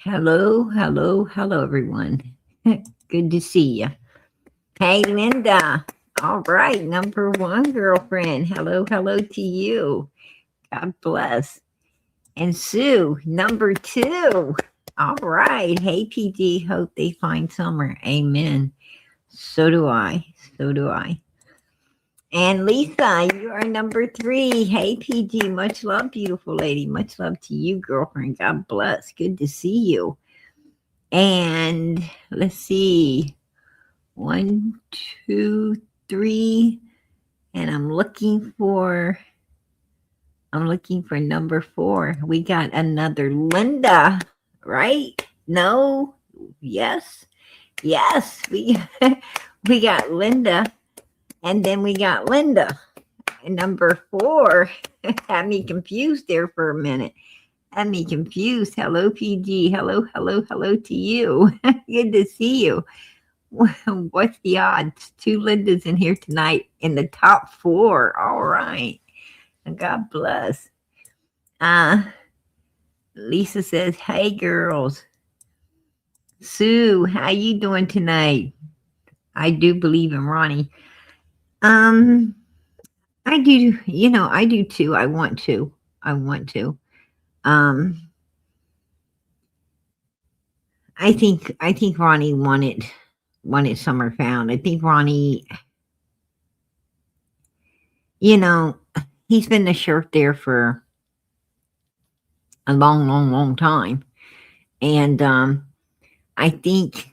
Hello, hello, hello, everyone. Good to see you. Hey, Linda. All right, number one girlfriend. Hello, hello to you. God bless. And Sue, number two. All right. Hey, PG. Hope they find summer. Amen. So do I. So do I. And Lisa, you are number three. Hey, PG. Much love, beautiful lady. Much love to you, girlfriend. God bless. Good to see you. And let's see. One, two, three. And I'm looking for number four. We got another Linda, right? No? Yes. Yes. We got Linda. And then we got Linda. And number four had me confused there for a minute. Had me confused. Hello, PG. Hello, hello, hello to you. Good to see you. What's the odds? Two Lindas in here tonight in the top four. All right. God bless. Uh, Lisa says, "Hey girls, Sue, how you doing tonight?" I do believe in Ronnie. Um, I do. I do too. I want to. I want to. Um, I think Ronnie wanted Summer found. I think Ronnie, you know, he's been the sheriff there for a long, long, long time. And I think,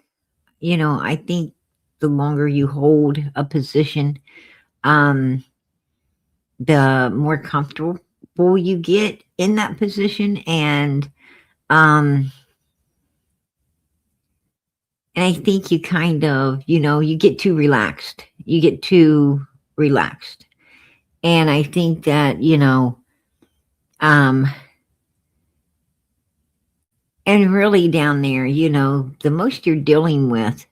I think the longer you hold a position, um, the more comfortable you get in that position. Um, and I think you kind of, you get too relaxed. You get too relaxed. And I think that, um, and really down there, the most you're dealing with,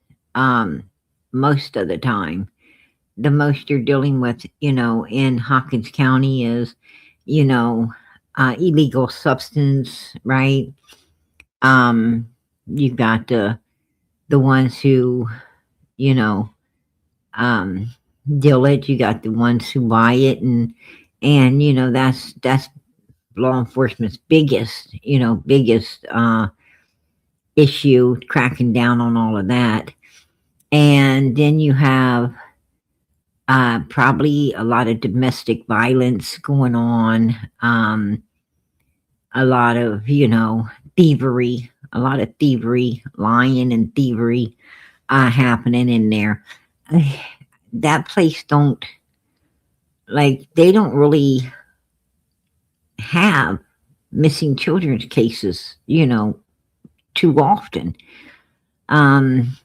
most of the time, the most you're dealing with, in Hawkins County is, you know, illegal substance, right? Um, you've got the ones who, you know, um, deal it. You got the ones who buy it, and that's law enforcement's biggest issue, cracking down on all of that. And then you have probably a lot of domestic violence going on, a lot of, thievery, a lot of thievery, lying and thievery happening in there. That place they don't really have missing children's cases, too often. Um,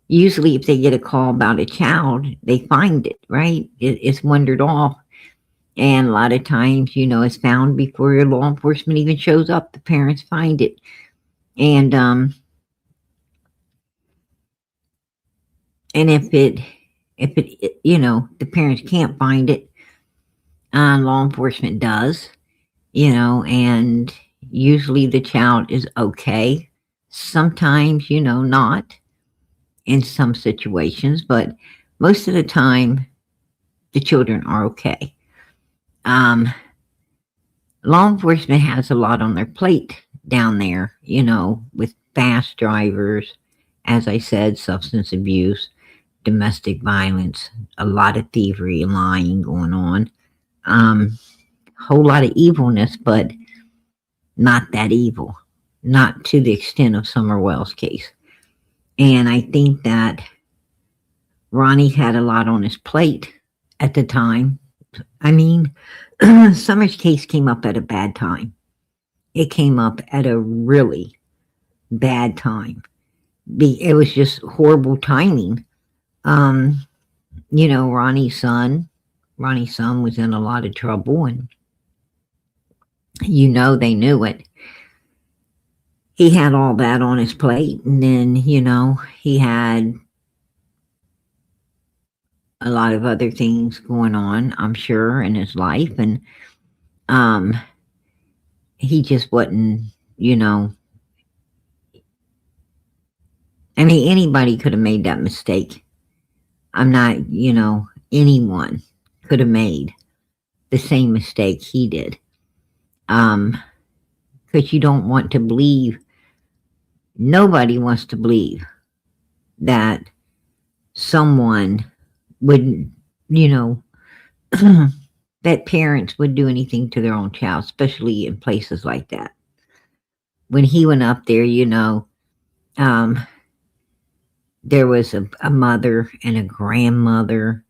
Usually if they get a call about a child, they find it, right? It's wandered off. And a lot of times, it's found before law enforcement even shows up. The parents find it. And if it, the parents can't find it, law enforcement does, and usually the child is okay. Sometimes, not in some situations, but most of the time, the children are okay. Law enforcement has a lot on their plate down there, with fast drivers, as I said, substance abuse, domestic violence, a lot of thievery and lying going on. Whole lot of evilness, but not that evil, not to the extent of Summer Wells' case. And I think that Ronnie had a lot on his plate at the time. I mean, Summer's case came up at a bad time. It came up at a really bad time. It was just horrible timing. Ronnie's son was in a lot of trouble, and they knew it. He had all that on his plate, and then he had a lot of other things going on, I'm sure, in his life, and he just wasn't I mean, anybody could have made that mistake. I'm not, anyone could have made the same mistake he did. Um, because you don't want to believe, nobody wants to believe that someone would, you know, that parents would do anything to their own child, especially in places like that. When he went up there, um, there was a mother and a grandmother,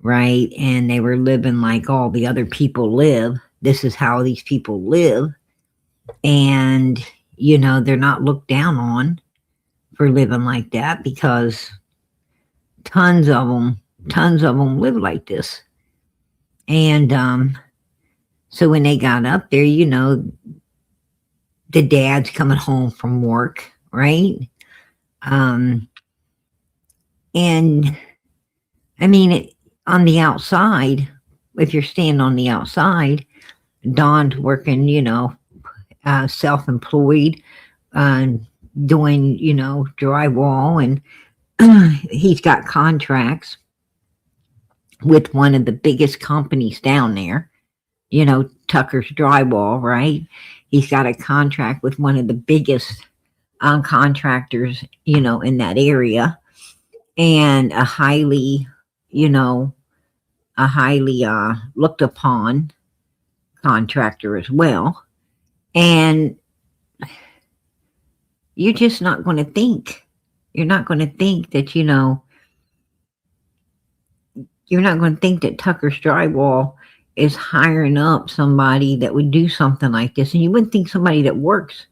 right? And they were living like all the other people live. This is how these people live. And, they're not looked down on for living like that because tons of them live like this. And so when they got up there, the dad's coming home from work, right? Um, and I mean, on the outside, if you're standing on the outside, Don's working, self-employed, uh, doing, drywall, and he's got contracts with one of the biggest companies down there, Tucker's Drywall, right? He's got a contract with one of the biggest contractors, in that area, and you know, a highly looked upon contractor as well. And you're just not going to think. You're not going to think that, you're not going to think that Tucker's Drywall is hiring up somebody that would do something like this. And you wouldn't think somebody that works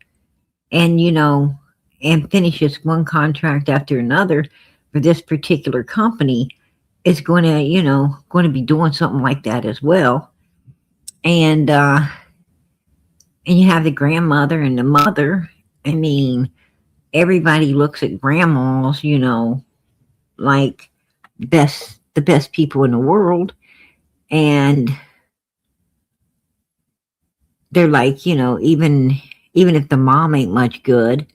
and, and finishes one contract after another for this particular company is going to be doing something like that as well. And you have the grandmother and the mother. I mean, everybody looks at grandmas, like the best people in the world. And they're like, even if the mom ain't much good,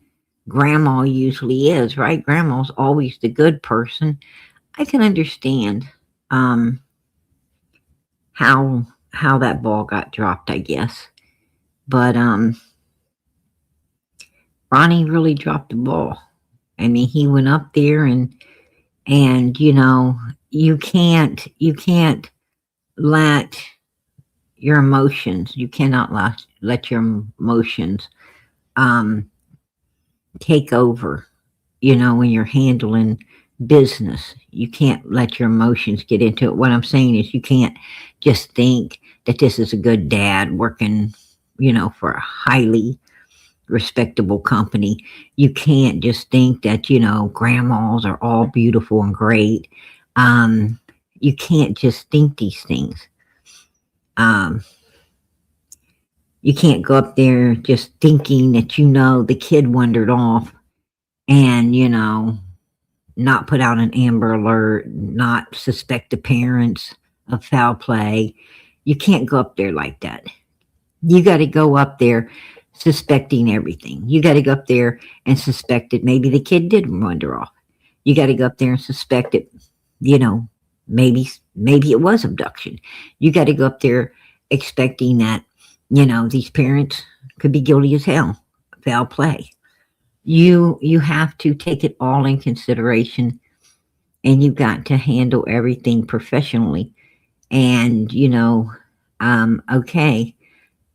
grandma usually is, right? Grandma's always the good person. I can understand how that ball got dropped, I guess. But Ronnie really dropped the ball. I mean, he went up there and you can't let your emotions, you cannot let your emotions take over, when you're handling business. You can't let your emotions get into it. What I'm saying is you can't just think that this is a good dad working, for a highly respectable company. You can't just think that, grandmas are all beautiful and great. You can't just think these things. You can't go up there just thinking that, the kid wandered off and, not put out an Amber Alert, not suspect the parents of foul play. You can't go up there like that. You got to go up there suspecting everything. You got to go up there and suspect that maybe the kid did wander off. You got to go up there and suspect it, maybe it was abduction. You got to go up there expecting that, these parents could be guilty as hell, foul play. You have to take it all in consideration, and you've got to handle everything professionally. And okay,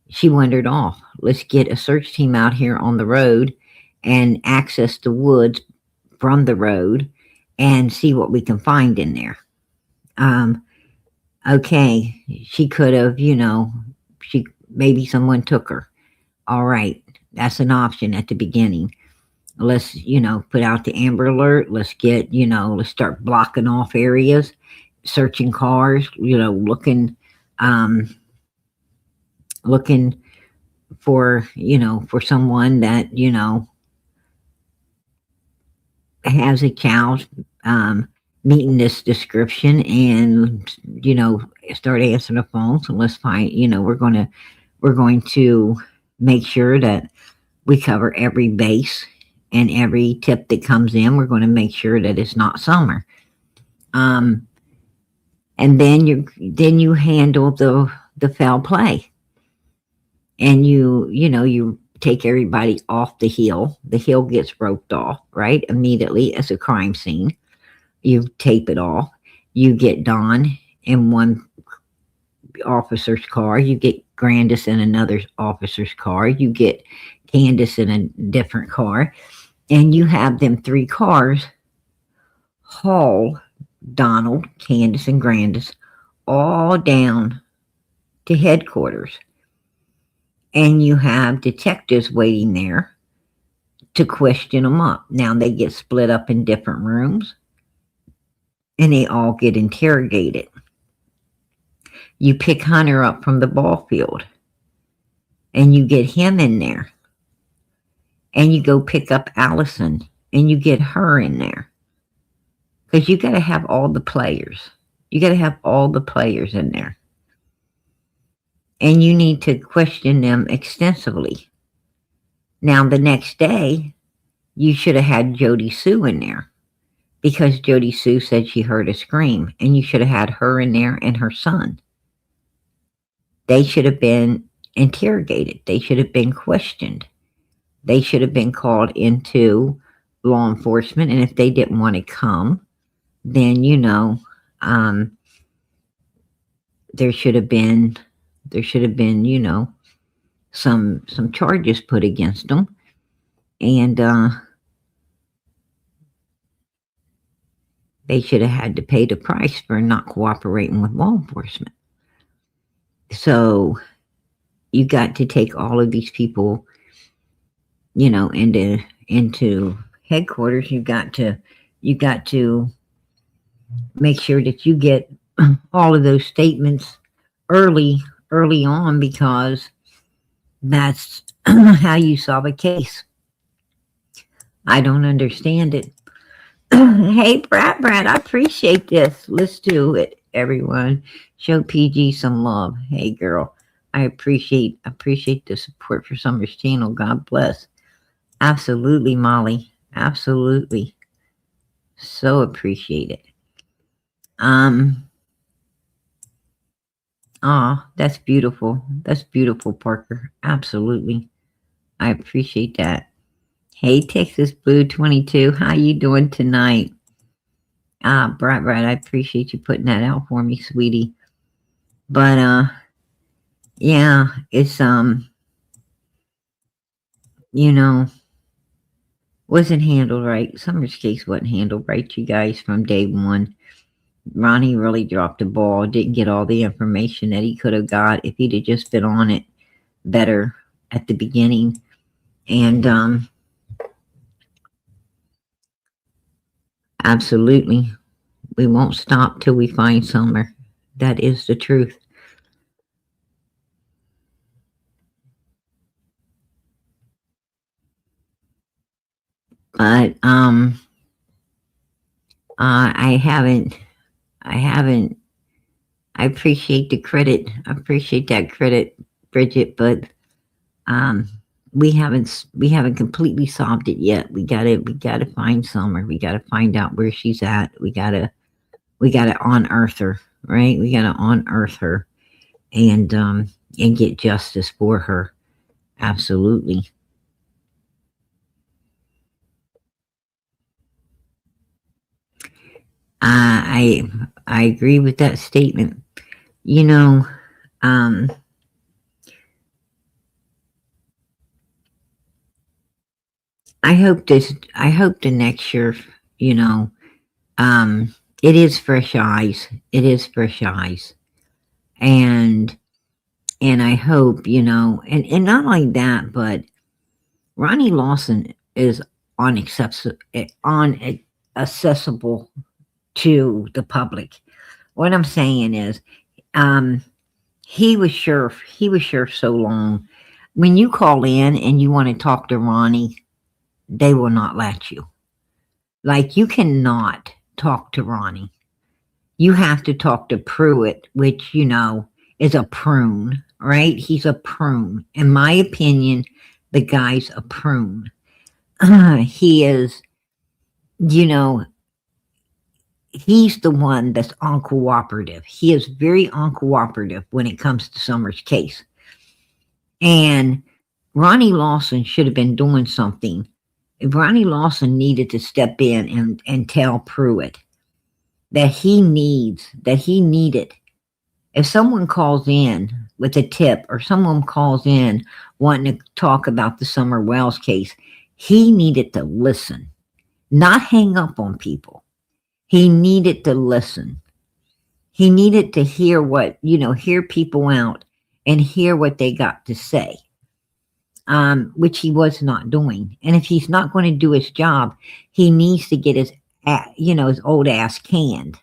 she wandered off. Let's get a search team out here on the road and access the woods from the road and see what we can find in there. Okay, she could have, maybe someone took her. All right, that's an option at the beginning. Let's, put out the Amber Alert. Let's get, let's start blocking off areas, searching cars, looking for, for someone that, has a child meeting this description, and, start answering the phones, and let's find, we're going to make sure that we cover every base And every tip that comes in, we're going to make sure that it's not Summer. And then you handle the foul play, and you take everybody off the hill. The hill gets roped off, right, immediately as a crime scene. You tape it off. You get Don in one officer's car. You get Grandis in another officer's car. You get Candace in a different car. And you have them 3 cars haul Donald, Candace, and Grandis all down to headquarters. And you have detectives waiting there to question them up. Now they get split up in different rooms and they all get interrogated. You pick Hunter up from the ball field and you get him in there. And you go pick up Allison and you get her in there. Because you got to have all the players. You got to have all the players in there. And you need to question them extensively. Now, the next day, you should have had Jody Sue in there. Because Jody Sue said she heard a scream. And you should have had her in there and her son. They should have been interrogated. They should have been questioned. They should have been called into law enforcement. And if they didn't want to come, then, there should have been, some charges put against them. And they should have had to pay the price for not cooperating with law enforcement. So you got to take all of these people, into headquarters. You got to make sure that you get all of those statements early on, because that's how you solve a case. I don't understand it. Hey, Brad, I appreciate this. Let's do it, everyone. Show PG some love. Hey, girl, I appreciate the support for Summer's channel. God bless. Absolutely, Molly. Absolutely. So appreciate it. That's beautiful. That's beautiful, Parker. Absolutely. I appreciate that. Hey, Texas Blue 22. How you doing tonight? Brad, I appreciate you putting that out for me, sweetie. But, yeah, it's, wasn't handled right. Summer's case wasn't handled right, you guys, from day one. Ronnie really dropped the ball, didn't get all the information that he could have got if he'd have just been on it better at the beginning. And, absolutely, we won't stop till we find Summer. That is the truth. But I appreciate the credit. I appreciate that credit, Bridget, but we haven't completely solved it yet. We gotta find Summer. We gotta find out where she's at. We gotta unearth her, right? We gotta unearth her and get justice for her. Absolutely. I agree with that statement. I hope the next sheriff, it is fresh eyes. It is fresh eyes. And I hope, and not only that, but Ronnie Lawson is unaccessible to the public. What I'm saying is, he was sheriff so long. When you call in and you want to talk to Ronnie, they will not let you. Like, you cannot talk to Ronnie. You have to talk to Pruitt, which, is a prune, right? He's a prune. In my opinion, the guy's a prune. he is, you know, he's the one that's uncooperative. He is very uncooperative when it comes to Summer's case. And Ronnie Lawson should have been doing something. Ronnie Lawson needed to step in and tell Pruitt that he needed. If someone calls in with a tip or someone calls in wanting to talk about the Summer Wells case, he needed to listen, not hang up on people. He needed to listen. He needed to hear hear people out and hear what they got to say, which he was not doing. And if he's not going to do his job, he needs to get his old ass canned.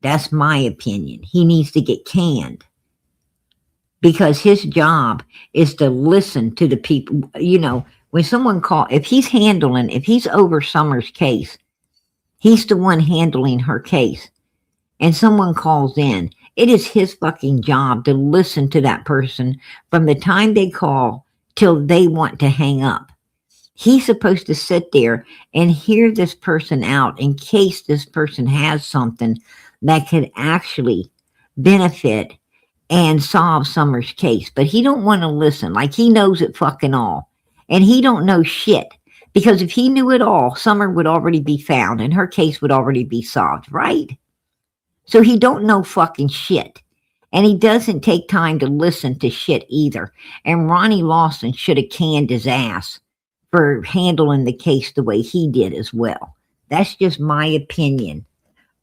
That's my opinion. He needs to get canned because his job is to listen to the people. When someone if he's over Summer's case, he's the one handling her case, and someone calls in, it is his fucking job to listen to that person from the time they call till they want to hang up. He's supposed to sit there and hear this person out in case this person has something that could actually benefit and solve Summer's case. But he don't want to listen, like he knows it fucking all. And he don't know shit. Because if he knew it all, Summer would already be found and her case would already be solved, right? So he don't know fucking shit. And he doesn't take time to listen to shit either. And Ronnie Lawson should have canned his ass for handling the case the way he did as well. That's just my opinion.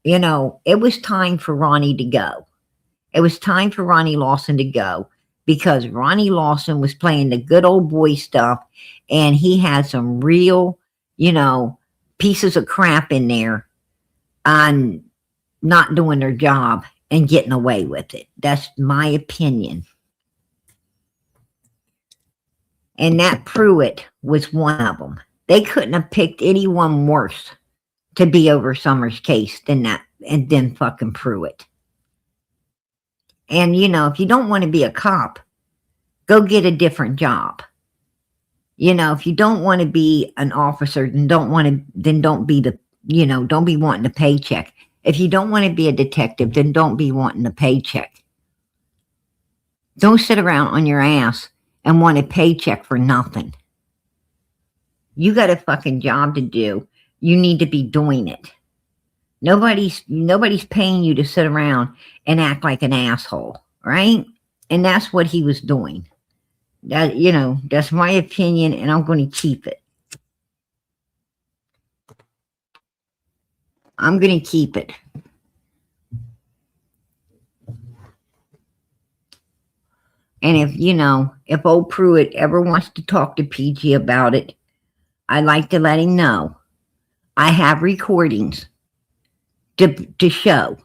It was time for Ronnie to go. It was time for Ronnie Lawson to go because Ronnie Lawson was playing the good old boy stuff and he had some real, pieces of crap in there on not doing their job and getting away with it. That's my opinion. And that Pruitt was one of them. They couldn't have picked anyone worse to be over Summer's case than that, and then fucking Pruitt. And if you don't want to be a cop, go get a different job. If you don't want to be an officer, then don't be don't be wanting a paycheck. If you don't want to be a detective, then don't be wanting a paycheck. Don't sit around on your ass and want a paycheck for nothing. You got a fucking job to do. You need to be doing it. Nobody's paying you to sit around and act like an asshole, right? And that's what he was doing. That's my opinion, and I'm going to keep it. I'm going to keep it. And if old Pruitt ever wants to talk to PG about it, I'd like to let him know. I have recordings to show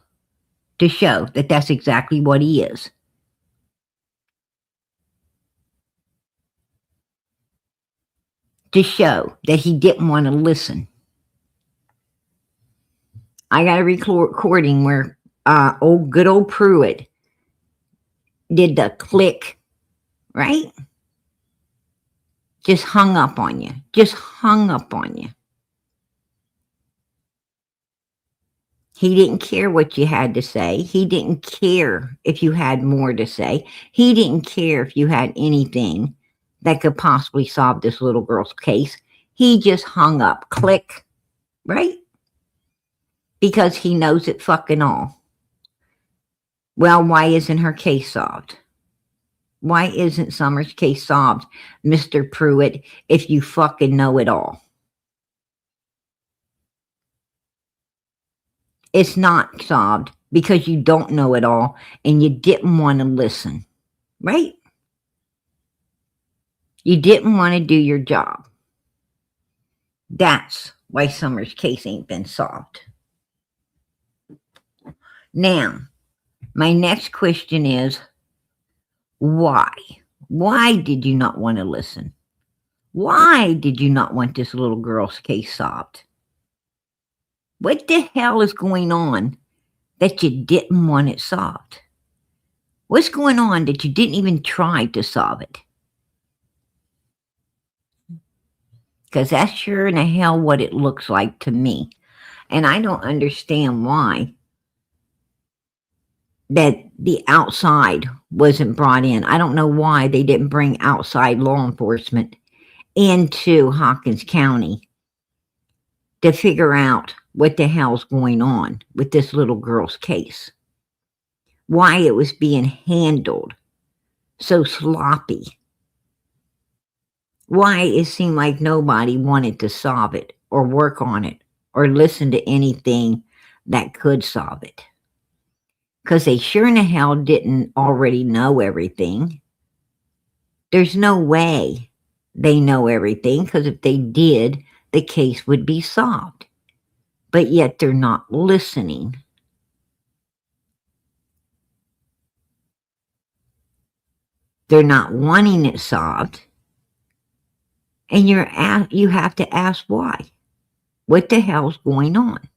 that that's exactly what he is. To show that he didn't want to listen. I got a recording where good old Pruitt did the click, right? Just hung up on you. He didn't care what you had to say. He didn't care if you had more to say. He didn't care if you had anything that could possibly solve this little girl's case. He just hung up. Click. Right? Because he knows it fucking all. Well, why isn't her case solved? Why isn't Summer's case solved, Mr. Pruitt, if you fucking know it all? It's not solved because you don't know it all and you didn't want to listen, right? You didn't want to do your job. That's why Summer's case ain't been solved. Now, my next question is, why? Why did you not want to listen? Why did you not want this little girl's case solved? What the hell is going on that you didn't want it solved? What's going on that you didn't even try to solve it? because that's sure in the hell what it looks like to me. And I don't understand why that the outside wasn't brought in. I don't know why they didn't bring outside law enforcement into Hawkins County to figure out what the hell's going on with this little girl's case. Why it was being handled so sloppy. Why it seemed like nobody wanted to solve it or work on it or listen to anything that could solve it. Because they sure in the hell didn't already know everything. There's no way they know everything, because if they did, the case would be solved. But yet they're not listening. They're not wanting it solved. And you have to ask why. What the hell's going on?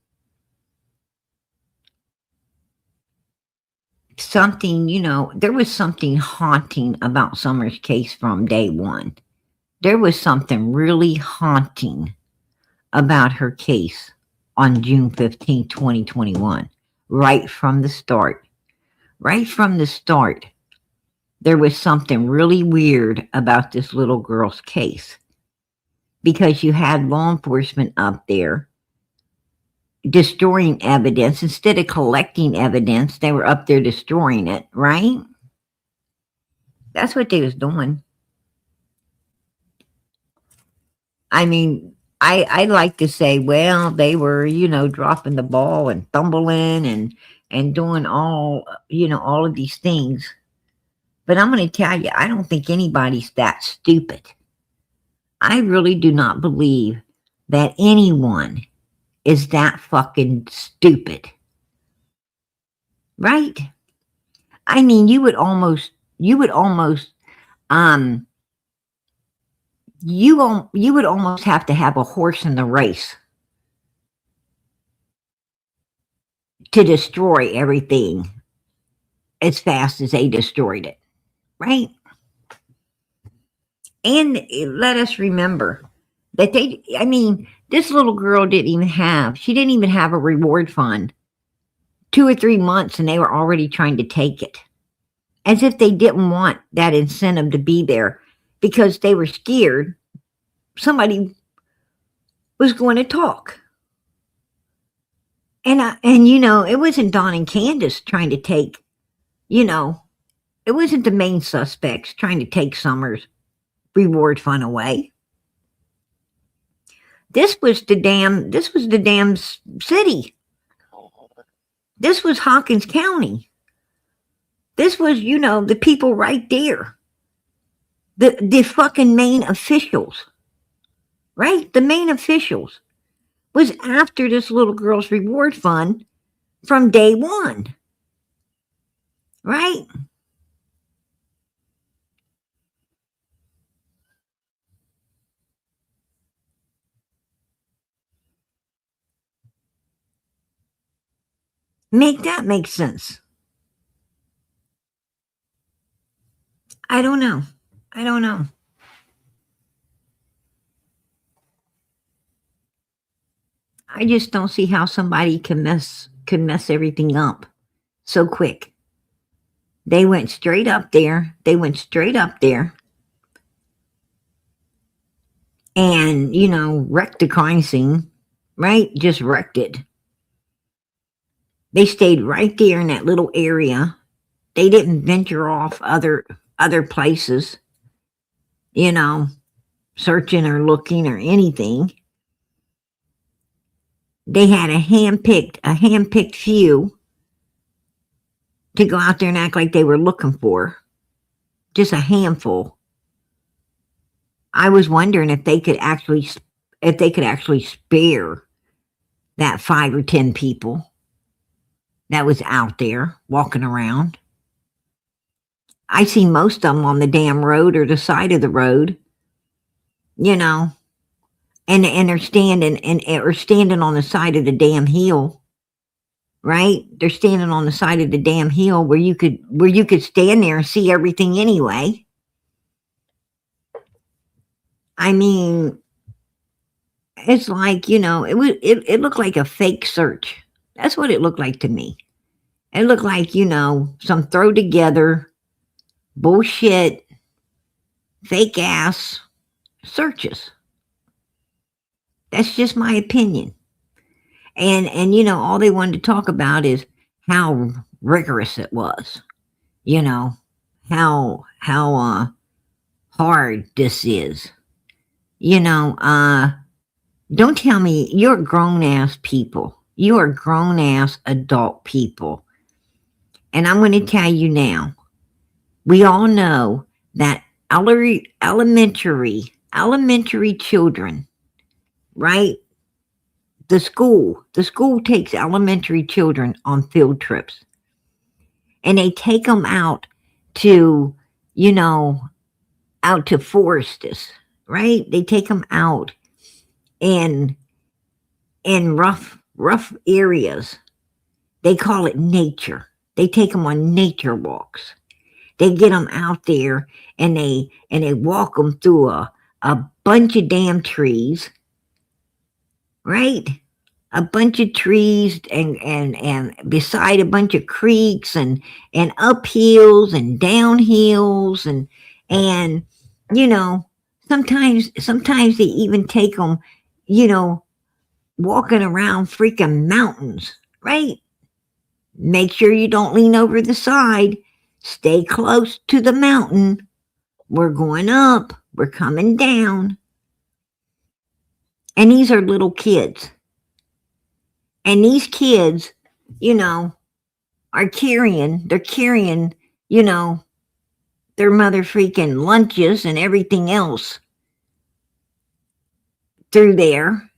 Something, there was something haunting about Summer's case from day one. There was something really haunting about her case on June 15, 2021, right from the start. Right from the start, there was something really weird about this little girl's case, because you had law enforcement up there destroying evidence. Instead of collecting evidence, they were up there destroying it, right? That's what they was doing. I mean, I like to say, well, they were, dropping the ball and fumbling and doing all of these things. But I'm going to tell you, I don't think anybody's that stupid. I really do not believe that anyone is that fucking stupid. Right? I mean, you would almost have to have a horse in the race to destroy everything as fast as they destroyed it, right? And let us remember that this little girl didn't even have a reward fund 2 or 3 months, and they were already trying to take it. As if they didn't want that incentive to be there, because they were scared somebody was going to talk. And it wasn't Don and Candace trying to take, it wasn't the main suspects trying to take Summer's reward fund away. This was the damn city. This was Hawkins County. This was, the people right there. The fucking main officials. Right? The main officials was after this little girl's reward fund from day one. Right? Make that make sense. I don't know. I just don't see how somebody can mess everything up so quick. They went straight up there. And, wrecked the crime scene, right? Just wrecked it. They stayed right there in that little area. They didn't venture off other places, searching or looking or anything. They had a handpicked few to go out there and act like they were looking for. Just a handful. I was wondering if they could actually spare that 5 or 10 people that was out there walking around. I see most of them on the damn road or the side of the road, and they're standing on the side of the damn hill, right? They're standing on the side of the damn hill where you could stand there and see everything anyway. I mean, It's like, it looked like a fake search. That's what it looked like to me. It looked like, some throw together bullshit, fake ass searches. That's just my opinion. And all they wanted to talk about is how rigorous it was. You know, how hard this is. You know, don't tell me you're grown ass people. You are grown ass adult people. And I'm going to tell you now, we all know that elementary children, right? The school takes elementary children on field trips, and they take them to, you know, out to forests, right? They take them out in rough areas. They call it nature. They take them on nature walks. They get them out there and they walk them through a bunch of damn trees, right? A bunch of trees and beside a bunch of creeks and uphills and downhills and you know sometimes they even take them, walking around freaking mountains, right? Make sure you don't lean over the side. Stay close to the mountain. We're going up. We're coming down. And these are little kids. And these kids, they're carrying, their mother freaking lunches and everything else through there.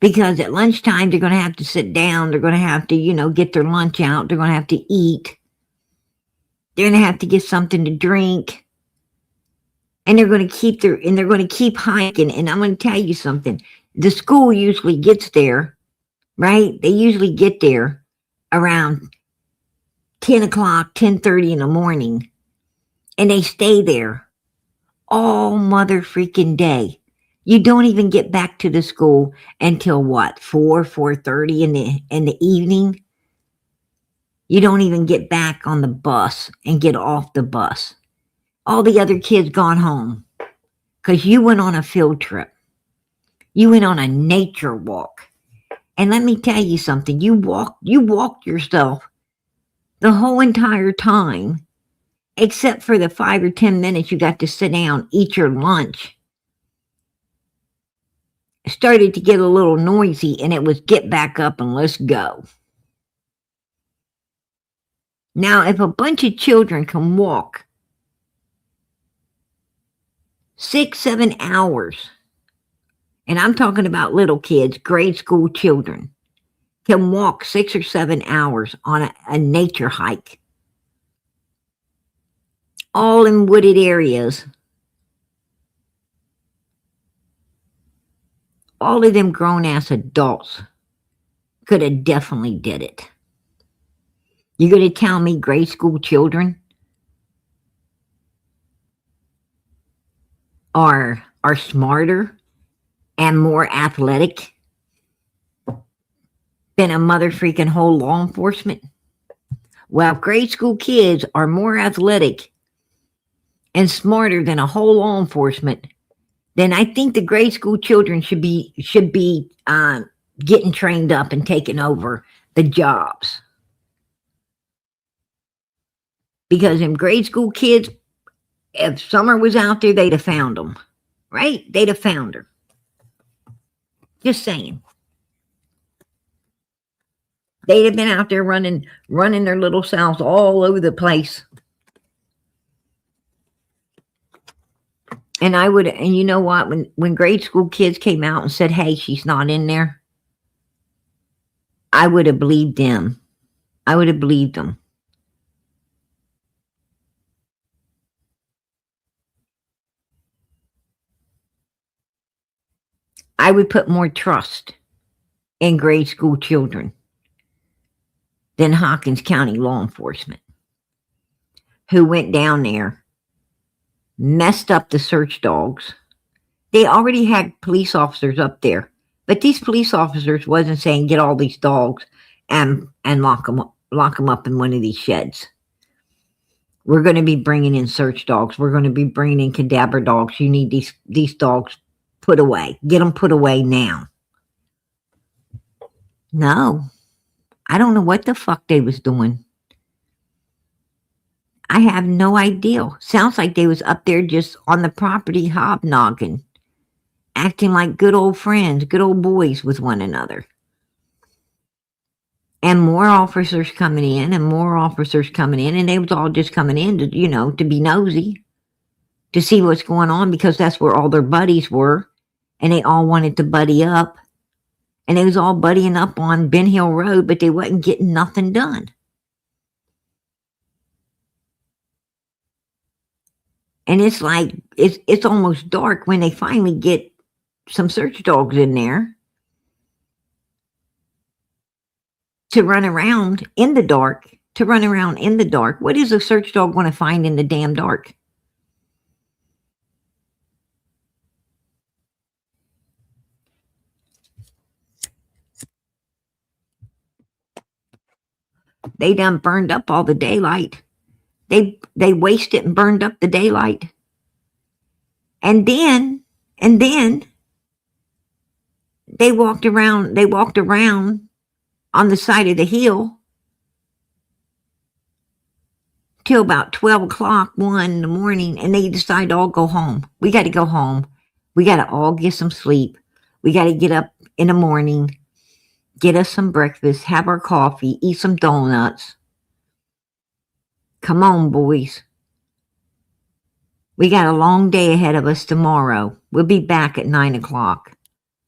Because at lunchtime, they're going to have to sit down. They're going to have to, get their lunch out. They're going to have to eat. They're going to have to get something to drink. And they're going to keep hiking. And I'm going to tell you something. The school usually gets there, right? They usually get there around 10 o'clock, 10:30 in the morning. And they stay there all mother freaking day. You don't even get back to the school until what? 4:30 in the evening. You don't even get back on the bus and get off the bus. All the other kids gone home because you went on a field trip. You went on a nature walk. And let me tell you something. You walked yourself the whole entire time, except for the 5 or 10 minutes you got to sit down, eat your lunch. It started to get a little noisy, and it was get back up and let's go. Now, if a bunch of children can walk 6, 7 hours, and I'm talking about little kids, grade school children, can walk 6 or 7 hours on a nature hike, all in wooded areas, all of them grown-ass adults could have definitely did it. You're going to tell me grade school children are smarter and more athletic than a mother freaking whole law enforcement? Well, grade school kids are more athletic and smarter than a whole law enforcement, then I think the grade school children should be getting trained up and taking over the jobs. Because them grade school kids, if Summer was out there, they'd have found them, right? They'd have found her. Just saying. They'd have been out there running their little selves all over the place. And and you know what? When grade school kids came out and said, hey, she's not in there, I would have believed them. I would have believed them. I would put more trust in grade school children than Hawkins County law enforcement, who went down there, messed up the search dogs. They already had police officers up there, but these police officers wasn't saying get all these dogs and lock them up in one of these sheds. We're going to be bringing in search dogs. We're going to be bringing in cadaver dogs. You need these dogs put away. Get them put away now. No, I don't know what the fuck they was doing. I have no idea. Sounds like they was up there just on the property hobnogging, acting like good old friends, good old boys with one another. And more officers coming in and more officers coming in, and they was all just coming in to, to be nosy, to see what's going on, because that's where all their buddies were, and they all wanted to buddy up. And they was all buddying up on Ben Hill Road, but they wasn't getting nothing done. And it's like, it's almost dark when they finally get some search dogs in there to run around in the dark, What is a search dog going to find in the damn dark? They done burned up all the daylight. They wasted and burned up the daylight. And then they walked around on the side of the hill till about 12 o'clock, 1 in the morning, and they decided to all go home. We got to go home. We got to all get some sleep. We got to get up in the morning, get us some breakfast, have our coffee, eat some donuts. Come on, boys. We got a long day ahead of us tomorrow. We'll be back at 9 o'clock.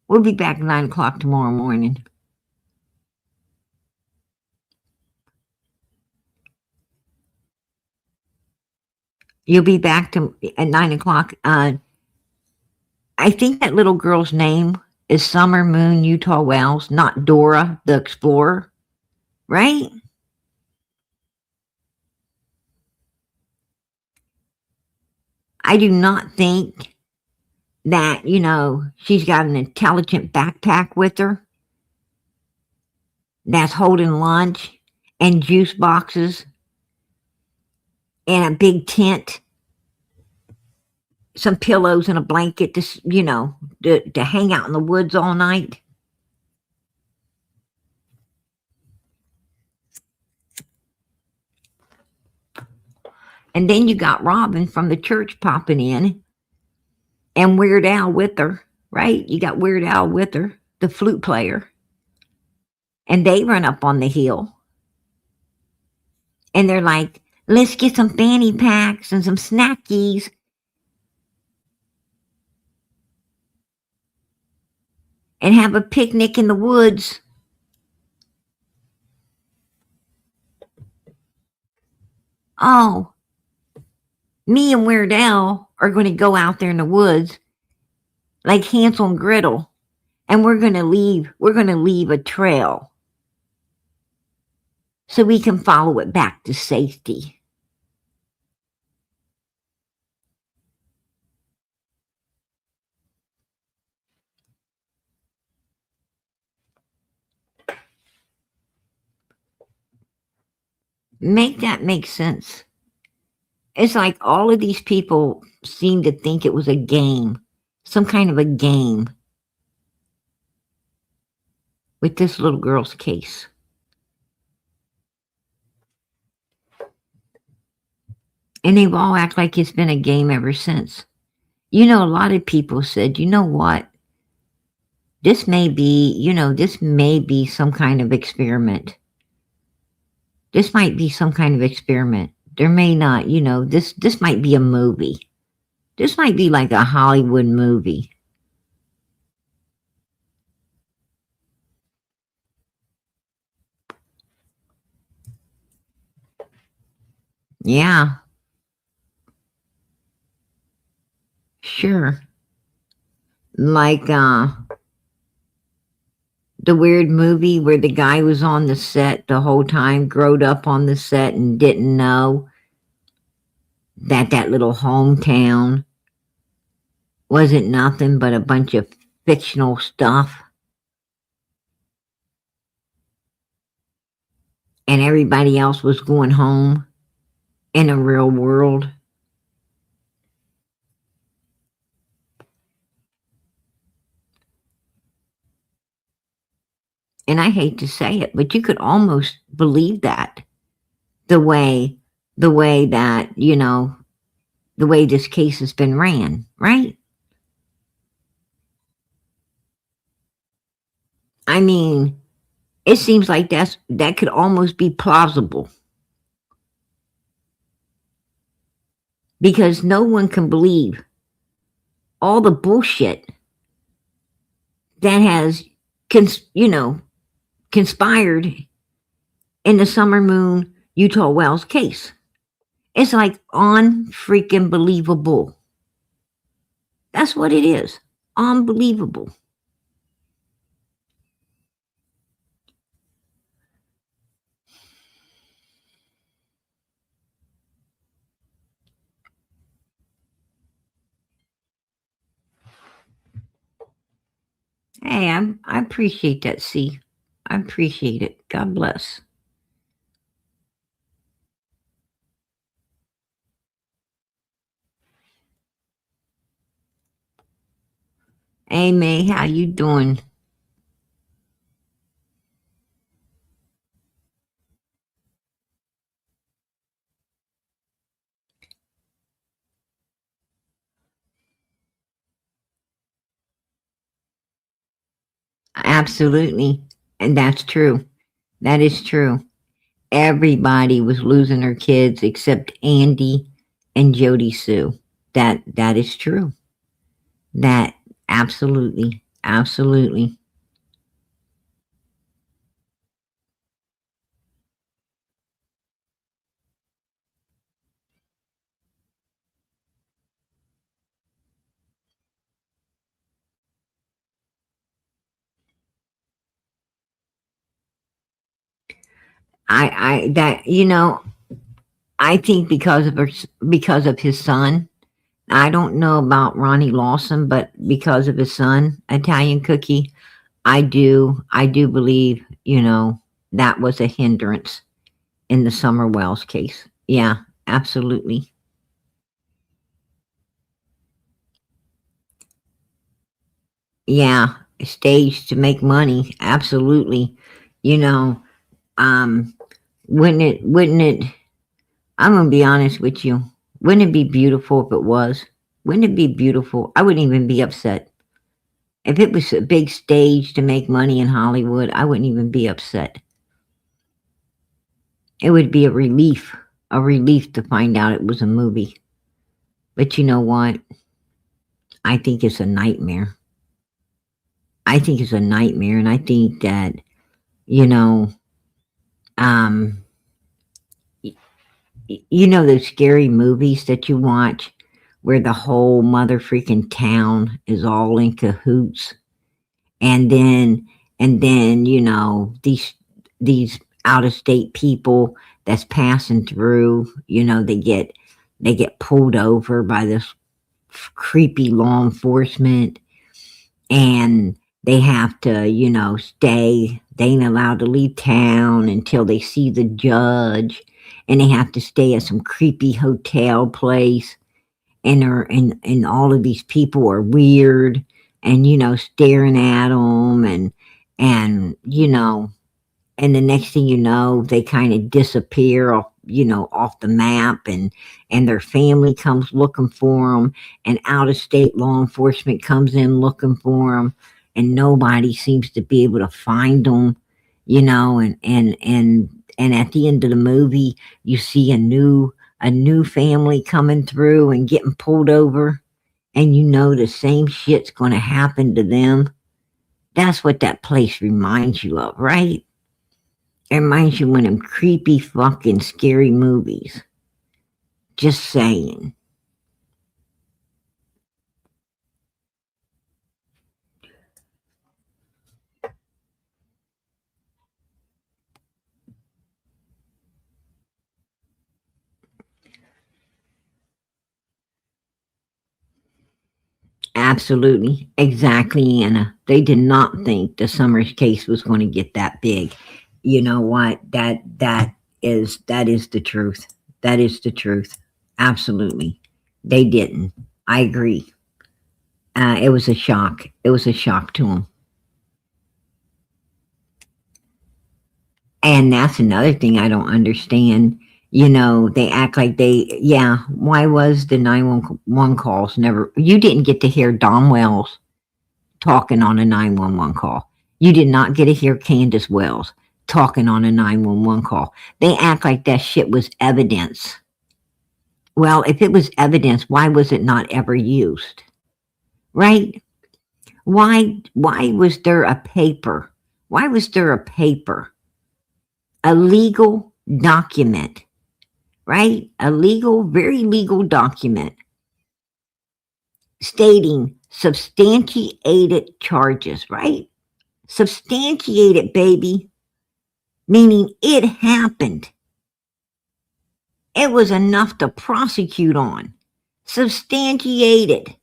We'll be back at 9 o'clock tomorrow morning. You'll be back at 9 o'clock. I think that little girl's name is Summer Moon Utah Wells, not Dora the Explorer, right? I do not think that, she's got an intelligent backpack with her that's holding lunch and juice boxes and a big tent, some pillows and a blanket to hang out in the woods all night. And then you got Robin from the church popping in and Weird Al with her, right? You got Weird Al with her, the flute player. And they run up on the hill. And they're like, let's get some fanny packs and some snackies. And have a picnic in the woods. Oh, me and Weird Al are going to go out there in the woods like Hansel and Gretel, and we're going to leave a trail so we can follow it back to safety. Make that make sense. It's like all of these people seem to think it was a game, some kind of a game with this little girl's case. And they've all act like it's been a game ever since. A lot of people said, you know what? This may be some kind of experiment. This might be some kind of experiment. There may not, this might be a movie. This might be like a Hollywood movie. Yeah. Sure. Like the weird movie where the guy was on the set the whole time, growed up on the set and didn't know that little hometown wasn't nothing but a bunch of fictional stuff, and everybody else was going home in a real world. And I hate to say it, but you could almost believe that the way the way that, the way this case has been ran, right? I mean, it seems like that could almost be plausible because no one can believe all the bullshit that has conspired in the Summer Moon Utah Wells case. It's like on freaking believable. That's what it is. Unbelievable. Hey, I appreciate that, C. I appreciate it. God bless. Hey May, how you doing? Absolutely. And that's true. That is true. Everybody was losing their kids except Andy and Jody Sue. That is true. That absolutely. Absolutely. I that I think because of his son. I don't know about Ronnie Lawson, but because of his son, Italian Cookie, I do believe, that was a hindrance in the Summer Wells case. Yeah, absolutely. Yeah, staged to make money. Absolutely. You know, um, wouldn't it, I'm going to be honest with you. Wouldn't it be beautiful if it was? Wouldn't it be beautiful? I wouldn't even be upset. If it was a big stage to make money in Hollywood, I wouldn't even be upset. It would be a relief to find out it was a movie. But you know what? I think it's a nightmare. I think it's a nightmare, and I think that you know, um, those scary movies that you watch where the whole mother freaking town is all in cahoots, and then these out of state people that's passing through, they get pulled over by this creepy law enforcement, and they have to, stay. They ain't allowed to leave town until they see the judge, and they have to stay at some creepy hotel place. And all of these people are weird, and staring at them, and the next thing you know, they kind of disappear off the map, and their family comes looking for them, and out of state law enforcement comes in looking for them, and nobody seems to be able to find them, and at the end of the movie, you see a new family coming through and getting pulled over, and the same shit's going to happen to them. That's what that place reminds you of, right? It reminds you of one of them creepy fucking scary movies. Just saying. Absolutely. Exactly, Anna. They did not think the Summers case was going to get that big. You know what? That is the truth. That is the truth. Absolutely. They didn't. I agree. It was a shock. It was a shock to them. And that's another thing I don't understand. They act like yeah, why was the 911 calls never, you didn't get to hear Don Wells talking on a 911 call. You did not get to hear Candace Wells talking on a 911 call. They act like that shit was evidence. Well, if it was evidence, why was it not ever used? Right? Why was there a paper? Why was there a paper? A legal document, right? A legal, very legal document stating substantiated charges, right? Substantiated, baby, meaning it happened. It was enough to prosecute on. Substantiated.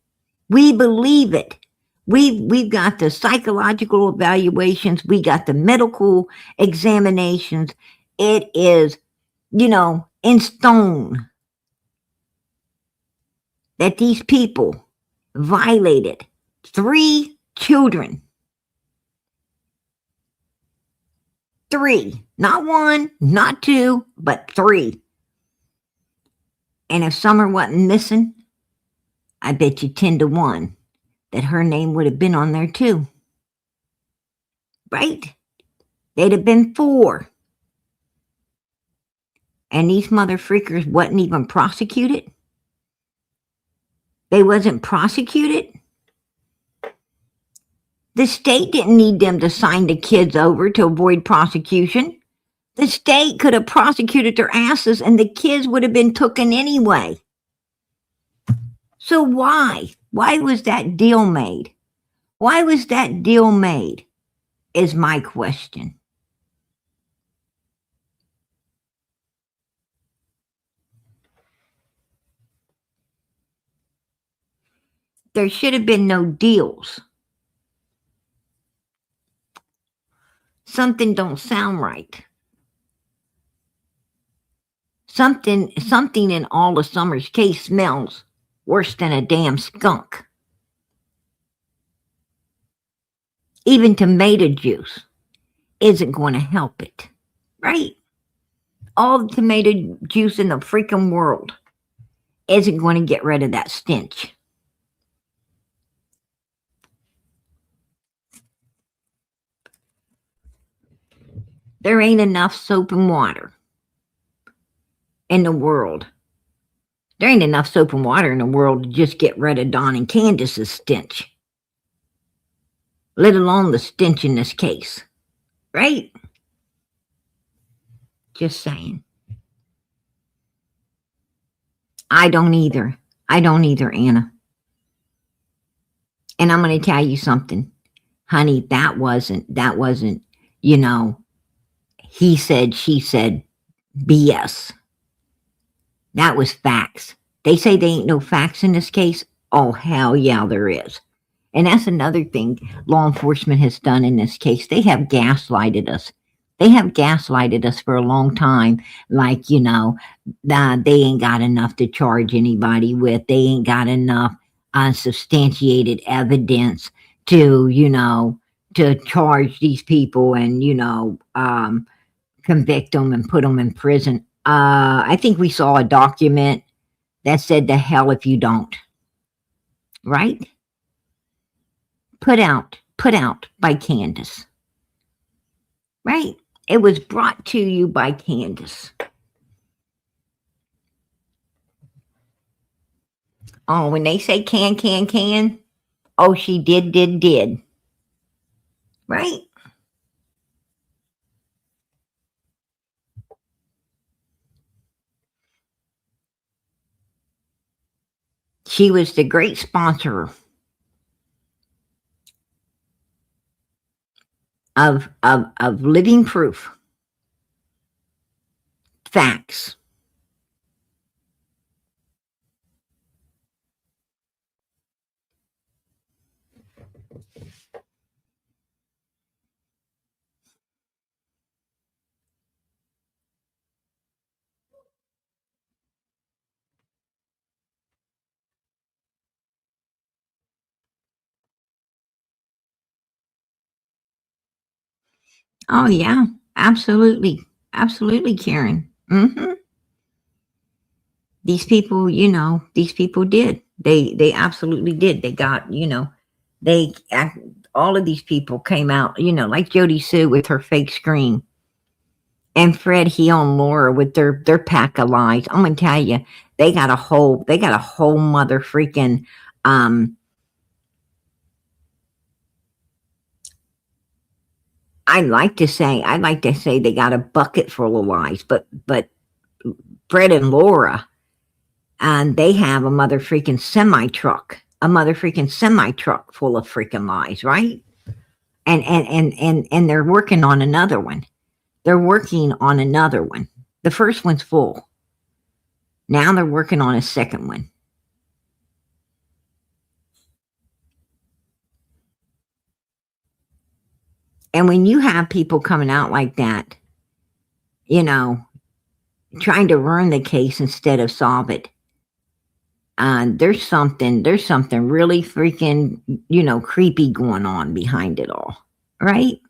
We believe it. We've got the psychological evaluations. We got the medical examinations. It is, in stone that these people violated 3 children. 3, not 1, not 2, but 3. And if Summer wasn't missing, I bet you 10-1 that her name would have been on there too. Right? They'd have been 4. And these mother freakers wasn't even prosecuted. They wasn't prosecuted. The state didn't need them to sign the kids over to avoid prosecution. The state could have prosecuted their asses and the kids would have been taken anyway. So why? Why was that deal made? Why was that deal made? Is my question. There should have been no deals. Something don't sound right. Something in all of Summer's case smells worse than a damn skunk. Even tomato juice isn't going to help it, right? All the tomato juice in the freaking world isn't going to get rid of that stench. There ain't enough soap and water in the world. There ain't enough soap and water in the world to just get rid of Don and Candace's stench, let alone the stench in this case, right? Just saying. I don't either. Anna. And I'm going to tell you something, honey, that wasn't, he said, she said, BS. That was facts. They say there ain't no facts in this case. Oh, hell yeah, there is. And that's another thing law enforcement has done in this case. They have gaslighted us. They have gaslighted us for a long time. Like, they ain't got enough to charge anybody with. They ain't got enough unsubstantiated evidence to, to charge these people and, convict them and put them in prison. I think we saw a document that said the hell if you don't. Right? Put out by Candace. Right? It was brought to you by Candace. Oh, when they say can, oh, she did. Right? She was the great sponsor of living proof. Facts. Oh yeah, absolutely, absolutely, Karen. These people, these people did. They absolutely did. They got, they act, all of these people came out, like Jody Sue with her fake scream, and Fred, Heel, and Laura with their pack of lies. I'm gonna tell you, they got a whole mother freaking um. I'd like to say they got a bucket full of lies, but Fred and Laura, and they have a mother freaking semi truck full of freaking lies, right? And they're working on another one. They're working on another one. The first one's full. Now they're working on a second one. And when you have people coming out like that, you know, trying to ruin the case instead of solve it, there's something really freaking, creepy going on behind it all, right?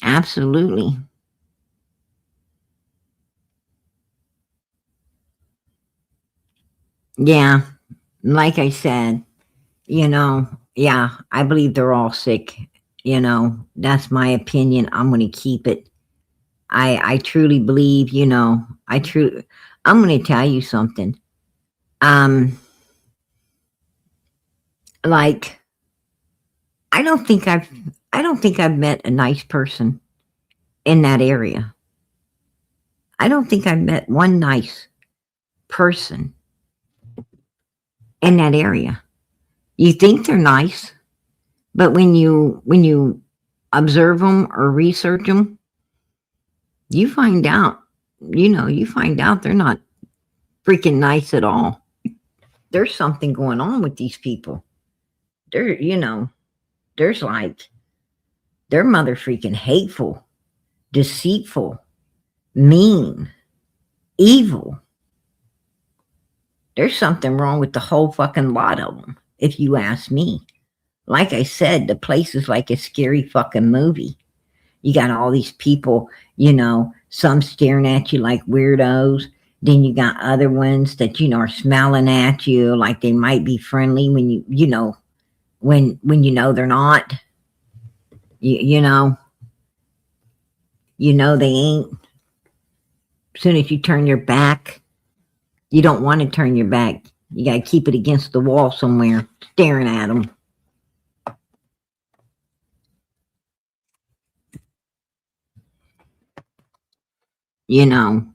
Absolutely. Yeah, like I said, yeah, I believe they're all sick. That's my opinion. I'm going to keep it. I truly believe, I'm going to tell you something. Um, like, I don't think I've, I don't think I've met a nice person in that area. I don't think I've met one nice person in that area. You think they're nice, but when you observe them or research them, you find out, you find out they're not freaking nice at all. There's something going on with these people. They're, there's like, they're mother freaking hateful, deceitful, mean, evil. There's something wrong with the whole fucking lot of them, if you ask me. Like I said, the place is like a scary fucking movie. You got all these people, some staring at you like weirdos. Then you got other ones that, are smiling at you like they might be friendly when when they're not. You know, they ain't. As soon as you turn your back, you don't want to turn your back. You got to keep it against the wall somewhere, staring at them. You know,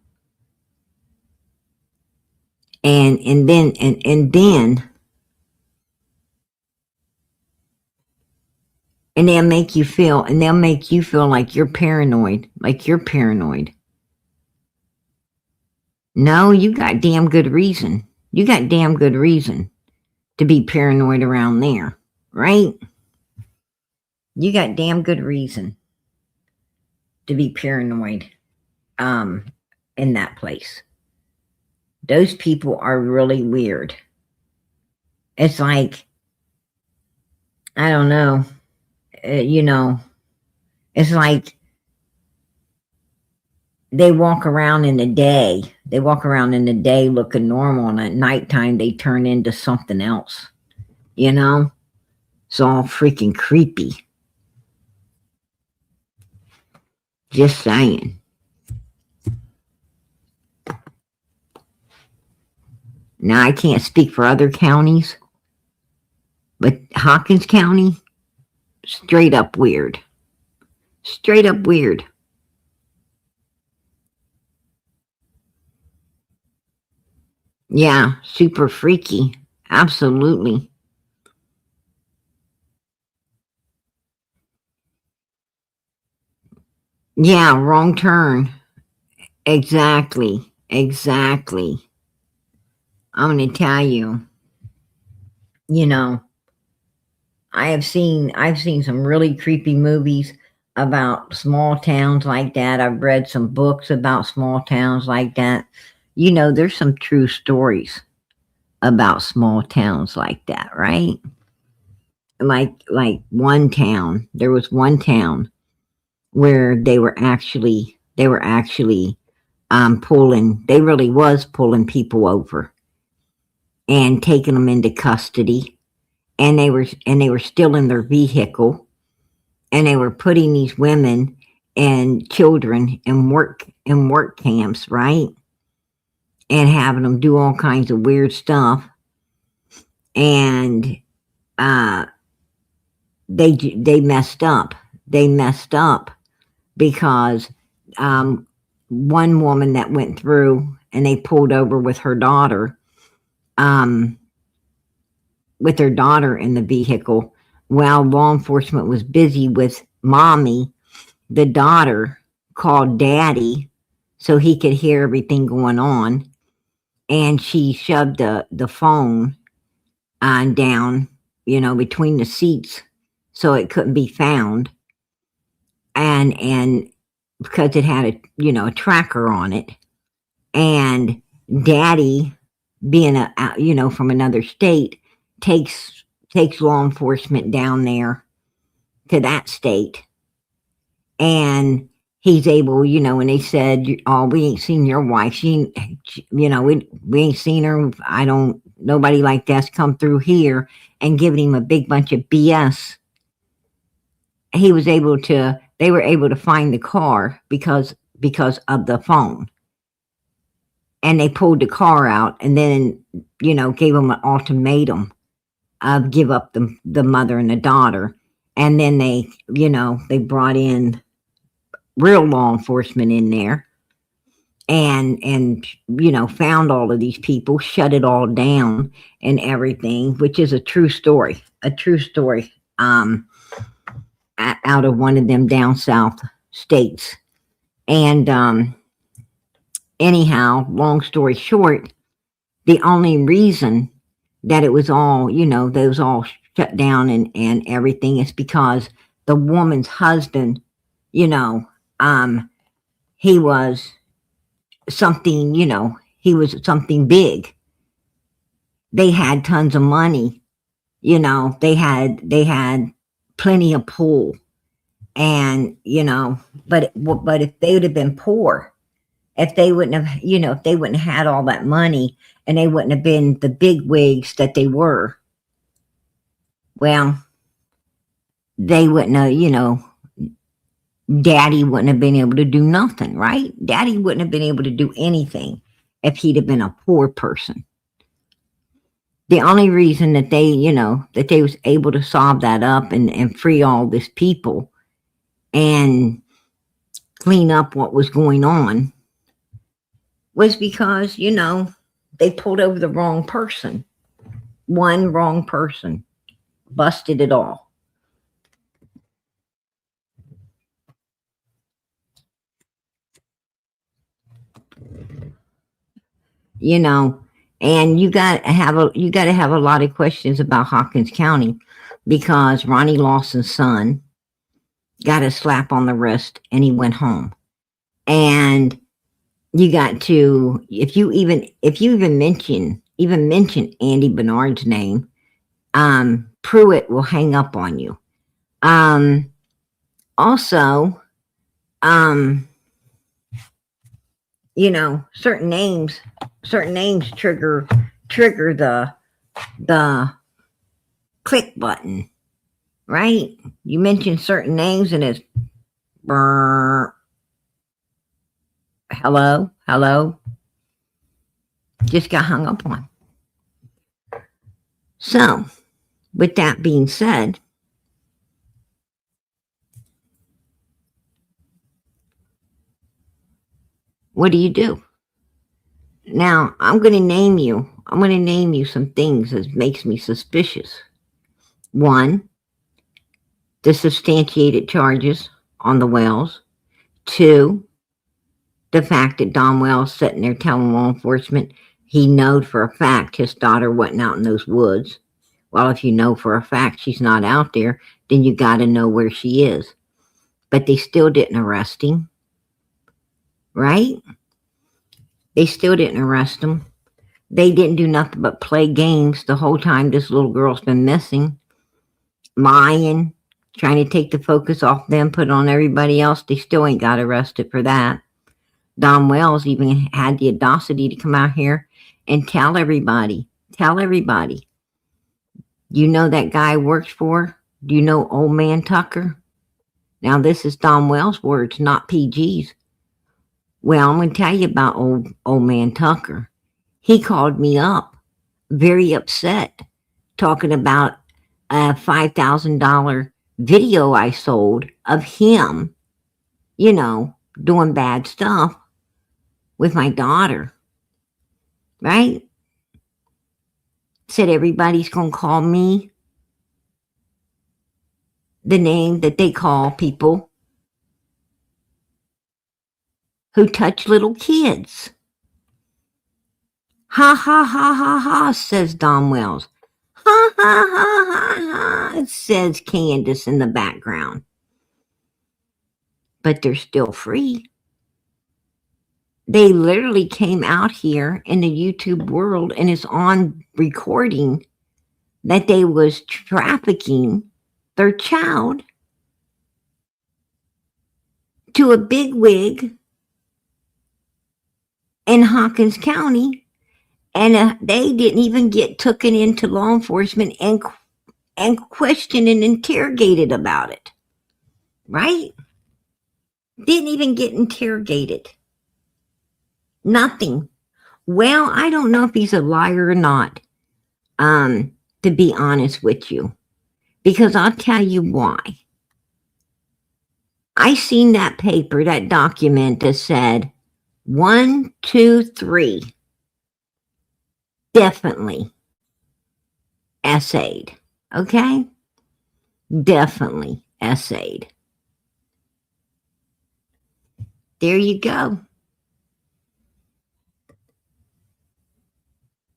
and they'll make you feel like you're paranoid, No, you got damn good reason. You got damn good reason to be paranoid around there, right? You got damn good reason to be paranoid um in that place. Those people are really weird. It's like, I don't know, you know, it's like they walk around in the day looking normal, and at nighttime they turn into something else, you know? It's all freaking creepy. Just saying. Now, I can't speak for other counties, but Hawkins County, straight up weird. Straight up weird. Yeah, super freaky. Absolutely. Yeah, wrong turn. Exactly. Exactly. I'm going to tell you, you know, I've seen some really creepy movies about small towns like that. I've read some books about small towns like that. There's some true stories about small towns like that, right? like one town. There was one town where they were actually pulling. They really was pulling people over and taking them into custody, and they were still in their vehicle, and they were putting these women and children in work camps, right? And having them do all kinds of weird stuff, and they messed up. They messed up because one woman that went through and they pulled over with her daughter, in the vehicle while law enforcement was busy with mommy. The daughter called daddy so he could hear everything going on, and she shoved the phone down, between the seats so it couldn't be found, and because it had a tracker on it, and daddy, being from another state, takes law enforcement down there to that state, and he's able, and they said, "Oh, we ain't seen your wife. We ain't seen her. Nobody like that's come through here," and giving him a big bunch of BS. They were able to find the car because of the phone, and they pulled the car out, and then gave him an ultimatum of give up the mother and the daughter, and then they brought in real law enforcement in there, and found all of these people, shut it all down and everything, which is a true story out of one of them down south states. And anyhow, long story short, the only reason that it was all shut down and everything is because the woman's husband, he was something, he was something big. They had tons of money, they had plenty of pull, and but if they would have been poor, if they wouldn't have had all that money, and they wouldn't have been the big wigs that they were, well, they wouldn't have, daddy wouldn't have been able to do nothing, right? Daddy wouldn't have been able to do anything if he'd have been a poor person. The only reason that they was able to solve that up and free all these people and clean up what was going on was because, they pulled over the wrong person. One wrong person busted it all. And you got to have a lot of questions about Hawkins County, because Ronnie Lawson's son got a slap on the wrist and he went home. And you got to, if you even mention Andy Bernard's name, Pruitt will hang up on you. Also, certain names trigger the click button, right? You mention certain names and it's hello, just got hung up on. So, with that being said, what do you do? Now, I'm going to name you some things that makes me suspicious. One, the substantiated charges on the Wells. Two, the fact that Don Wells sitting there telling law enforcement he knowed for a fact his daughter wasn't out in those woods. Well, if you know for a fact she's not out there, then you got to know where she is. But they still didn't arrest him, right? They still didn't arrest him. They didn't do nothing but play games the whole time this little girl's been missing. lying, trying to take the focus off them, put it on everybody else. They still ain't got arrested for that. Don Wells even had the audacity to come out here and tell everybody, you know that guy works for? Do you know old man Tucker? Now this is Don Wells' words, not PG's. Well, I'm going to tell you about old man Tucker. He called me up, very upset, talking about a $5,000 video I sold of him, doing bad stuff with my daughter, right? Said everybody's going to call me the name that they call people who touch little kids. Ha ha ha ha ha, says Don Wells. Ha ha ha ha ha, says Candace in the background. But they're still free. They literally came out here in the YouTube world and is on recording that they was trafficking their child to a bigwig in Hawkins County, and they didn't even get taken into law enforcement and questioned and interrogated about it, right? Didn't even get interrogated. Nothing. Well, I don't know if he's a liar or not, to be honest with you, because I'll tell you why. I seen that paper, that document that said 1, 2, 3, definitely essayed, okay? Definitely essayed. There you go.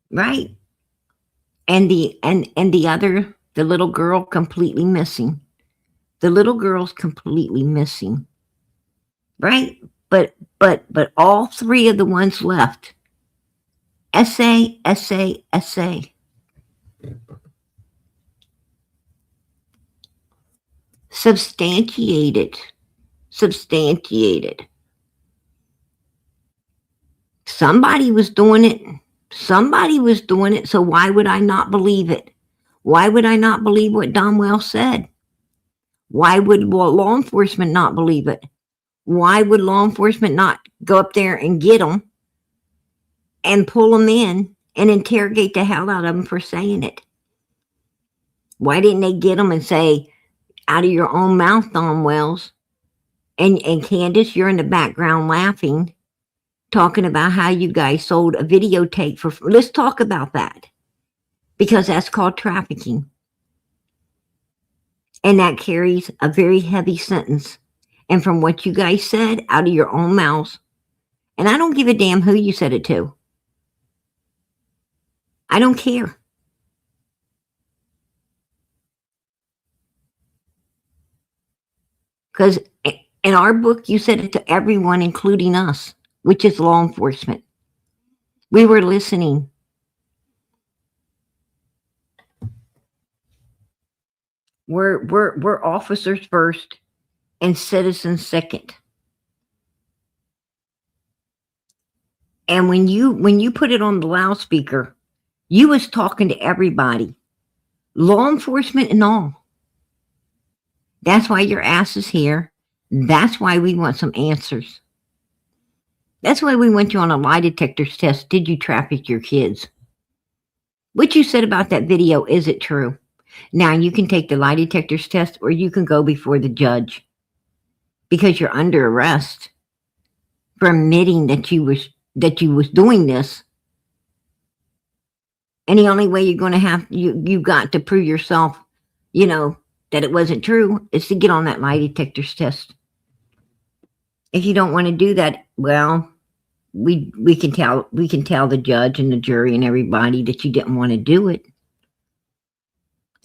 Right? And the other, the little girl completely missing. The little girl's completely missing. Right? But all 3 of the ones left. Essay. Substantiated. Somebody was doing it. So why would I not believe it? Why would I not believe what Don Wells said? Why would law enforcement not believe it? Why would law enforcement not go up there and get them and pull them in and interrogate the hell out of them for saying it? Why didn't they get them and say, out of your own mouth, Don Wells? And Candace, you're in the background laughing, talking about how you guys sold a videotape for. Let's talk about that, because that's called trafficking. And that carries a very heavy sentence. And from what you guys said out of your own mouths, and I don't give a damn who you said it to. I don't care. Because in our book, you said it to everyone, including us, which is law enforcement. We were listening. We're officers first and citizens second. And when you put it on the loudspeaker, you was talking to everybody, law enforcement and all. That's why your ass is here. That's why we want some answers. That's why we went you on a lie detector's test. Did you traffic your kids? What you said about that video, is it true? Now you can take the lie detector's test, or you can go before the judge, because you're under arrest for admitting that you was doing this. And the only way you're going to have, you got to prove yourself, that it wasn't true, is to get on that lie detector's test. If you don't want to do that, well, we can tell the judge and the jury and everybody that you didn't want to do it.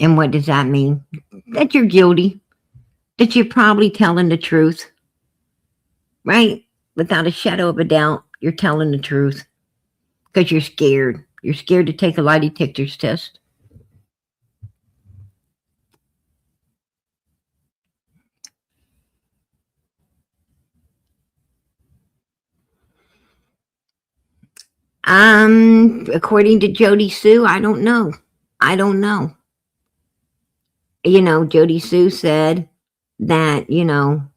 And what does that mean? That you're guilty, that you're probably telling the truth, right? Without a shadow of a doubt, you're telling the truth, because you're scared. You're scared to take a lie detector's test. According to Jody Sue, I don't know. I don't know. Jody Sue said that,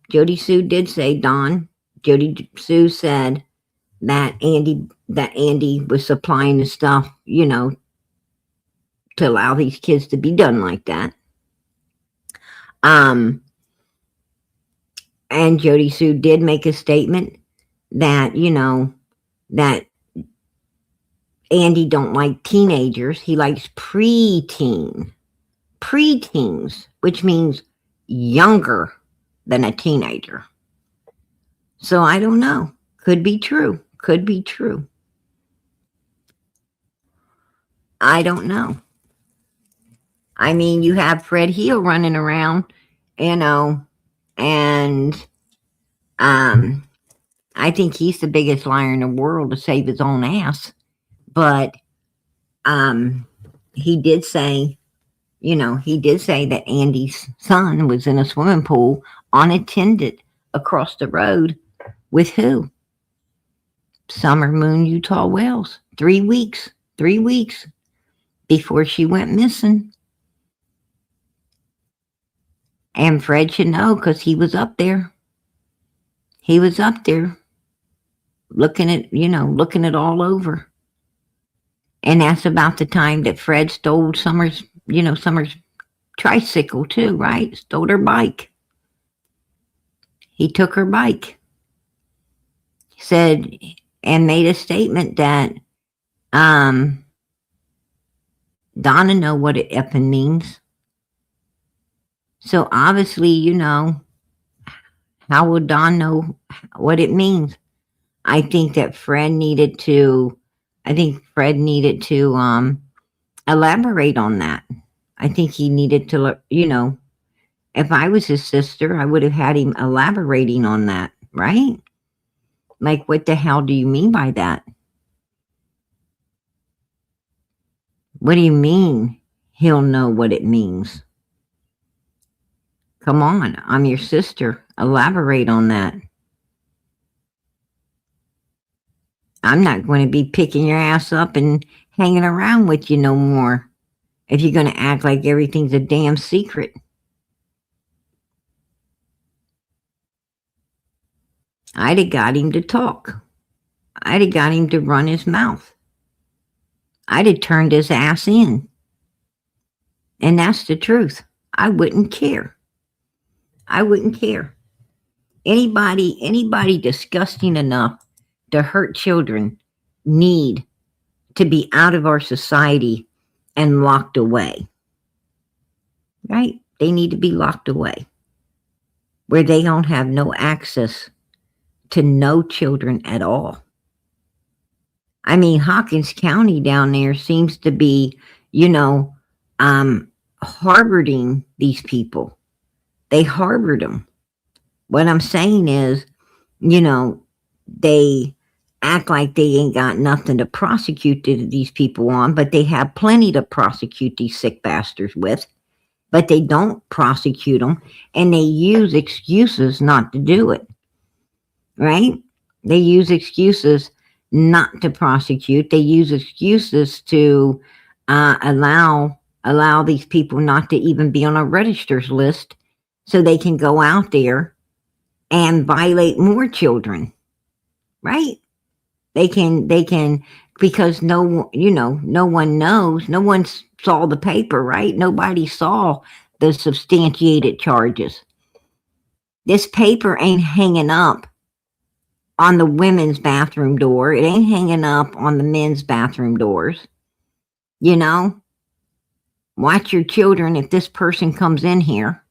Jody Sue did say, Don, Jody Sue said that Andy was supplying the stuff, to allow these kids to be done like that. And Jody Sue did make a statement that, that Andy don't like teenagers. He likes preteens, which means younger than a teenager. So I don't know. Could be true. Could be true. I don't know. I mean, you have Fred Heel running around, and I think he's the biggest liar in the world to save his own ass. But he did say, that Andy's son was in a swimming pool unattended across the road with who? Summer Moon Utah Wells. 3 weeks before she went missing. And Fred should know because he was up there. He was up there looking it all over. And that's about the time that Fred stole Summer's tricycle too, right? Stole her bike. He took her bike. Said and made a statement that Donna know what it effing means. So obviously, how would Don know what it means? I think Fred needed to elaborate on that. I think he needed to, if I was his sister, I would have had him elaborating on that, right? Like, what the hell do you mean by that? What do you mean he'll know what it means? Come on, I'm your sister. Elaborate on that. I'm not going to be picking your ass up and hanging around with you no more if you're going to act like everything's a damn secret. I'd have got him to talk. I'd have got him to run his mouth. I'd have turned his ass in. And that's the truth. I wouldn't care. I wouldn't care. Anybody disgusting enough to hurt children need to be out of our society and locked away. Right? They need to be locked away where they don't have no access to no children at all. I mean, Hawkins County down there seems to be, harboring these people. They harbored them. What I'm saying is, they act like they ain't got nothing to prosecute these people on, but they have plenty to prosecute these sick bastards with. But they don't prosecute them, and they use excuses not to do it. Right? They use excuses not to prosecute. They use excuses to allow these people not to even be on a register's list, so they can go out there and violate more children. Right? They can because no one knows. No one saw the paper, right? Nobody saw the substantiated charges. This paper ain't hanging up on the women's bathroom door. It ain't hanging up on the men's bathroom doors. Watch your children if this person comes in here.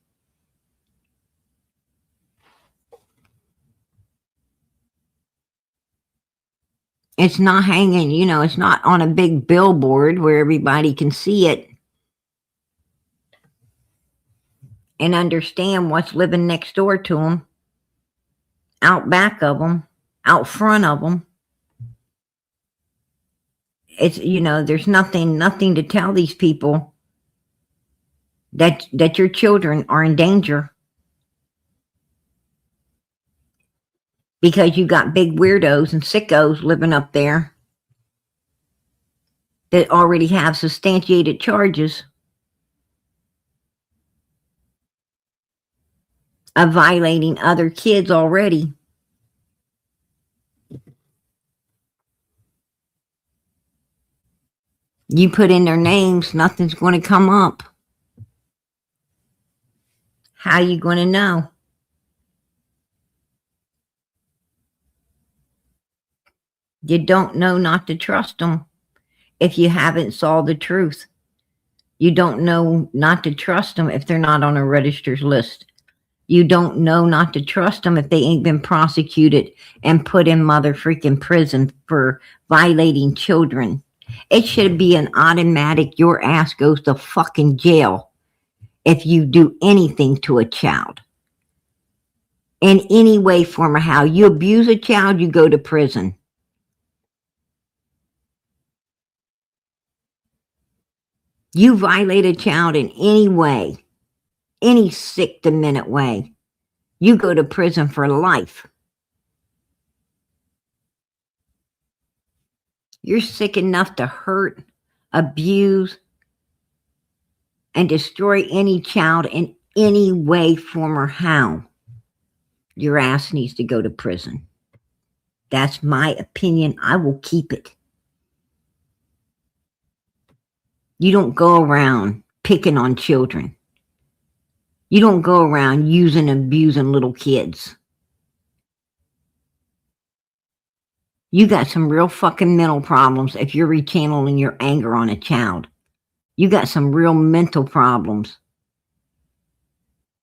It's not hanging, it's not on a big billboard where everybody can see it and understand what's living next door to them, out back of them, out front of them. It's, there's nothing to tell these people that your children are in danger. Because you got big weirdos and sickos living up there. that already have substantiated charges of violating other kids already. You put in their names, nothing's going to come up. How are you going to know? You don't know not to trust them if you haven't saw the truth. You don't know not to trust them if they're not on a register's list. You don't know not to trust them if they ain't been prosecuted and put in mother freaking prison for violating children. It should be an automatic, your ass goes to fucking jail if you do anything to a child. In any way, form, or how. You abuse a child, you go to prison. You violate a child in any way, any sick, demented way, you go to prison for life. You're sick enough to hurt, abuse, and destroy any child in any way, form, or how. Your ass needs to go to prison. That's my opinion. I will keep it. You don't go around picking on children. You don't go around using and abusing little kids. You got some real fucking mental problems if you're rechanneling your anger on a child. You got some real mental problems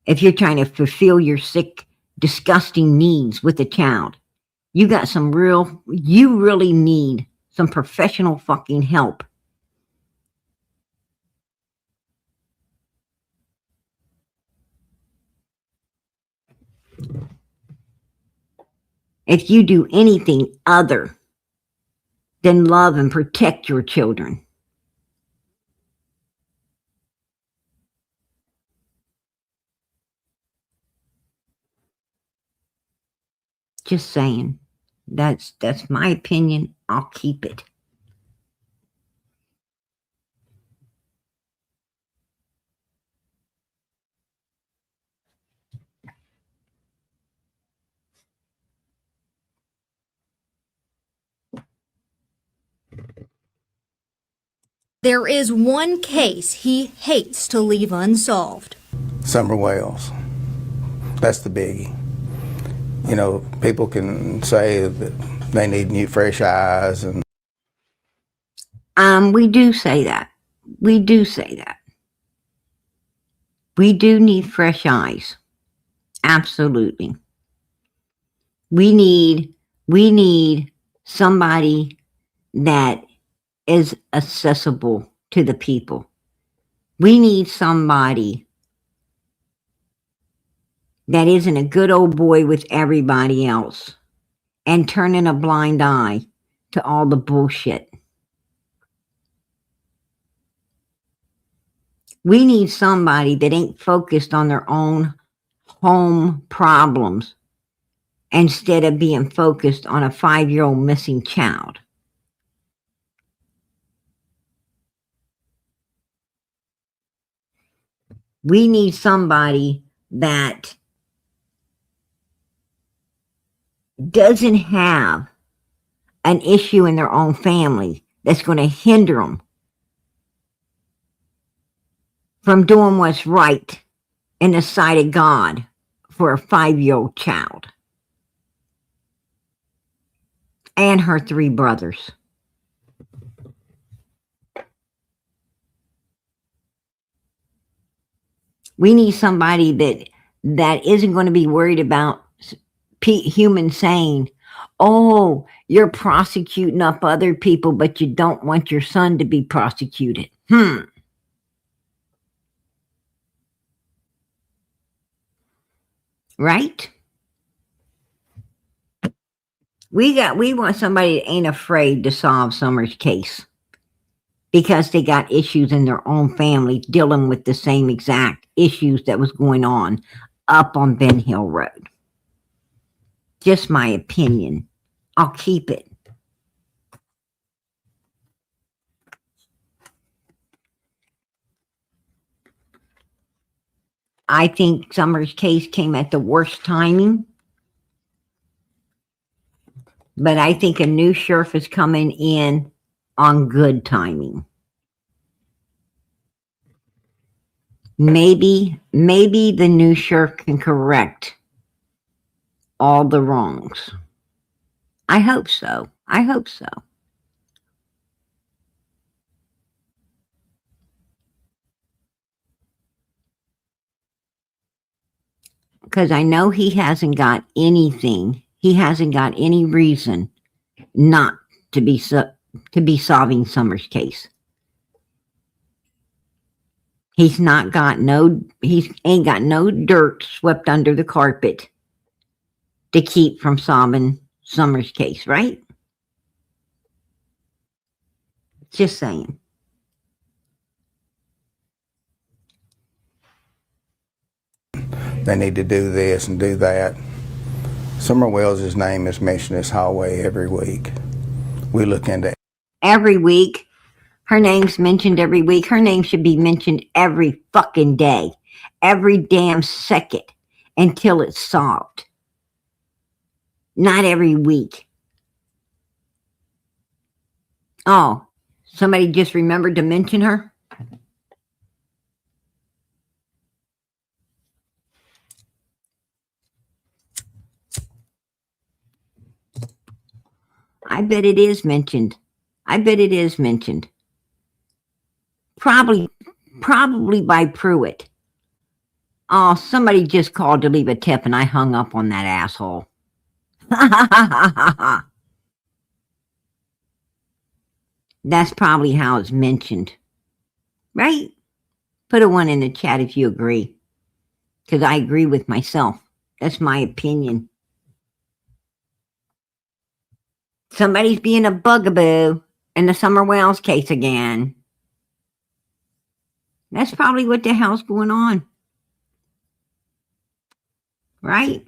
if you're trying to fulfill your sick, disgusting needs with a child. You got some real, you really need some professional fucking help. If you do anything other than love and protect your children. Just saying. That's my opinion. I'll keep it. There is one case he hates to leave unsolved. Summer Wales. That's the biggie. You know, people can say that they need new fresh eyes and we do say that. We do say that. We do need fresh eyes. Absolutely. We need somebody that is accessible to the people. We need somebody that isn't a good old boy with everybody else and turning a blind eye to all the bullshit. We need somebody that ain't focused on their own home problems instead of being focused on a 5-year-old missing child. We need somebody that doesn't have an issue in their own family that's going to hinder them from doing what's right in the sight of God for a 5-year-old child and her 3 brothers. We need somebody that isn't going to be worried about humans saying, oh, you're prosecuting up other people, but you don't want your son to be prosecuted. Right? We want somebody that ain't afraid to solve Summer's case because they got issues in their own family dealing with the same exact issues that was going on up on Ben Hill Road. Just my opinion. I'll keep it. I think Summer's case came at the worst timing. But I think a new sheriff is coming in on good timing. Maybe the new sheriff can correct all the wrongs. I hope so. I hope so. Because I know he hasn't got anything. He hasn't got any reason not to be solving Summer's case. He ain't got no dirt swept under the carpet to keep from solving Summer's case, right? Just saying. They need to do this and do that. Summer Wells' name is mentioned this hallway every week. We look into every week. Her name's mentioned every week. Her name should be mentioned every fucking day, every damn second until it's solved. Not every week. Oh, somebody just remembered to mention her? I bet it is mentioned. I bet it is mentioned. Probably by Pruitt. Oh, somebody just called to leave a tip and I hung up on that asshole. That's probably how it's mentioned. Right? Put a 1 in the chat if you agree. Because I agree with myself. That's my opinion. Somebody's being a bugaboo in the Summer Wells case again. That's probably what the hell's going on. Right?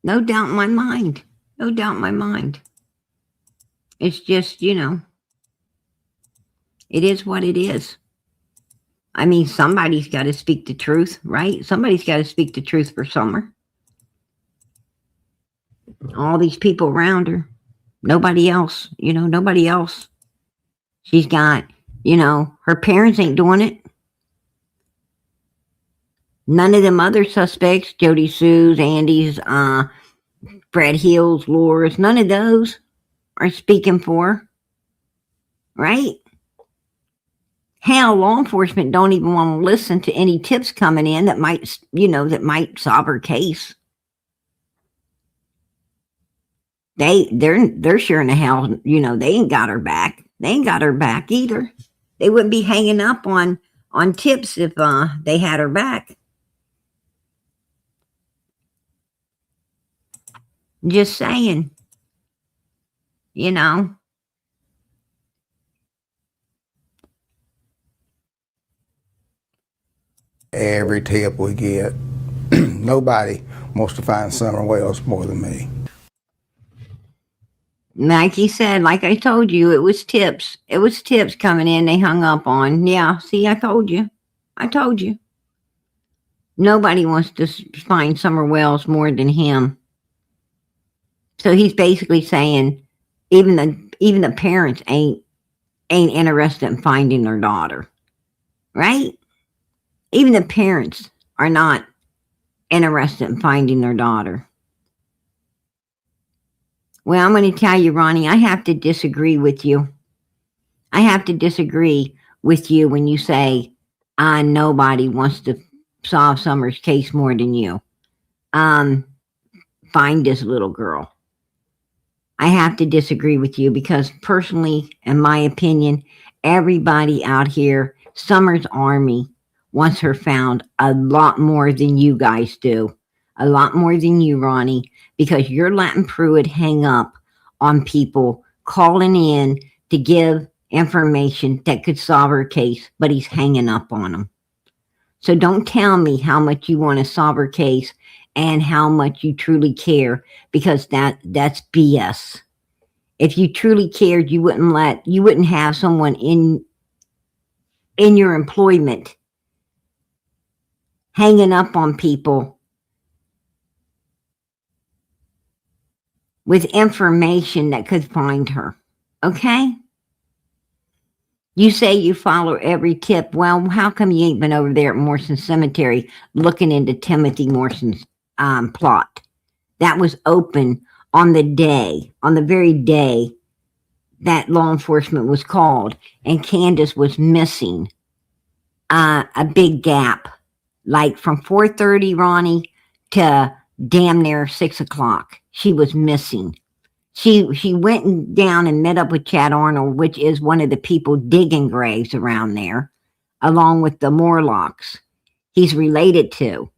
No doubt in my mind. No doubt in my mind. It's just, it is what it is. I mean, somebody's got to speak the truth, right? Somebody's got to speak the truth for Summer. All these people around her. Nobody else, nobody else. She's got, her parents ain't doing it. None of them other suspects, Jody Sue's, Andy's, Brad Hill's, Laura's, none of those are speaking for her, right? Hell, law enforcement don't even want to listen to any tips coming in that might solve her case. They're sure in the hell, they ain't got her back. They ain't got her back either. They wouldn't be hanging up on tips if they had her back. Just saying. every tip we get. Nobody wants to find Summer Wells more than me. Like you said, like I told you, it was tips. It was tips coming in they hung up on. Yeah, see, I told you. Nobody wants to find Summer Wells more than him. So he's basically saying even the parents ain't interested in finding their daughter. Right? Even the parents are not interested in finding their daughter. Well, I'm going to tell you, Ronnie, I have to disagree with you. I have to disagree with you when you say, nobody wants to solve Summer's case more than you. Find this little girl. I have to disagree with you because personally, in my opinion, everybody out here, Summer's army, wants her found a lot more than you guys do. A lot more than you, Ronnie, because you're letting Pruitt hang up on people calling in to give information that could solve her case, but he's hanging up on them. So don't tell me how much you want to solve her case and how much you truly care, because that's BS. If you truly cared, you wouldn't have someone in your employment hanging up on people with information that could find her. Okay? You say you follow every tip. Well, how come you ain't been over there at Morrison Cemetery looking into Timothy Morrison's plot? That was open on the very day that law enforcement was called, and Candace was missing. A big gap, like from 4:30, Ronnie, to damn near 6 o'clock. She was missing. She went down and met up with Chad Arnold, which is one of the people digging graves around there, along with the Morlocks he's related to.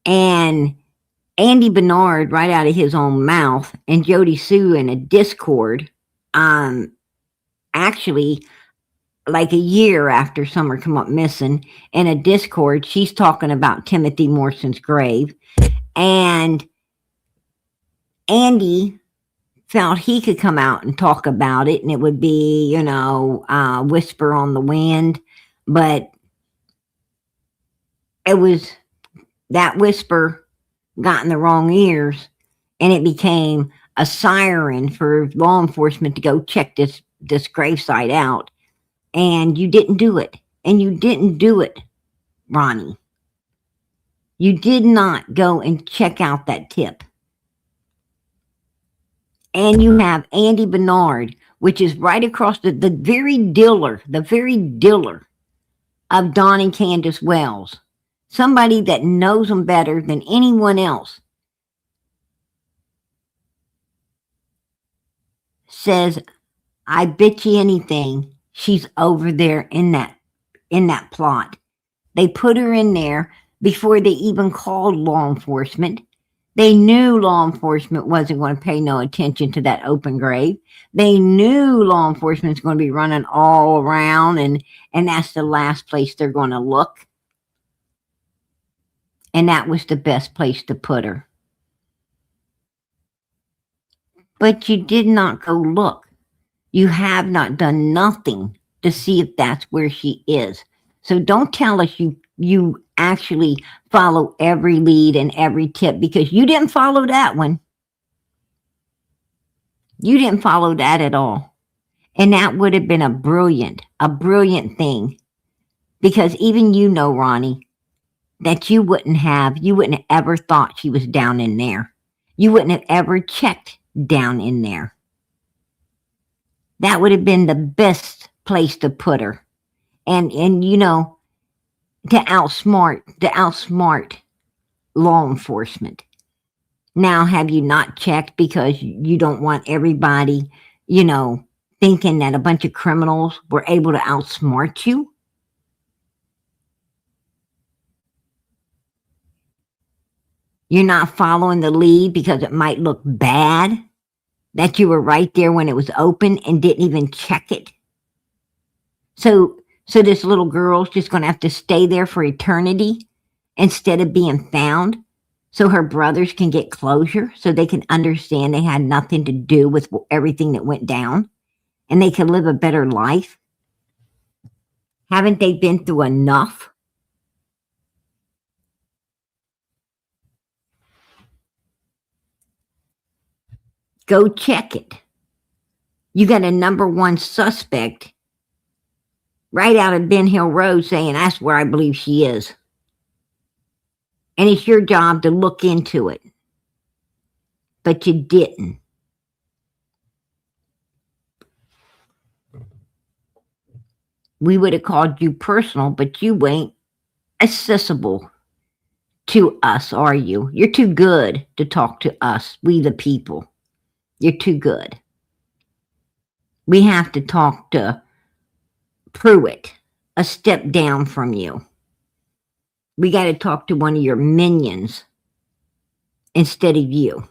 And Andy Bernard, right out of his own mouth, and Jody Sue in a Discord, actually, like a year after Summer come up missing, in a Discord, she's talking about Timothy Morrison's grave. And Andy felt he could come out and talk about it, and it would be, whisper on the wind. But it was that whisper got in the wrong ears, and it became a siren for law enforcement to go check this gravesite out. And you didn't do it. And you didn't do it, Ronnie. You did not go and check out that tip. And you have Andy Bernard, which is right across the very dealer of Don and Candace Wells. Somebody that knows them better than anyone else. Says, I bet you anything she's over there in that plot. They put her in there before they even called law enforcement. They knew law enforcement wasn't going to pay no attention to that open grave. They knew law enforcement's going to be running all around, and that's the last place they're going to look. And that was the best place to put her. But you did not go look. You have not done nothing to see if that's where she is. So don't tell us you actually follow every lead and every tip, because you didn't follow that one. You didn't follow that at all. And that would have been a brilliant thing. Because even Ronnie, that you wouldn't have ever thought she was down in there. You wouldn't have ever checked down in there. That would have been the best place to put her. And to outsmart law enforcement. Now, have you not checked because you don't want everybody, thinking that a bunch of criminals were able to outsmart you? You're not following the lead because it might look bad that you were right there when it was open and didn't even check it. So this little girl's just going to have to stay there for eternity instead of being found, so her brothers can get closure, so they can understand they had nothing to do with everything that went down, and they can live a better life. Haven't they been through enough? Go check it. You got a number one suspect right out of Ben Hill Road saying, that's where I believe she is. And it's your job to look into it. But you didn't. We would have called you personal, but you ain't accessible to us, are you? You're too good to talk to us, we the people. You're too good. We have to talk to Pruitt, a step down from you. We got to talk to one of your minions instead of you.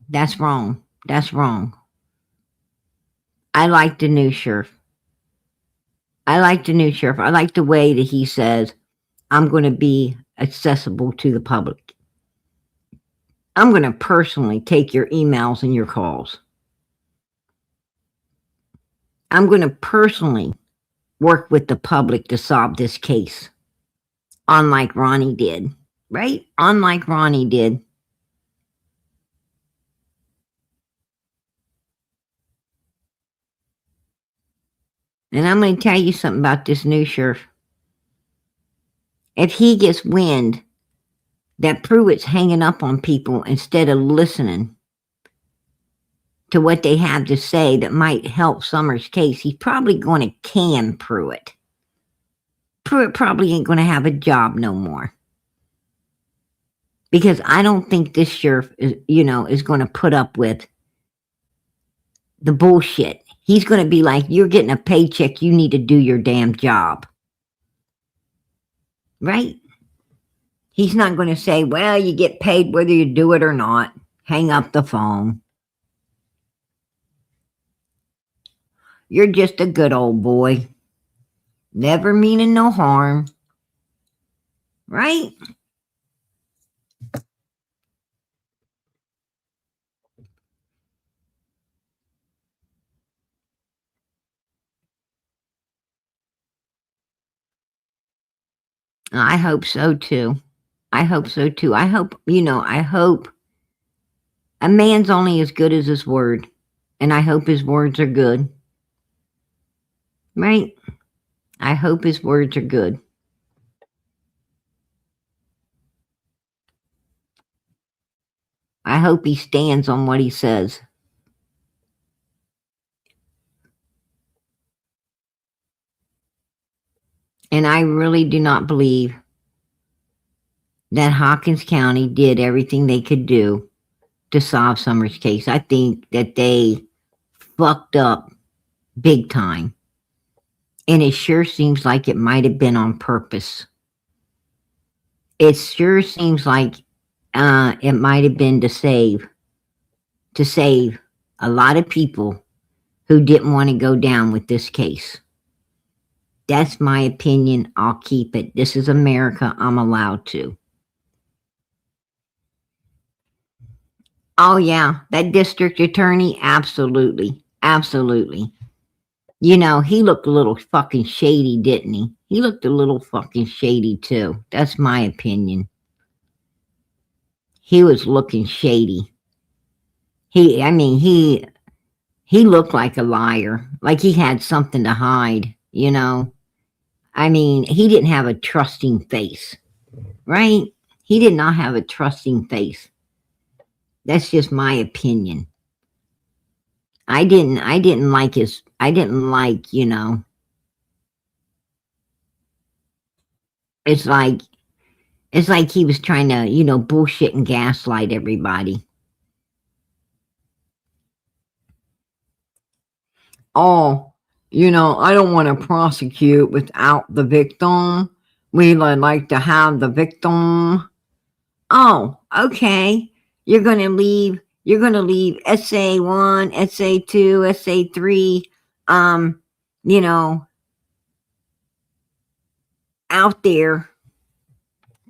That's wrong. That's wrong. I like the new sheriff. I like the way that he says, I'm going to be accessible to the public. I'm going to personally take your emails and your calls. I'm going to personally work with the public to solve this case. Unlike Ronnie did, right? Unlike Ronnie did. And I'm going to tell you something about this new sheriff. If he gets wind that Pruitt's hanging up on people instead of listening to what they have to say that might help Summers' case, he's probably going to can Pruitt. Pruitt probably ain't going to have a job no more. Because I don't think this sheriff is going to put up with the bullshit. He's going to be like, you're getting a paycheck, you need to do your damn job. Right? He's not going to say, well, you get paid whether you do it or not. Hang up the phone. You're just a good old boy. Never meaning no harm. Right? I hope so too. I hope so too. I hope a man's only as good as his word. And I hope his words are good. Right? I hope his words are good. I hope he stands on what he says. And I really do not believe that Hawkins County did everything they could do to solve Summers' case. I think that they fucked up big time. And it sure seems like it might have been on purpose. It sure seems like it might have been to save a lot of people who didn't want to go down with this case. That's my opinion. I'll keep it. This is America. I'm allowed to. Oh, yeah. That district attorney? Absolutely. Absolutely. You know, he looked a little fucking shady, didn't he? He looked a little fucking shady, too. That's my opinion. He was looking shady. He looked like a liar. Like he had something to hide, you know? I mean, he didn't have a trusting face, right? He did not have a trusting face. That's just my opinion. I didn't like, you know, it's like he was trying to, you know, bullshit and gaslight everybody. Oh, you know, I don't want to prosecute without the victim. We like to have the victim. Oh, okay. You're going to leave SA1, SA2, SA3, you know, out there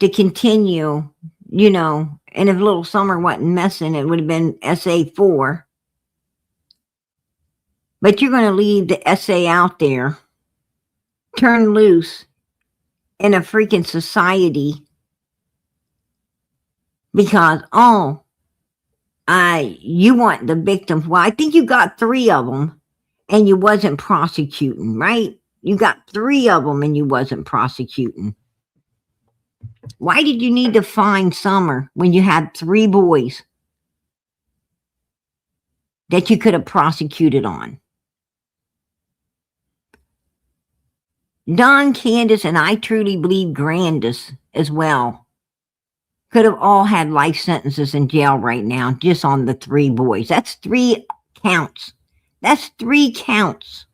to continue, you know, and if Little Summer wasn't messing, it would have been SA4. But you're going to leave the SA out there, turn loose in a freaking society because, you want the victims. Well, I think you got 3 of them and you wasn't prosecuting, right? You got 3 of them and you wasn't prosecuting. Why did you need to find Summer when you had 3 boys that you could have prosecuted on? Don, Candace, and I truly believe Grandis as well could have all had life sentences in jail right now just on the 3 boys. That's 3 counts. That's 3 counts.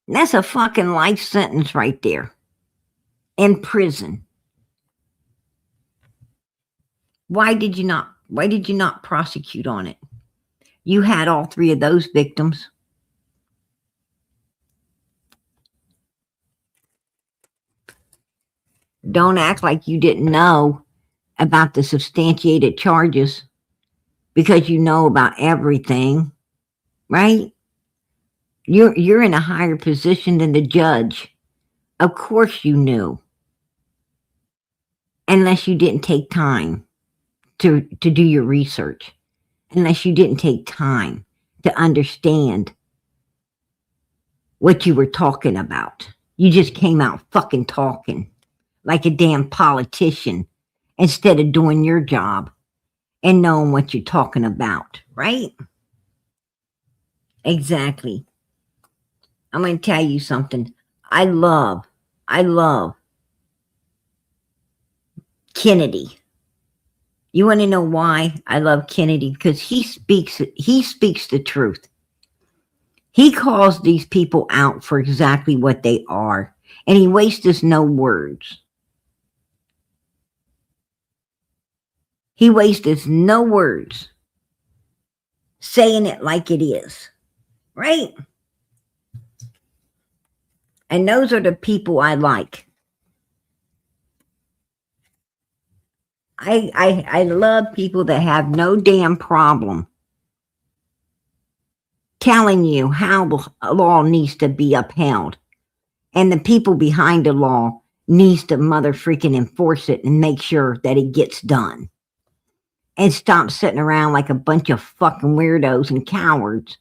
That's a fucking life sentence right there. In prison. Why did you not prosecute on it? You had all 3 of those victims. Don't act like you didn't know about the substantiated charges because you know about everything, right? You're in a higher position than the judge. Of course you knew. Unless you didn't take time to do your research. Unless you didn't take time to understand what you were talking about. You just came out fucking talking like a damn politician instead of doing your job and knowing what you're talking about, right? Exactly. I'm going to tell you something. I love Kennedy. You want to know why I love Kennedy? Because he speaks the truth. He calls these people out for exactly what they are, and he wastes no words. He wastes no words saying it like it is, right? And those are the people I like. I love people that have no damn problem telling you how the law needs to be upheld. And the people behind the law needs to mother freaking enforce it and make sure that it gets done. And stop sitting around like a bunch of fucking weirdos and cowards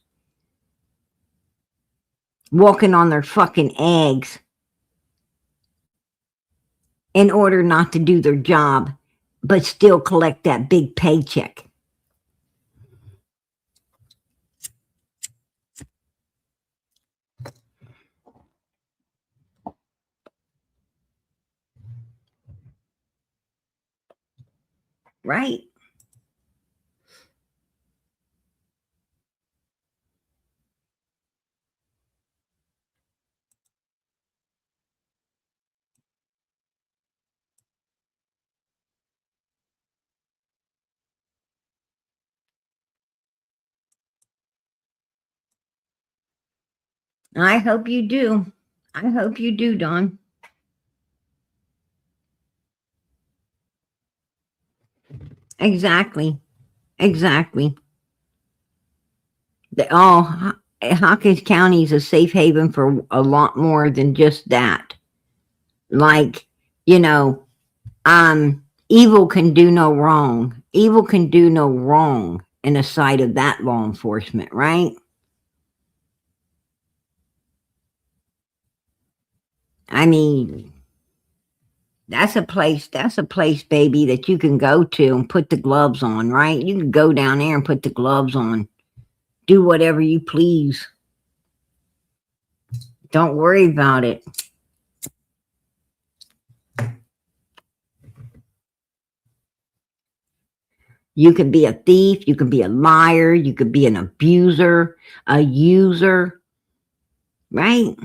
walking on their fucking eggs in order not to do their job, but still collect that big paycheck. Right? I hope you do. I hope you do, Don. Exactly. Exactly. Hawkins County is a safe haven for a lot more than just that. Like, you know, evil can do no wrong. Evil can do no wrong in the sight of that law enforcement, right? I mean, that's a place, baby, that you can go to and put the gloves on, right? You can go down there and put the gloves on. Do whatever you please. Don't worry about it. You could be a thief, you could be a liar, you could be an abuser, a user, right?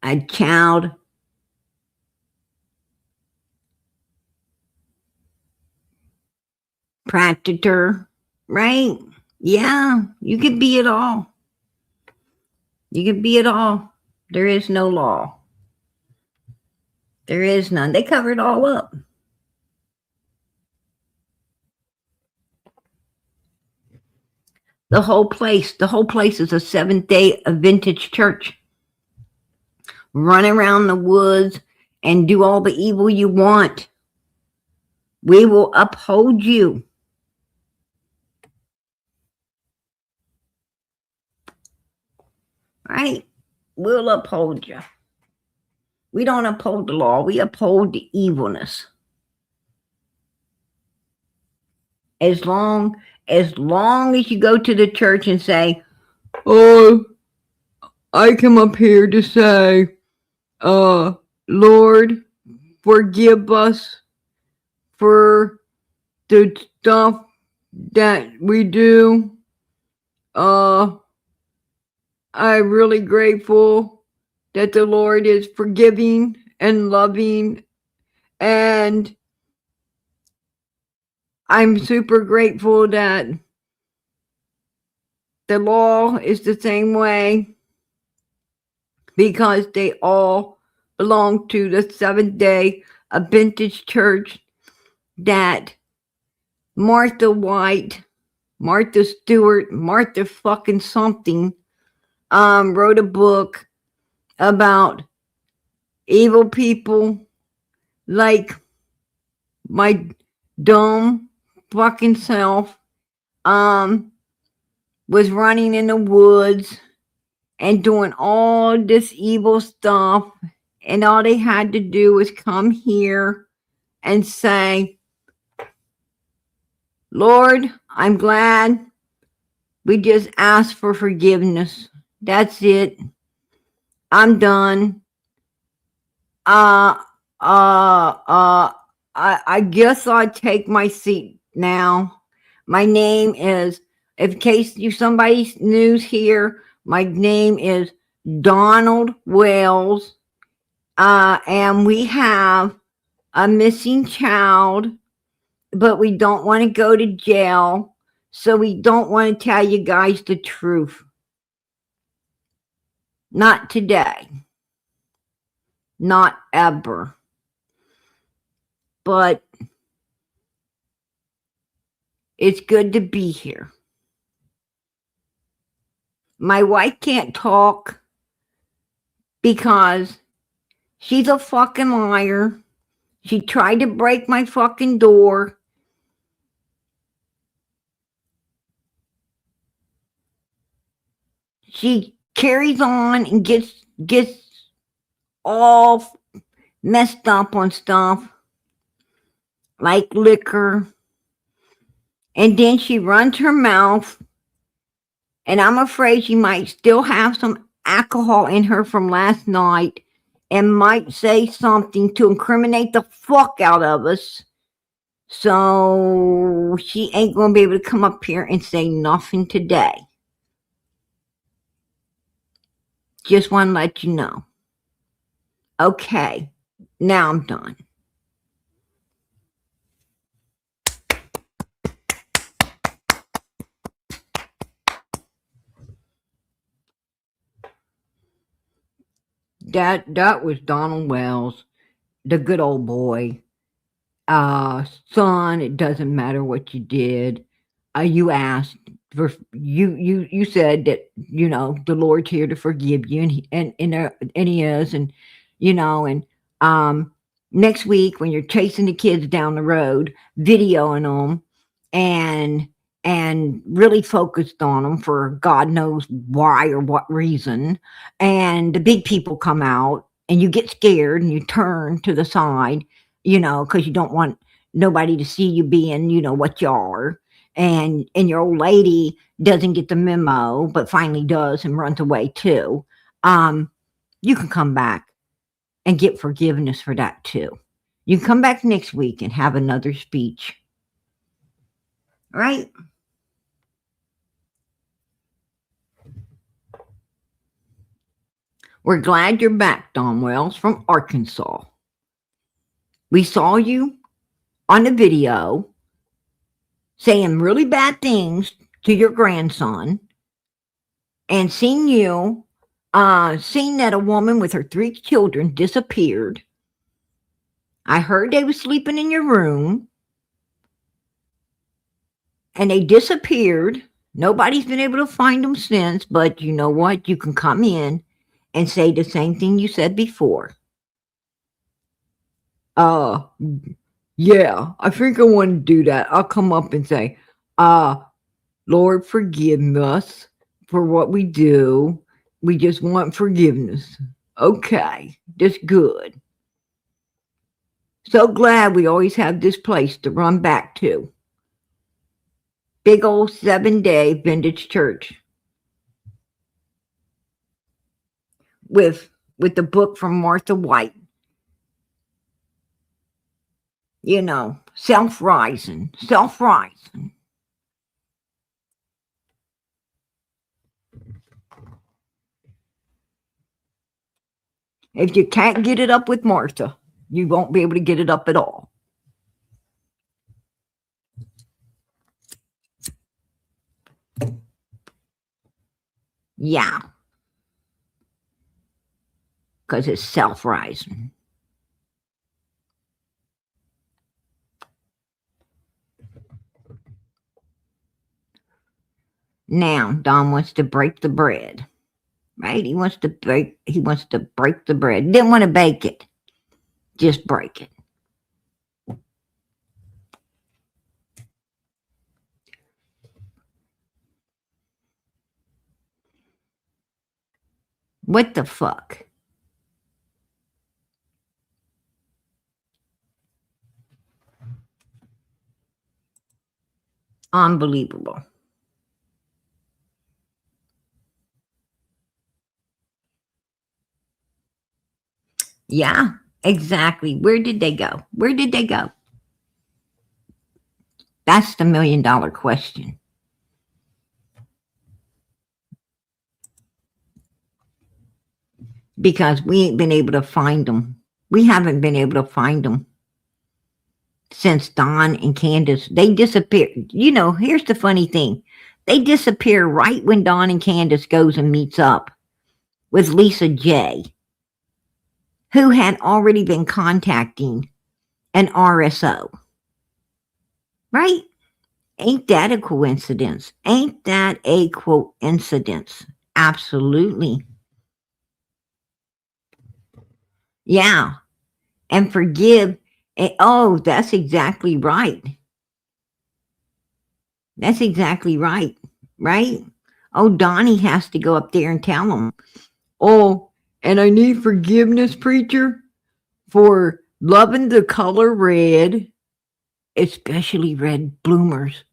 A child predator, right? Yeah, you could be it all. You could be it all. There is no law. There is none. They cover it all up. The whole place is a Seventh-day Adventist church. Run around the woods and do all the evil you want. We will uphold you. Right? We'll uphold you. We don't uphold the law. We uphold the evilness. As long as you go to the church and say, "Oh, I come up here to say, Lord, forgive us for the stuff that we do. I'm really grateful that the Lord is forgiving and loving, and I'm super grateful that the law is the same way." because they all belong to the Seventh-day Adventist Church that Martha White, Martha Stewart, Martha fucking something, wrote a book about evil people like my dumb fucking self, was running in the woods and doing all this evil stuff, and all they had to do was come here and say, Lord, I'm glad we just asked for forgiveness. That's it. I'm done. I guess I'll take my seat now. My name is, in case you somebody's news here, my name is Donald Wells. And we have a missing child, but we don't want to go to jail, so we don't want to tell you guys the truth. Not today. Not ever. But it's good to be here. My wife can't talk because she's a fucking liar. She tried to break my fucking door. She carries on and gets all messed up on stuff like liquor. And then she runs her mouth, and I'm afraid she might still have some alcohol in her from last night and might say something to incriminate the fuck out of us. So she ain't going to be able to come up here and say nothing today. Just want to let you know. Okay, now I'm done. That was Donald Wells, the good old boy. Son, it doesn't matter what you did. You asked for you said that the Lord's here to forgive you, and he is, and next week when you're chasing the kids down the road, videoing them, and really focused on them for God knows why or what reason, and the big people come out, and you get scared and you turn to the side, because you don't want nobody to see you being, what you are. And your old lady doesn't get the memo, but finally does and runs away too. You can come back and get forgiveness for that too. You can come back next week and have another speech. Right? We're glad you're back, Don Wells from Arkansas. We saw you on the video saying really bad things to your grandson, and seen that a woman with her 3 children disappeared. I heard they were sleeping in your room, and they disappeared. Nobody's been able to find them since, but you know what? You can come in and say the same thing you said before. Yeah, I think I want to do that. I'll come up and say, Lord, forgive us for what we do. We just want forgiveness. Okay, that's good. So glad we always have this place to run back to. Big old 7-day vintage church. With the book from Martha White. Self-rising. If you can't get it up with Martha, you won't be able to get it up at all. Yeah. because it's self-rising. Now, Don wants to break the bread, right? He wants to break the bread. Didn't want to bake it, just break it. What the fuck? Unbelievable. Yeah, exactly. Where did they go? Where did they go? That's the $1 million question. Because we ain't been able to find them. We haven't been able to find them since Don and Candace. They disappeared. You know, here's the funny thing. They disappear right when Don and Candace goes and meets up with Lisa J, who had already been contacting an RSO. Right? Ain't that a coincidence? Ain't that a coincidence? Absolutely. Yeah. And forgive. Oh, that's exactly right. That's exactly right. Right? Oh, Donnie has to go up there and tell him. Oh, and I need forgiveness, preacher, for loving the color red, especially red bloomers.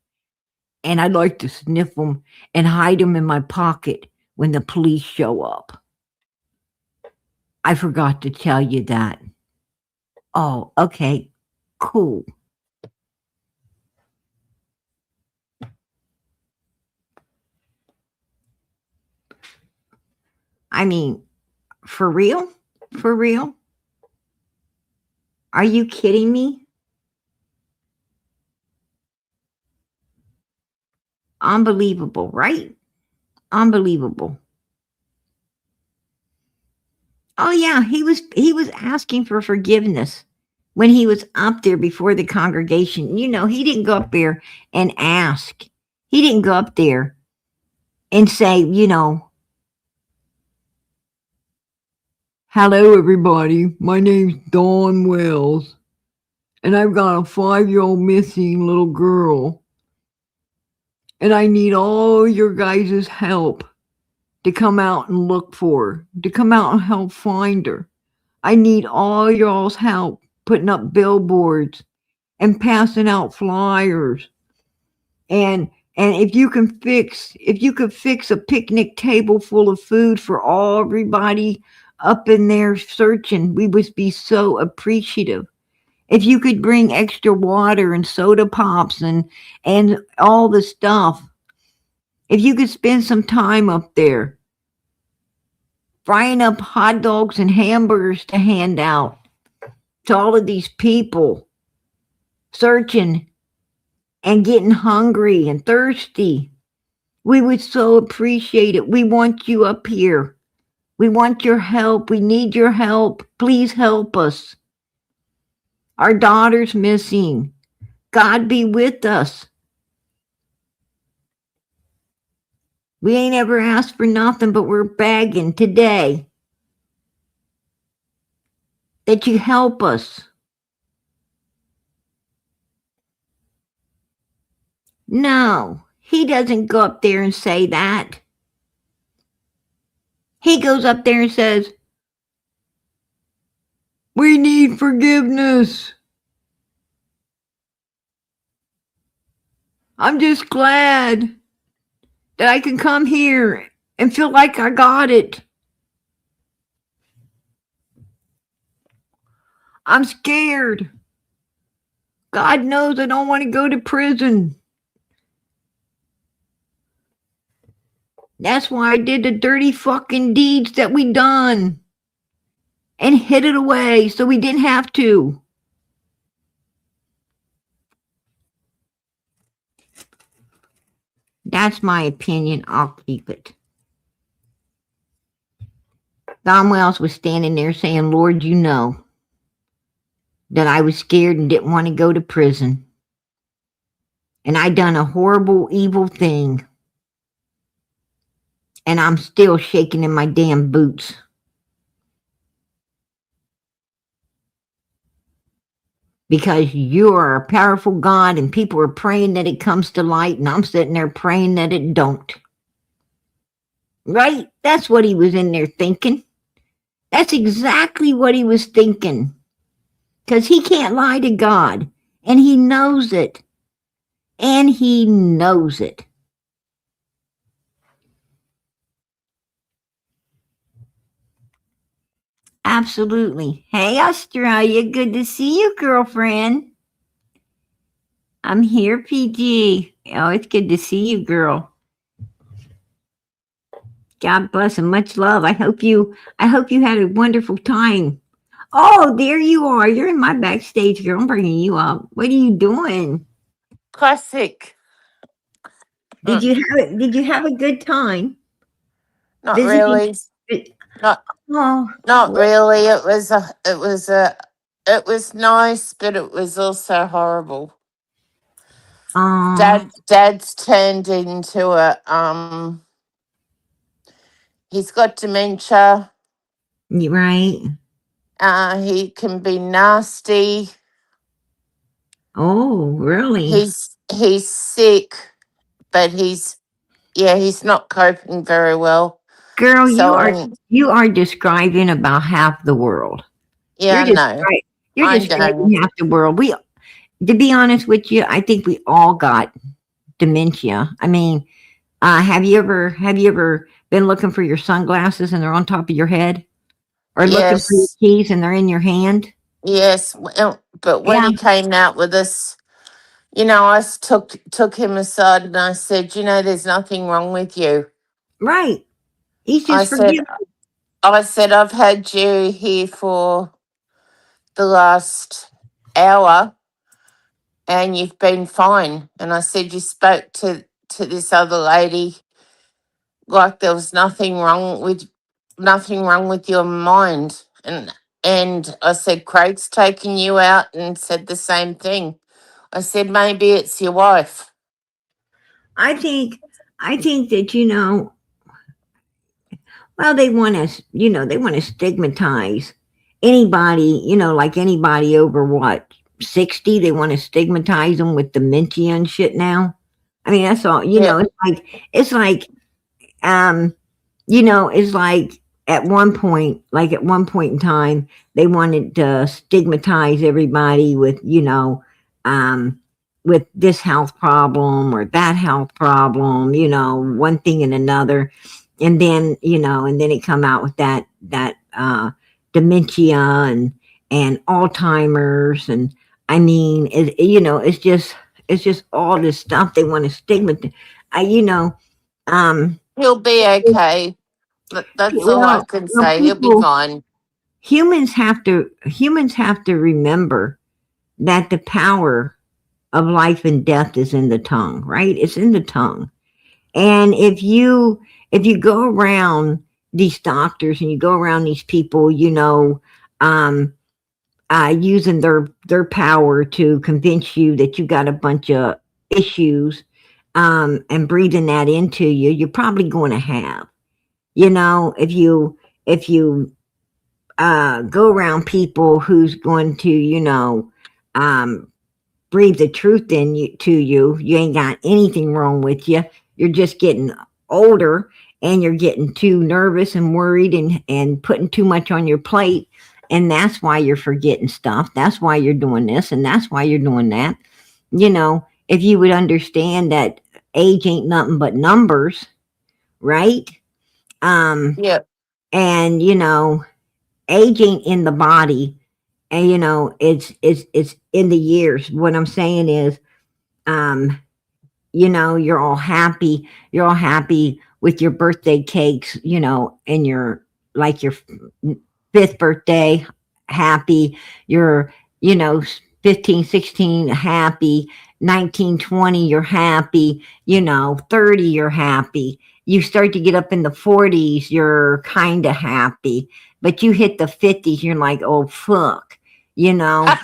And I'd like to sniff them and hide them in my pocket when the police show up. I forgot to tell you that. Oh, okay. Cool. I mean, for real? For real? Are you kidding me? Unbelievable, right? Unbelievable. Oh yeah, he was asking for forgiveness when he was up there before the congregation. You know, he didn't go up there and ask. He didn't go up there and say, you know, hello everybody, my name's Dawn Wells, and I've got a 5-year-old missing little girl, and I need all your guys' help to come out and look for her, to come out and help find her. I need all y'all's help putting up billboards and passing out flyers. And if you could fix a picnic table full of food for everybody up in there searching, we would be so appreciative. If you could bring extra water and soda pops and all the stuff. If you could spend some time up there frying up hot dogs and hamburgers to hand out to all of these people searching and getting hungry and thirsty. We would so appreciate it. We want you up here. We want your help. We need your help. Please help us. Our daughter's missing. God be with us. We ain't ever asked for nothing, but we're begging today that you help us. No, he doesn't go up there and say that. He goes up there and says, we need forgiveness. I'm just glad that I can come here and feel like I got it. I'm scared. God knows I don't want to go to prison. That's why I did the dirty fucking deeds that we done and hid it away so we didn't have to. That's my opinion. I'll keep it. Don Wells was standing there saying, Lord, you know that I was scared and didn't want to go to prison. And I done a horrible, evil thing. And I'm still shaking in my damn boots. Because you are a powerful God and people are praying that it comes to light, and I'm sitting there praying that it don't. Right? That's what he was in there thinking. That's exactly what he was thinking. Because he can't lie to God. And he knows it. And he knows it. Absolutely. Hey, Australia. Good to see you, girlfriend. I'm here, PG. Oh, it's good to see you, girl. God bless and much love. I hope you had a wonderful time. Oh, there you are. You're in my backstage, girl. I'm bringing you up. What are you doing? Classic. Did you have a good time? Not Visiting? really. Not Oh, not really. It was nice, but it was also horrible. Dad's turned into he's got dementia. right. He can be nasty. Oh, really? He's sick, but he's not coping very well. Girl, So you are describing about half the world. yeah, no. You're describing half the world. To be honest with you, I think we all got dementia. I mean, have you ever been looking for your sunglasses and they're on top of your head, or looking for your keys and they're in your hand? Yes, well, but when he came out with us, I took him aside and I said, there's nothing wrong with you. Right. He's I just forgiven. said, I've had you here for the last hour and you've been fine. And I said, you spoke to this other lady like there was nothing wrong with your mind. And I said, Craig's taken you out, and said the same thing. I said, maybe it's your wife. I think that well, they want to stigmatize anybody, like anybody over what, 60, they want to stigmatize them with dementia and shit now. I mean, that's all, it's like it's like at one point in time, they wanted to stigmatize everybody with, with this health problem or that health problem, one thing and another. And then, it come out with that dementia and Alzheimer's. And I mean, it's just all this stuff they want to stigmatize. He'll be okay. That's all I can say. He'll be fine. Humans have to remember that the power of life and death is in the tongue, right? It's in the tongue. And if you go around these doctors and you go around these people, using their power to convince you that you got a bunch of issues, and breathing that into you, you're probably going to have, if you go around people who's going to, breathe the truth to you, you ain't got anything wrong with you. You're just getting older and you're getting too nervous and worried and putting too much on your plate. And that's why you're forgetting stuff. That's why you're doing this and that's why you're doing that. If you would understand that age ain't nothing but numbers, right? Yeah. And, age ain't in the body. And, it's in the years. What I'm saying is, you're all happy with your birthday cakes, and your 5th birthday happy, your 15, 16 happy, 19, 20 you're happy, 30 you're happy, you start to get up in the 40s, you're kind of happy, but you hit the 50s, you're like, oh fuck, you know,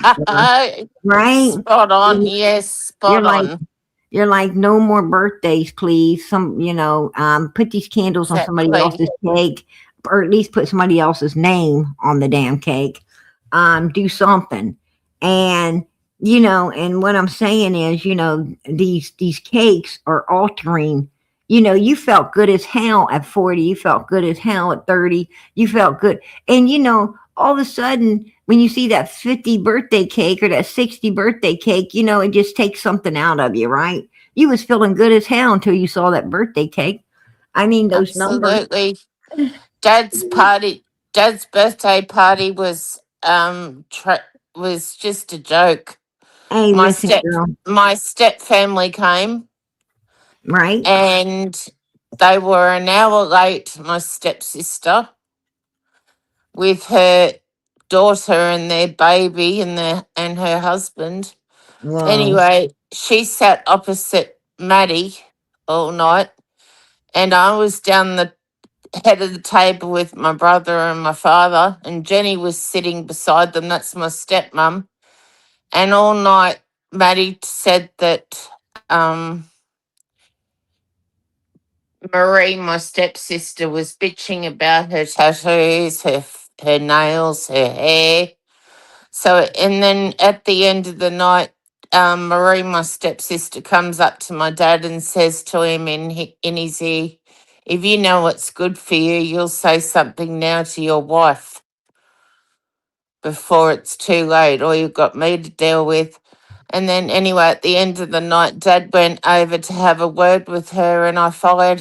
right? Spot on. You're Yes, you're spot like on. you're like, no more birthdays, please. Put these candles on somebody Exactly. else's cake, or at least put somebody else's name on the damn cake. Do something. And and what I'm saying is, these cakes are altering. You felt good as hell at 40, you felt good as hell at 30, you felt good. And all of a sudden, when you see that 50 birthday cake or that 60 birthday cake, it just takes something out of you, right? You was feeling good as hell until you saw that birthday cake. I mean, those numbers. Absolutely. Dad's party, Dad's birthday party was just a joke. Hey, My listen, step girl, my step family came right? and they were an hour late, my stepsister, with her daughter and their baby and her husband. Whoa. Anyway, she sat opposite Maddie all night and I was down the head of the table with my brother and my father, and Jenny was sitting beside them. That's my stepmom. And all night, Maddie said that Marie, my stepsister, was bitching about her tattoos, her nails, her hair. So, and then at the end of the night, Marie, my stepsister, comes up to my dad and says to him in his ear, "If you know what's good for you, you'll say something now to your wife before it's too late, or you've got me to deal with." And then, anyway, at the end of the night, Dad went over to have a word with her, and I followed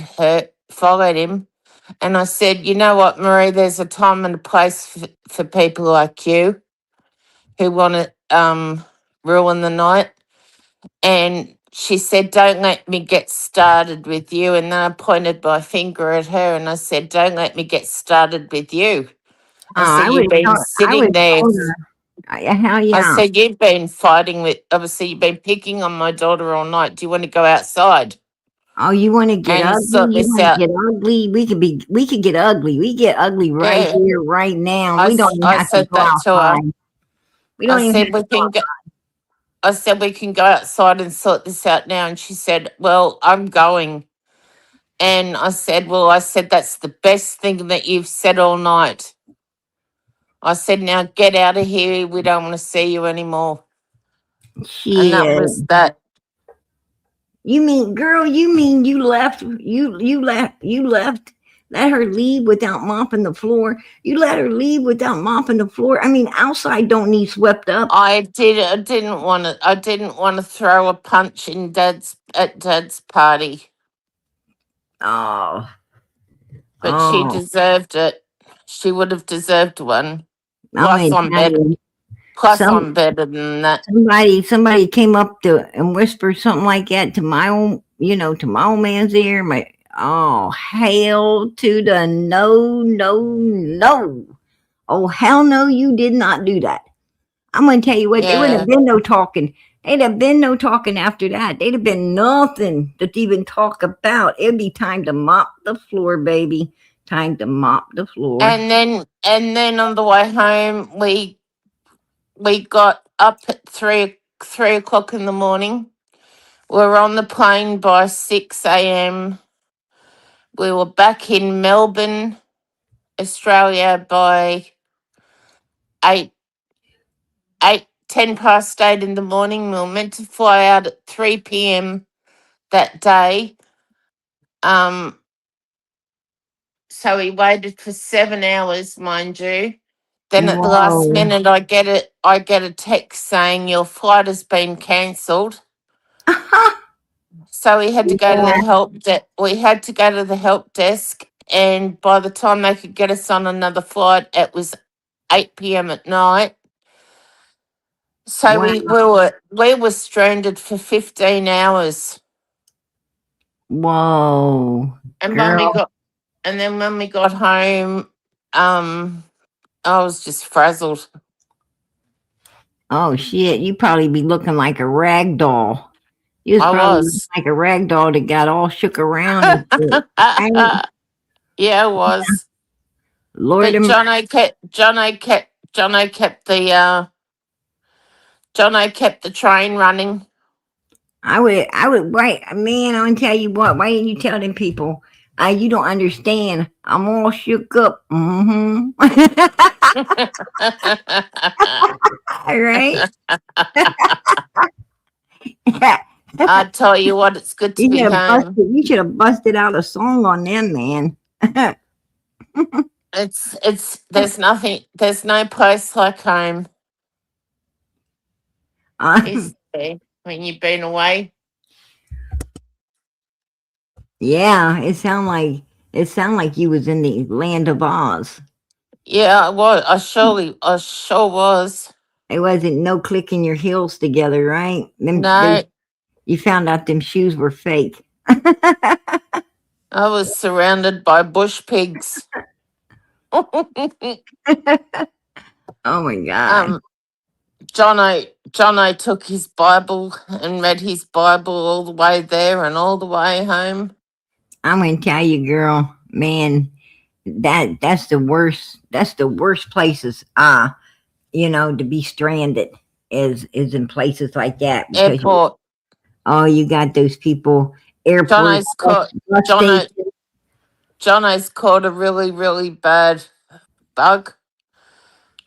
him. And I said, "You know what, Marie, there's a time and a place for people like you who want to ruin the night." And she said, "Don't let me get started with you." And then I pointed my finger at her and I said, "Don't let me get started with you." I said, I would "You've been have I would sitting have there." told her. Hell I yeah. said, "You've been fighting with, obviously, you've been picking on my daughter all night. Do you want to go outside Oh, you want to get and ugly? sort You this want out?" to get ugly? We could get ugly. We get ugly right Yeah. here, right now. We don't even I have to said go that to her. outside. We I don't even said, have we to go can go. I said, we can go outside and sort this out now. And she said, "Well, I'm going." And I said, "Well, I said, that's the best thing that you've said all night." I said, "Now get out of here. We don't want to see you anymore." outside. And that Shit. was that. You mean, girl? You mean you left? You left? Let her leave without mopping the floor. You let her leave without mopping the floor. I mean, outside don't need swept up. I didn't want to. I didn't want to throw a punch at Dad's party, Oh, but she oh. deserved it. She would have deserved one. I'm Plus, gonna I'm tell better. you. Plus, Some I'm better than that. somebody came up to and whispered something like that to my own, to my old man's ear. My oh hell to the no, no, no. Oh hell no, you did not do that. I'm gonna tell you what, there would have Yeah. been no talking. They'd have been no talking after that. They'd have been nothing to even talk about. It'd be time to mop the floor, baby. Time to mop the floor. And then on the way home, we got up at 3 o'clock in the morning. We were on the plane by 6 a.m. We were back in Melbourne, Australia by 8, 10 past 8 in the morning. We were meant to fly out at 3 p.m. that day. Um, so we waited for 7 hours, mind you. Then at the last Whoa. minute, I get a text saying your flight has been cancelled. So we had to go to the Yeah. we had to go to the help desk, and by the time they could get us on another flight, it was 8 p.m. at night. So Wow. we were stranded for 15 hours. Whoa. And when we Girl. got and then when we got home, um, I was just frazzled. Oh shit. You probably be looking like a rag doll. He was I probably was. like a rag doll that got all shook around and shit. Right? Yeah, I was. Lord, But Jono kept the train running. I would, right, man, I'm gonna tell you what, why didn't you tell them people? You don't understand. I'm all shook up. Mm-hmm. All right. I tell you what, it's good to be home. You should have busted out a song on them, man. There's no place like home, Um, is there, when you've been away? yeah, it sound like you was in the land of Oz. Yeah, I was. I sure was. It wasn't no clicking your heels together, right? No, You found out them shoes were fake. I was surrounded by bush pigs. Oh my god. um, Jono took his Bible and read his Bible all the way there and all the way home. I'm gonna tell you, girl, man, that's the worst. That's the worst places. To be stranded is in places like that because Airport. you got those people airports, Jono's caught. bus Jono. stations. Jono's caught a really, really bad bug.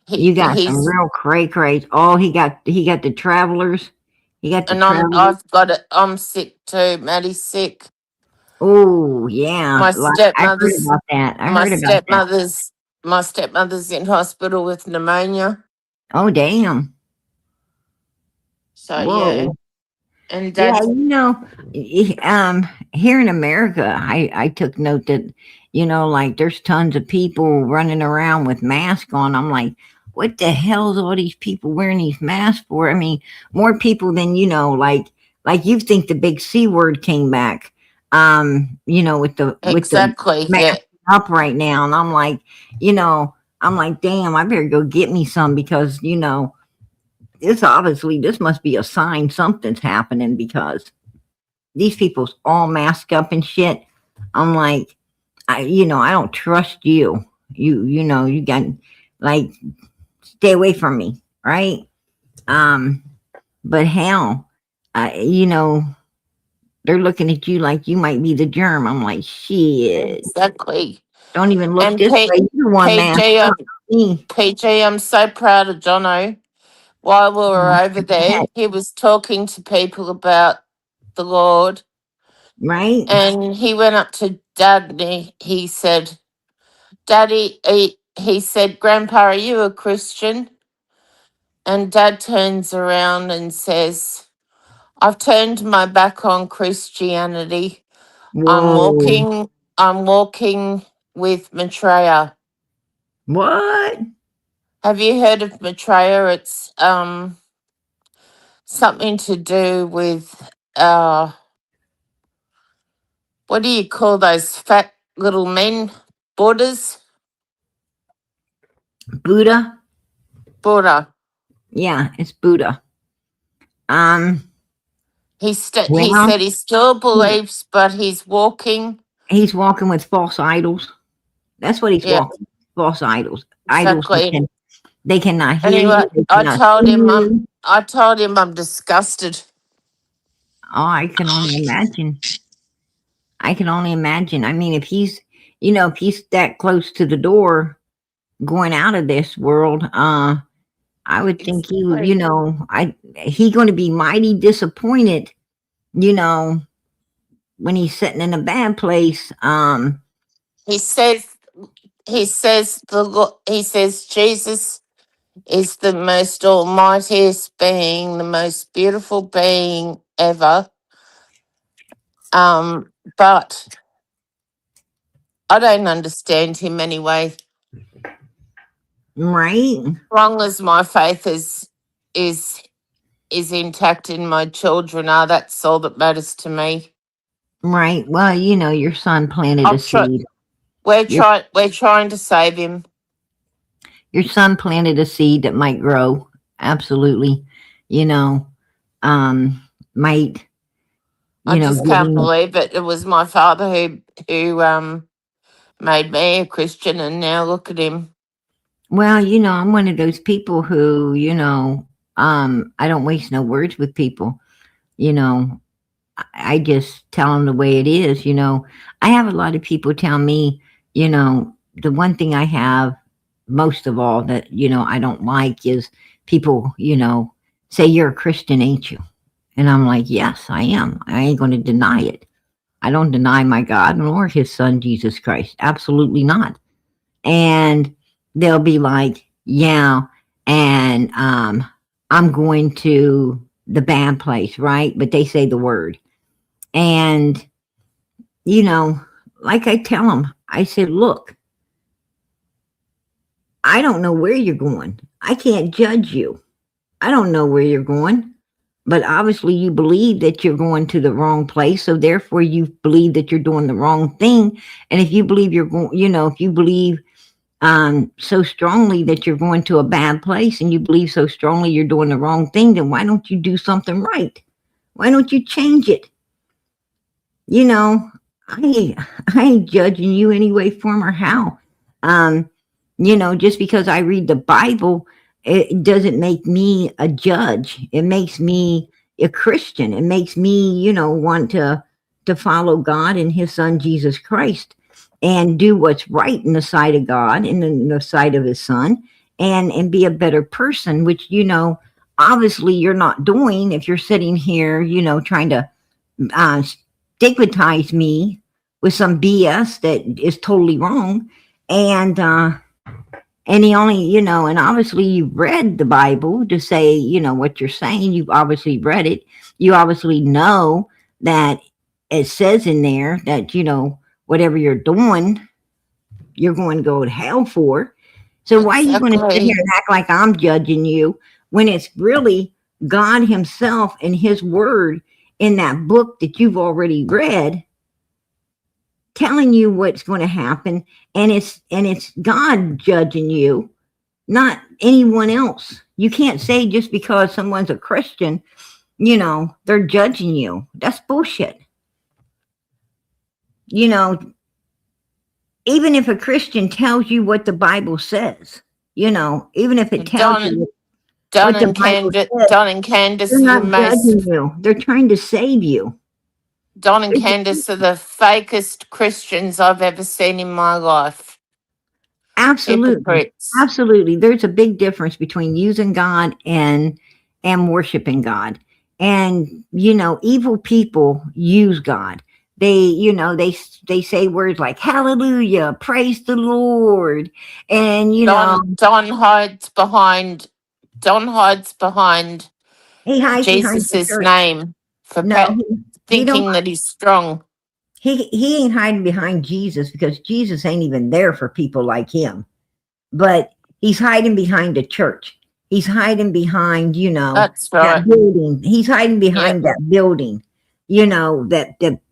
You got some He's real cray. Oh, he got the travelers. He got the and travelers. I've got it. I'm sick too. Maddie's sick. Oh yeah, My like, I heard stepmother's about that. I my heard about that. stepmother's my stepmother's in hospital with pneumonia. Oh damn. So yeah, Whoa. and Yeah, dad's here in America, I took note that, like there's tons of people running around with masks on. I'm like, what the hell is all these people wearing these masks for? I mean, more people than like you think the big C word came back. With the exactly, mask yeah. up right now, and I'm like, damn, I better go get me some because this must be a sign something's happening because these people's all masked up and shit. I'm like, I don't trust you. You got like stay away from me, right? Um, but hell, they're looking at you like you might be the germ. I'm like, shit. Exactly. Don't even look And this way. You're one mask PG, up. Me. PG, I'm so proud of Jono. While we were over there, he was talking to people about the Lord, Right? and he went up to Dad and he said, Daddy, he said, Grandpa, are you a Christian? And Dad turns around and says, I've turned my back on Christianity. I'm Whoa. walking, I'm walking with Maitreya. What? Have you heard of Maitreya? It's something to do with what do you call those fat little men? Buddhas? Buddha? Buddha. Yeah, it's Buddha. Um, He well, said he still he- believes, but he's walking. he's walking with false idols. That's what he's Yeah, walking. False idols. Idols that exactly. they cannot hear Anyway, you. They cannot see you. I told him I'm disgusted. Oh, I can only imagine. I can only imagine. I mean, if he's that close to the door going out of this world, I would think he would, Exactly. he going to be mighty disappointed, you know, when he's sitting in a bad place. He says he says Jesus is the most almightiest being, the most beautiful being ever. But I don't understand him anyway. Right, As long as my faith is is intact and my children are, that's all that matters to me. right. Well, your son planted a I'll try seed. Your we're trying to save him. your son planted a seed that might grow. Absolutely, you know, might. I you know, just can't giving, believe it. It was my father who made me a Christian, and now look at him. well, I'm one of those people who, I don't waste no words with people. You know, I just tell them the way it is. I have a lot of people tell me, the one thing I have most of all that, I don't like is people, say you're a Christian, ain't you? And I'm like, yes, I am. I ain't going to deny it. I don't deny my God nor his son, Jesus Christ. Absolutely not. And they'll be like, yeah, and I'm going to the bad place, right? But they say the word. And, you know, like I tell them, I said, look, I don't know where you're going. I can't judge you. I don't know where you're going. But obviously, you believe that you're going to the wrong place. So therefore, you believe that you're doing the wrong thing. And if you believe you're going, if you believe so strongly that you're going to a bad place and you believe so strongly you're doing the wrong thing, then why don't you do something right? Why don't you change it? You know, I ain't judging you any way, form, or how. Um, just because I read the Bible, it doesn't make me a judge. It makes me a Christian. It makes me, want to follow God and his son Jesus Christ and do what's right in the sight of God and in the sight of his son and be a better person, which, obviously you're not doing if you're sitting here, trying to uh, stigmatize me with some BS that is totally wrong. And he only, and obviously you've read the Bible to say, what you're saying. You've obviously read it. You obviously know that it says in there that, whatever you're doing, you're going to go to hell for. So why are you going to sit here Exactly. and act like I'm judging you when it's really God himself and his word in that book that you've already read telling you what's going to happen, and it's God judging you, not anyone else. You can't say just because someone's a Christian, they're judging you. That's bullshit. You know, even if a Christian tells you what the Bible says, even if it tells Don, you Don what the and Bible Candace, says, Don and Candace they're are the not judging most. you. They're trying to save you. Don and Candace are the fakest Christians I've ever seen in my life. Absolutely. Hypocrites. Absolutely. There's a big difference between using God and worshiping God. And evil people use God. They say words like hallelujah, praise the Lord. And Don hides behind he hides behind the Jesus's church. name for No, he don't thinking that he's strong. he ain't hiding behind Jesus because Jesus ain't even there for people like him. But he's hiding behind a church. He's hiding behind, That's that right. building. He's hiding Yep. behind that building,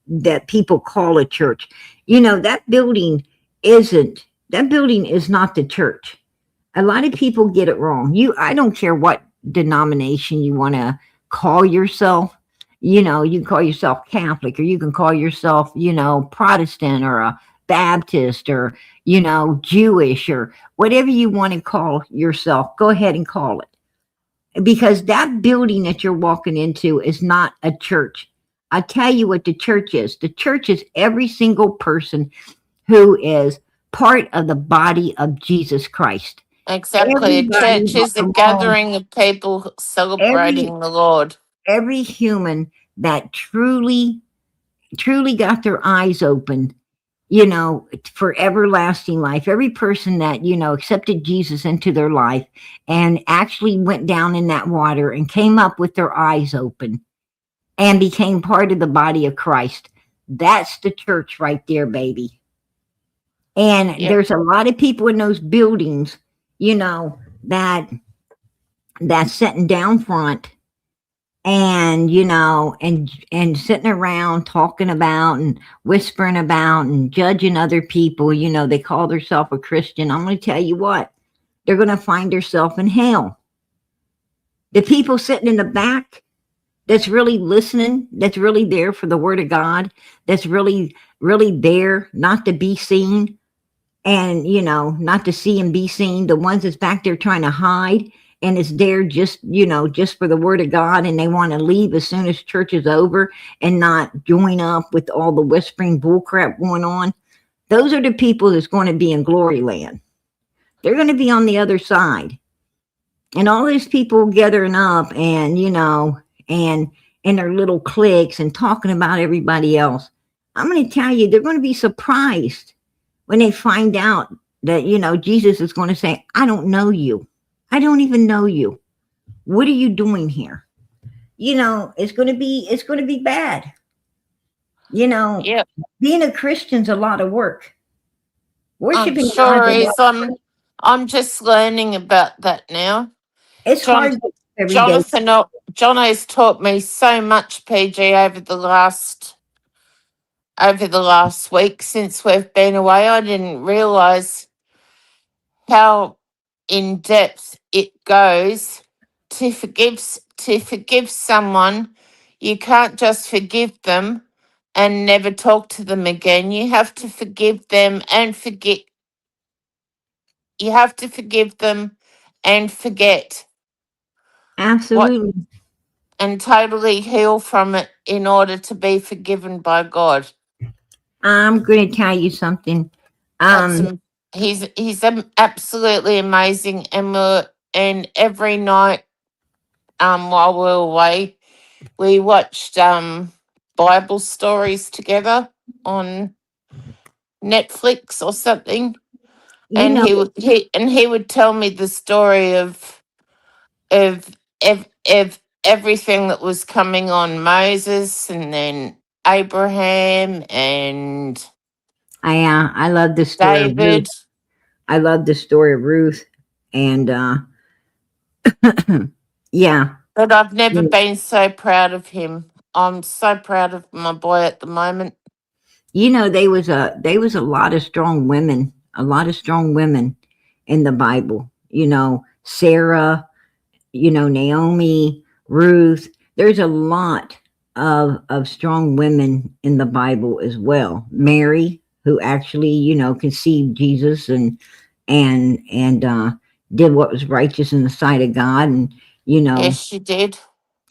that people call a church. That building that building is not the church. A lot of people get it wrong. I don't care what denomination you want to call yourself. You can call yourself Catholic or you can call yourself, Protestant or a Baptist or, Jewish or whatever you want to call yourself. Go ahead and call it. Because that building that you're walking into is not a church. I tell you what the church is. The church is every single person who is part of the body of Jesus Christ. Exactly. A Everybody church is a belongs. gathering of people Every celebrating the Lord. every human that truly got their eyes open, for everlasting life. Every person that, accepted Jesus into their life and actually went down in that water and came up with their eyes open and became part of the body of Christ. That's the church right there, baby. And Yep. there's a lot of people in those buildings, that that's sitting down front and and sitting around talking about and whispering about and judging other people. They call themselves a Christian. I'm going to tell you what, they're going to find themselves in hell. The people sitting in the back, that's really listening, that's really there for the word of God, that's really, really there not to be seen and, not to see and be seen. The ones that's back there trying to hide and is there just, just for the word of God, and they want to leave as soon as church is over and not join up with all the whispering bullcrap going on. Those are the people that's going to be in glory land. They're going to be on the other side. And all these people gathering up and, and in their little cliques and talking about everybody else. I'm going to tell you, they're going to be surprised when they find out that, Jesus is going to say, I don't know you. I don't even know you. What are you doing here? It's going to be bad. Yeah, Being a Christian's a lot of work. I'm Worshiping God's sure a is. lot. I'm just learning about that now. It's John, hard every day. Jono's taught me so much, PG, over the last week since we've been away. I didn't realise how in depth it goes to forgive someone. You can't just forgive them and never talk to them again. You have to forgive them and forget. You have to forgive them and forget what Absolutely. and totally heal from it in order to be forgiven by God. I'm going to tell you something. That's Um, absolutely amazing, and every night while we were away, we watched Bible stories together on Netflix or something, you and know, he would tell me the story of everything that was coming on Moses and then Abraham and I love the story of Ruth. David. I love the story of Ruth, and yeah, But I've never been so proud of him. I'm so proud of my boy at the moment. There was a lot of strong women, in the Bible. Sarah, Naomi, Ruth. There's a lot of strong women in the Bible as well. Mary, who actually, conceived Jesus and did what was righteous in the sight of God, and Yes, she did.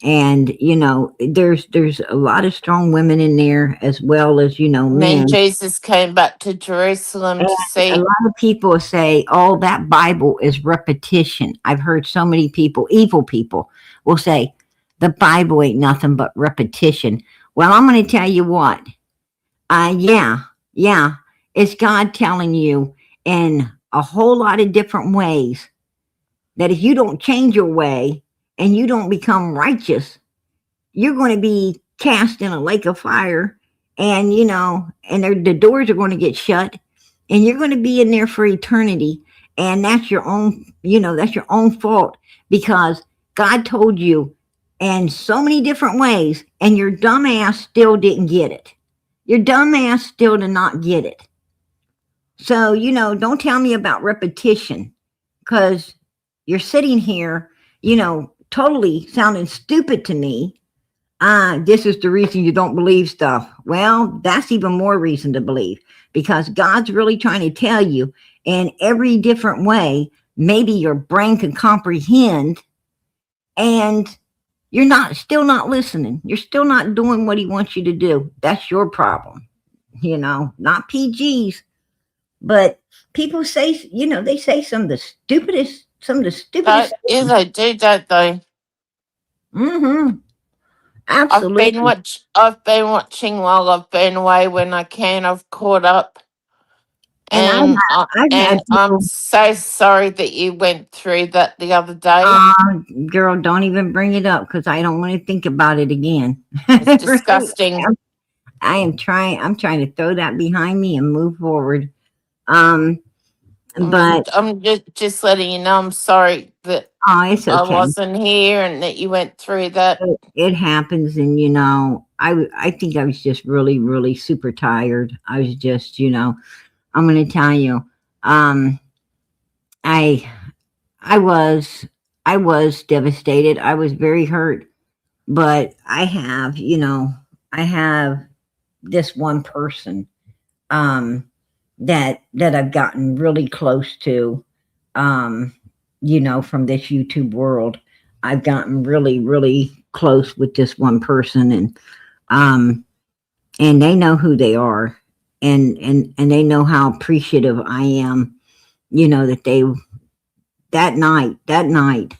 there's a lot of strong women in there as well as And then men. Jesus came back to Jerusalem And to a see. lot of people say, oh, that Bible is repetition. I've heard so many people, evil people, will say, the Bible ain't nothing but repetition. Well, I'm going to tell you what. Yeah. It's God telling you in a whole lot of different ways that if you don't change your way and you don't become righteous, you're going to be cast in a lake of fire, and the doors are going to get shut, and you're going to be in there for eternity. And that's your own, that's your own fault, because God told you in so many different ways, and your dumbass still didn't get it. Your dumbass still did not get it. So, don't tell me about repetition, because you're sitting here, totally sounding stupid to me. This is the reason you don't believe stuff. Well, that's even more reason to believe, because God's really trying to tell you in every different way, maybe your brain can comprehend, and you're still not listening. You're still not doing what he wants you to do. That's your problem. Not PG's, but people say, they say some of the stupidest. Yeah, they do, don't they? Mm-hmm. I've been Absolutely. watch. I've been watching while I've been away. When I can, I've caught up, And and I've had I'm people. so sorry that you went through that the other day. Girl, don't even bring it up, because I don't want to think about it again. It's disgusting. I'm trying to throw that behind me and move forward. Um, but I'm just letting you know. I'm sorry that it's I okay. wasn't here and that you went through that. It happens, and I think I was just really, really super tired. I was just, I'm going to tell you, I I was I was devastated. I was very hurt. but I have, I have this one person that I've gotten really close to, um, from this YouTube world. I've gotten really, really close with this one person, um, and they know who they are, and they know how appreciative I am. That they that night,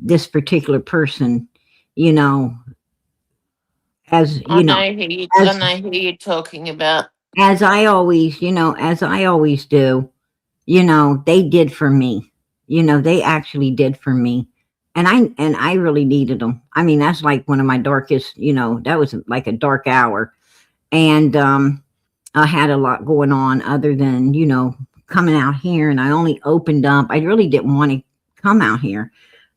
this particular person, you know, as I you know, know I as know who you're talking about. as I always do, they did for me. They actually did for me. And I really needed them. I mean, that's like one of my darkest, that was like a dark hour. And I had a lot going on other than, coming out here, and I only opened up. I really didn't want to come out here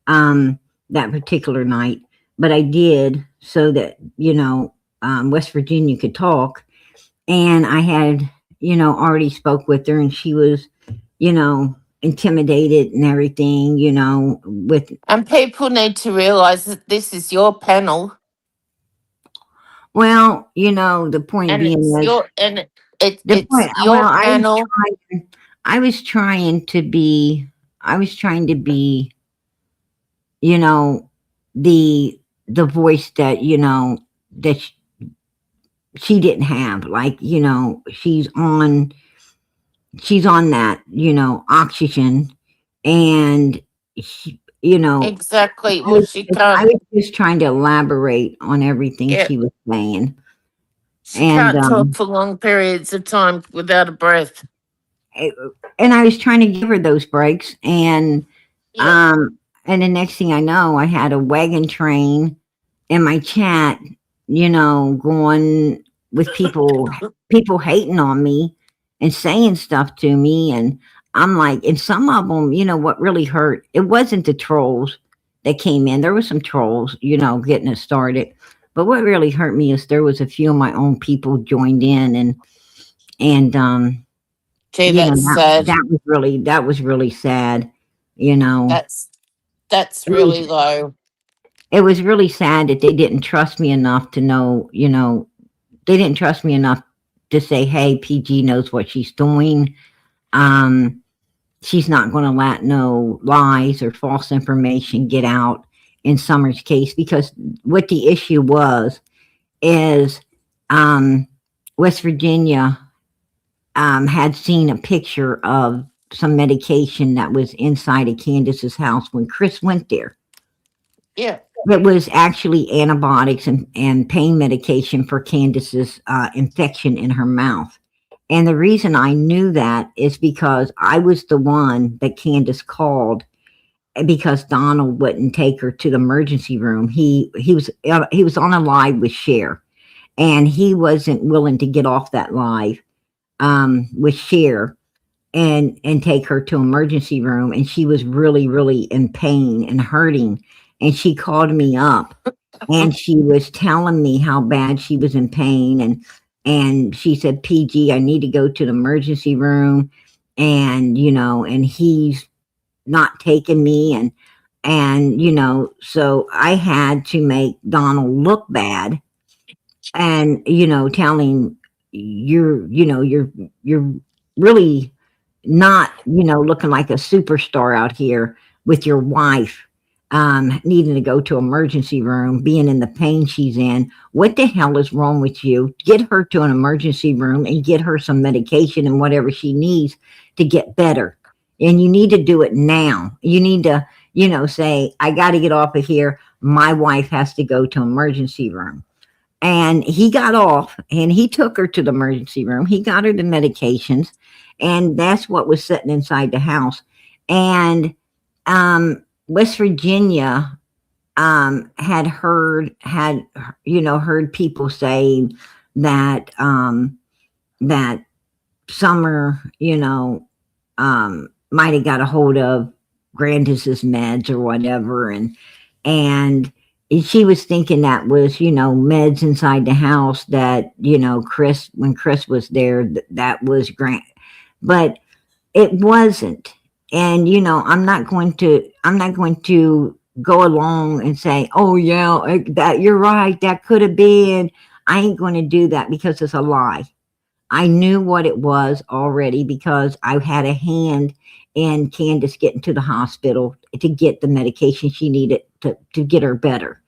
um that particular night, but I did so that, West Virginia could talk. And I had, already spoke with her, and she was, intimidated and everything, with And people need to realise that this is your panel, well, the point and being is the it's point your well, panel. I was trying to be I was trying to be, you know, the voice that, that she didn't have. Like, she's on that, oxygen, and she, Exactly. I Well, was, she I can't. was just trying to elaborate on everything Yeah, she was saying. she And can't talk for long periods of time without a breath. eh, and I was trying to give her those breaks, Yep. um and the next thing I know, I had a wagon train in my chat, going with people hating on me and saying stuff to me. And I'm like, and some of them, what really hurt, it wasn't the trolls that came in. There was some trolls, getting it started. But what really hurt me is there was a few of my own people joined in, and Gee, that's sad. that was really sad. you know That's that's it was, really low. it was really sad that they didn't trust me enough to know, they didn't trust me enough to say, hey, PG knows what she's doing. um she's not going to let no lies or false information get out in Summer's case, because what the issue was is, um West Virginia had seen a picture of some medication that was inside of Candace's house when Chris went there. Yeah. It was actually antibiotics and pain medication for Candace's infection in her mouth. And the reason I knew that is because I was the one that Candace called, because Donald wouldn't take her to the emergency room. He was on a live with Cher, and he wasn't willing to get off that live with Cher and take her to emergency room. And she was really, really in pain and hurting. And she called me up, and she was telling me how bad she was in pain. And she said, PG, I need to go to the emergency room. And he's not taking me. And so I had to make Donald look bad, and, telling, you're really not, looking like a superstar out here with your wife, needing to go to emergency room, being in the pain she's in. What the hell is wrong with you? Get her to an emergency room and get her some medication and whatever she needs to get better. And you need to do it now. You need to, say, I got to get off of here. My wife has to go to emergency room. And he got off, and he took her to the emergency room. He got her the medications, and that's what was sitting inside the house. And West Virginia heard people say that that Summer, might have got a hold of Grandis's meds or whatever, and she was thinking that was, meds inside the house, that, Chris, when Chris was there, that was Grant. But it wasn't. And, I'm not going to go along and say, oh yeah, that you're right, that could have been. I ain't going to do that because it's a lie. I knew what it was already because I had a hand in Candace getting to the hospital to get the medication she needed to get her better.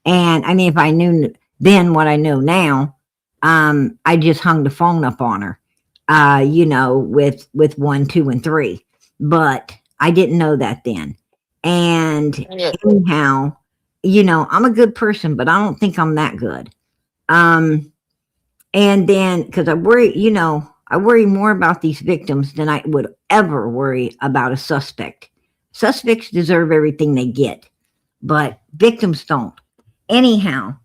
And I mean, if I knew then what I know now, I just hung the phone up on her, with 1, 2, and 3. But I didn't know that then. And Yeah. anyhow, I'm a good person, but I don't think I'm that good. And then, because I worry more about these victims than I would ever worry about a suspect. Suspects deserve everything they get, but victims don't. Anyhow,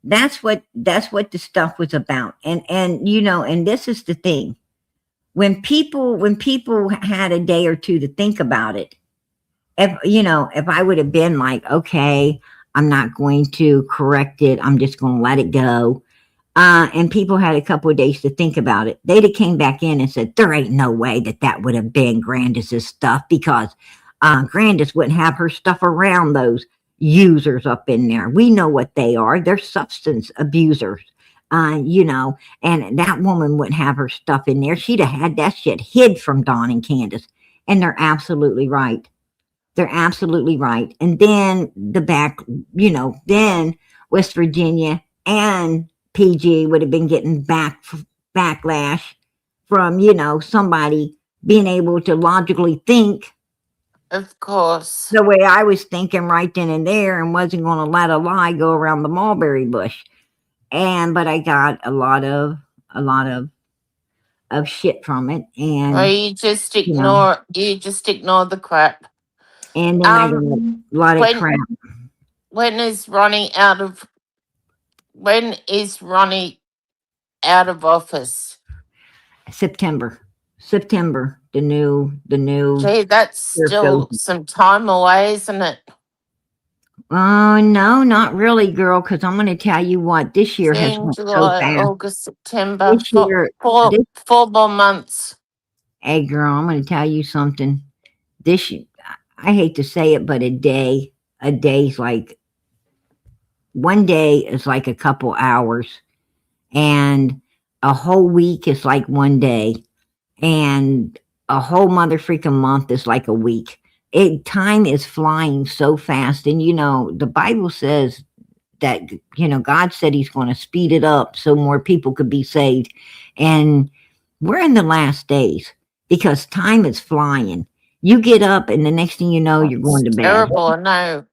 that's what the stuff was about. And this is the thing. When people had a day or two to think about it, if I would have been like, okay, I'm not going to correct it, I'm just going to let it go. And people had a couple of days to think about it. They'd have came back in and said, there ain't no way that would have been Grandis's stuff because Grandis wouldn't have her stuff around those users up in there. We know what they are. They're substance abusers. And that woman wouldn't have her stuff in there. She'd have had that shit hid from Dawn and Candace. And they're absolutely right. They're absolutely right. And then then West Virginia and PG would have been getting backlash from, somebody being able to logically think Of course. the way I was thinking right then and there and wasn't going to let a lie go around the mulberry bush. But I got a lot of shit from it. And Well, you just ignore the crap. and then I got a lot of crap. When is Ronnie out of office? September, the new Gee, that's year still goes. some time away, isn't it? Oh no, not really, girl. Because I'm going to tell you what, this year has June, went so July, fast. August, September. This year, Four more months. hey girl, I'm going to tell you something. I hate to say it, but a day's like one day is like a couple hours, and a whole week is like one day, and a whole mother freaking month is like a week. Time is flying so fast, and the Bible says that God said He's going to speed it up so more people could be saved, and we're in the last days because time is flying. You get up, and the next thing you know, you're going to bed. Terrible, I know.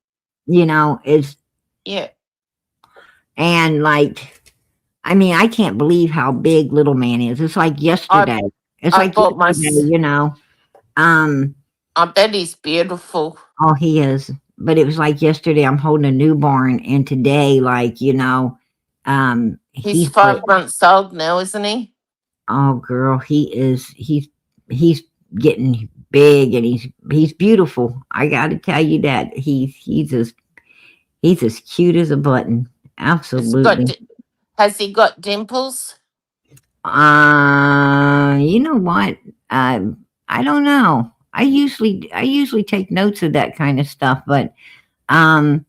It's Yeah. and I mean, I can't believe how big Little Man is. It's like yesterday. I bet he's beautiful. Oh, he is. But it was like yesterday I'm holding a newborn, and today, He's 5 months old now, isn't he? Oh girl, he's getting big, and he's beautiful. I gotta tell you that. He's as cute as a button. Absolutely. Has he got dimples? You know what? I don't know. I usually take notes of that kind of stuff, but I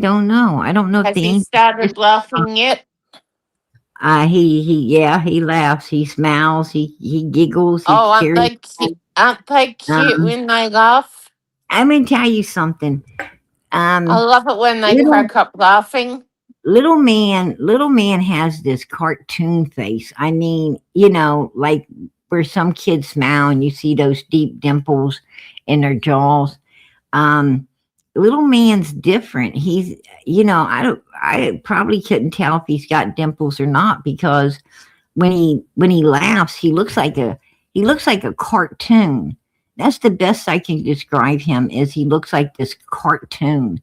don't know. I don't know Has if he started laughing yet? He laughs, he smiles, he giggles. Aren't they cute? Aren't they cute when they laugh? I'm gonna tell you something. I love it when they crack up laughing. Little man has this cartoon face. I mean, like where some kids smile and you see those deep dimples in their jaws. Little man's different. He's, I probably couldn't tell if he's got dimples or not, because when he laughs, he looks like a cartoon. That's the best I can describe him, is he looks like this cartoon.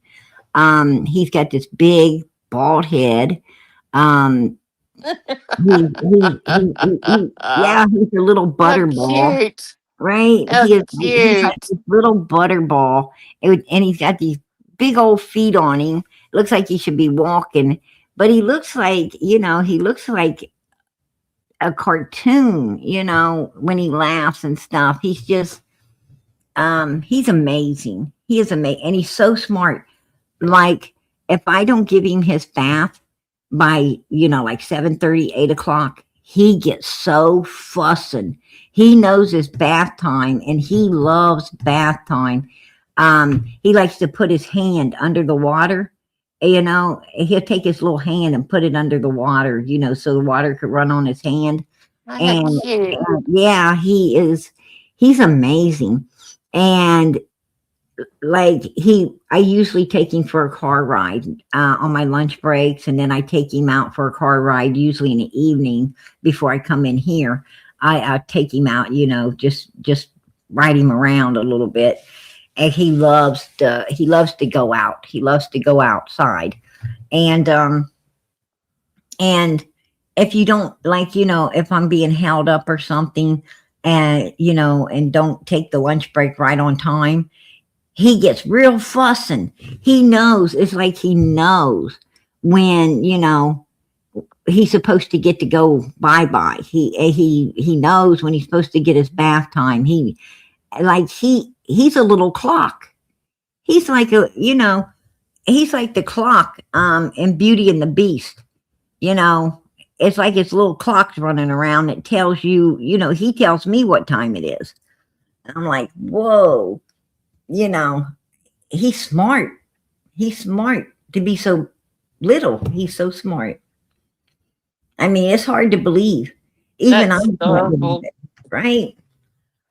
He's got this big bald head. He's a little butterball. Cute. Right? He's like this little butterball, and he's got these big old feet on him. Looks like he should be walking, but he looks like a cartoon, when he laughs and stuff. He's just, he's amazing. He is amazing, and he's so smart. Like, if I don't give him his bath by, like 7:30, 8 o'clock, he gets so fussing. He knows his bath time, and he loves bath time. He likes to put his hand under the water. He'll take his little hand and put it under the water, so the water could run on his hand. Oh, how And cute. yeah, he's amazing. And like I usually take him for a car ride on my lunch breaks, and then I take him out for a car ride usually in the evening before I come in here. I take him out, just ride him around a little bit. And he loves to go out. He loves to go outside. And if you don't, like, if I'm being held up or something, and don't take the lunch break right on time, he gets real fussing. He knows, it's like he knows when, he's supposed to get to go bye-bye. He knows when he's supposed to get his bath time. He's a little clock. He's like he's like the clock in Beauty and the Beast. It's like his little clock's running around that tells you, he tells me what time it is. I'm like, whoa, he's smart. He's smart to be so little. He's so smart. I mean, it's hard to believe. Even I That's can't believe adorable. it, right?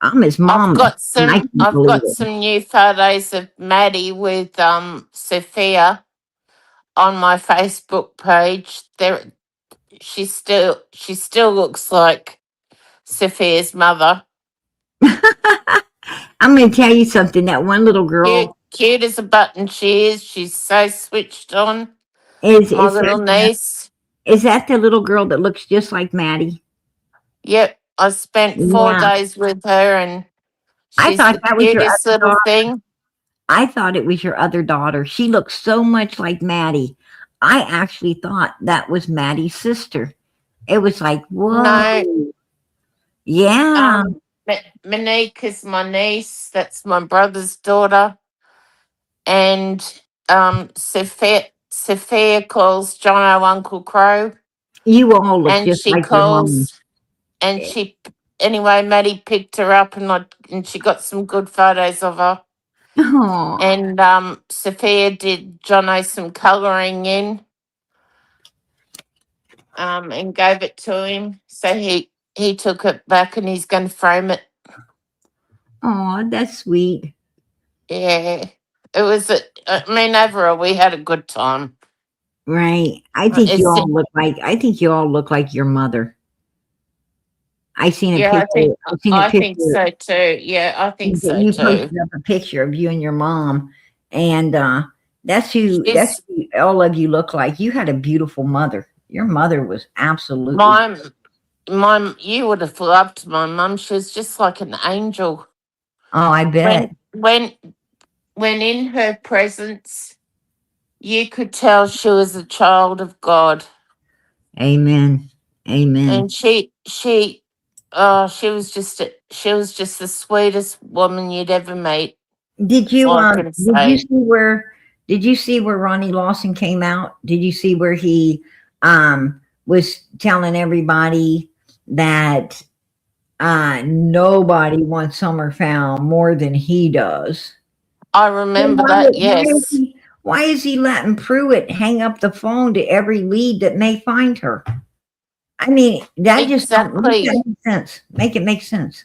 I'm his mom. I've got and I some. can't I've believe got it. some new photos of Maddie with Sophia on my Facebook page. There, she still looks like Sophia's mother. I'm going to tell you something. That one little Cute, girl cute as a button. She is. She's so switched on. is My is little that, niece. is that the little girl that looks just like Maddie? Yep, I spent 4 days with her, and I she's thought the that was your cutest other little daughter. thing. I thought it was your other daughter. She looks so much like Maddie. I actually thought that was Maddie's sister. It was like, whoa. No, Yeah. Monique is my niece. That's my brother's daughter. And Sophia calls Jono Uncle Crow, You all look and just she like your mom. calls, and anyway, Maddie picked her up, and she got some good photos of her. Oh, And Sophia did Jono some colouring in, and gave it to him. So he took it back, and he's going to frame it. that's sweet. Yeah, it was. I mean, overall, we had a good time. Right. I think you It's all look like your mother. I seen a Yeah, picture. I seen a I think picture. so too. Yeah, I think so You too. posted up a picture of you and your mom, and that's She's who all of you look like. You had a beautiful mother. Your mother was absolutely. my you would have loved my mum. She was just like an angel. Oh, I bet. When in her presence, you could tell she was a child of God. Amen. Amen. And she was just the sweetest woman you'd ever meet. Did That's you all I can did you say. see where Ronnie Lawson came out? Did you see where he was telling everybody that nobody wants Summer found more than he does? I remember that, yes. Why is he letting Pruitt hang up the phone to every lead that may find her? I mean, that just don't make Exactly. sense. Make it make sense.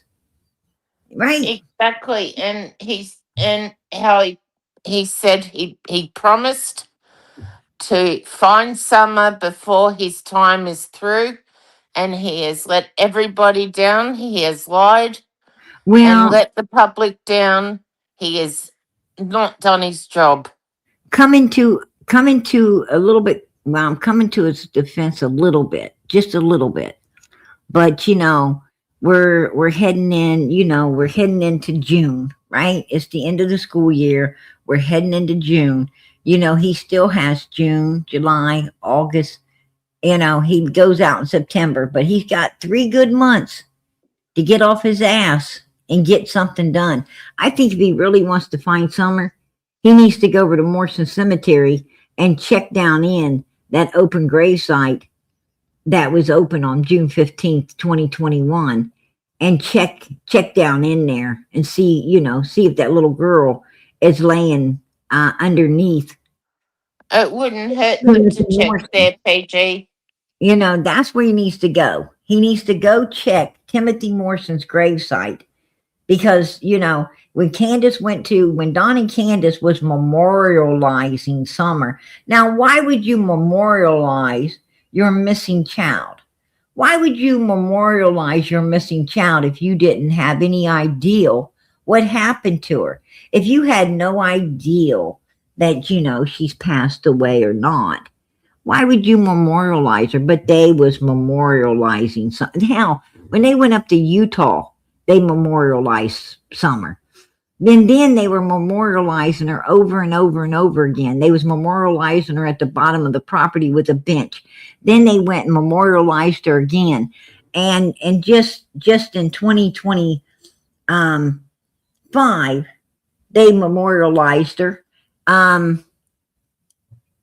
Right? Exactly. And how he said he promised to find Summer before his time is through, and he has let everybody down. He has lied and Well, let the public down. He has not done his job. coming to a little bit, well, I'm coming to his defense a little bit, just a little bit. But we're heading into June, right? It's the end of the school year. We're heading into June. He still has June, July, August. He goes out in September, but he's got 3 good months to get off his ass and get something done. I think if he really wants to find Summer, he needs to go over to Morrison Cemetery and check down in that open grave site that was open on June 15th, 2021, and check down in there and see, see if that little girl is laying underneath It wouldn't hurt to Timothy check Morrison. there, PG. That's where he needs to go. He needs to go check Timothy Morrison's gravesite because, when Don and Candace was memorializing Summer. Now, why would you memorialize your missing child? Why would you memorialize your missing child if you didn't have any idea what happened to her? If you had no idea that, she's passed away or not, why would you memorialize her? But they was memorializing something. Hell, when they went up to Utah, they memorialized Summer. Then they were memorializing her over and over and over again. They was memorializing her at the bottom of the property with a bench. Then they went and memorialized her again. And just in 2025, they memorialized her.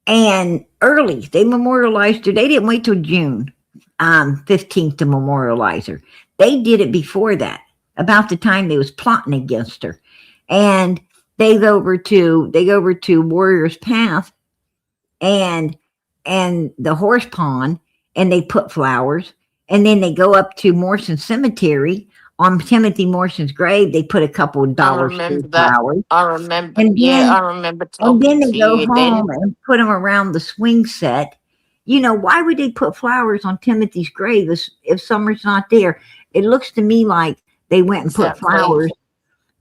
And early, they memorialized her. They didn't wait till June 15th to memorialize her. They did it before that, about the time they was plotting against her. And they go over to Warrior's Path and the horse pond, and they put flowers. And then they go up to Morrison Cemetery on Timothy Morrison's grave. They put a couple of dollars for flowers. I remember. And then, I remember and then talking they to go you home then. and put them around the swing set. Why would they put flowers on Timothy's grave if Summer's not there? It looks to me like they went and put flowers.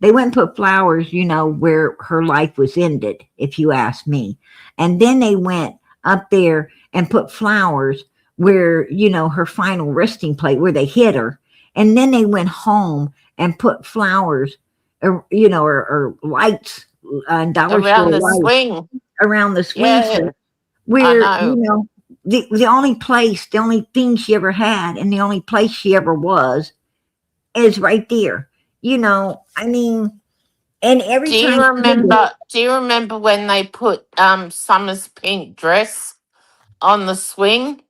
They went and put flowers, where her life was ended, if you ask me. And then they went up there and put flowers where, her final resting place, where they hit her. And then they went home and put flowers, or lights, dollar Around store the lights swing. around the swing Yeah, set, where, I know. the only thing she ever had and the only place she ever was is right there. And every Do you time remember when they put Summer's pink dress on the swing?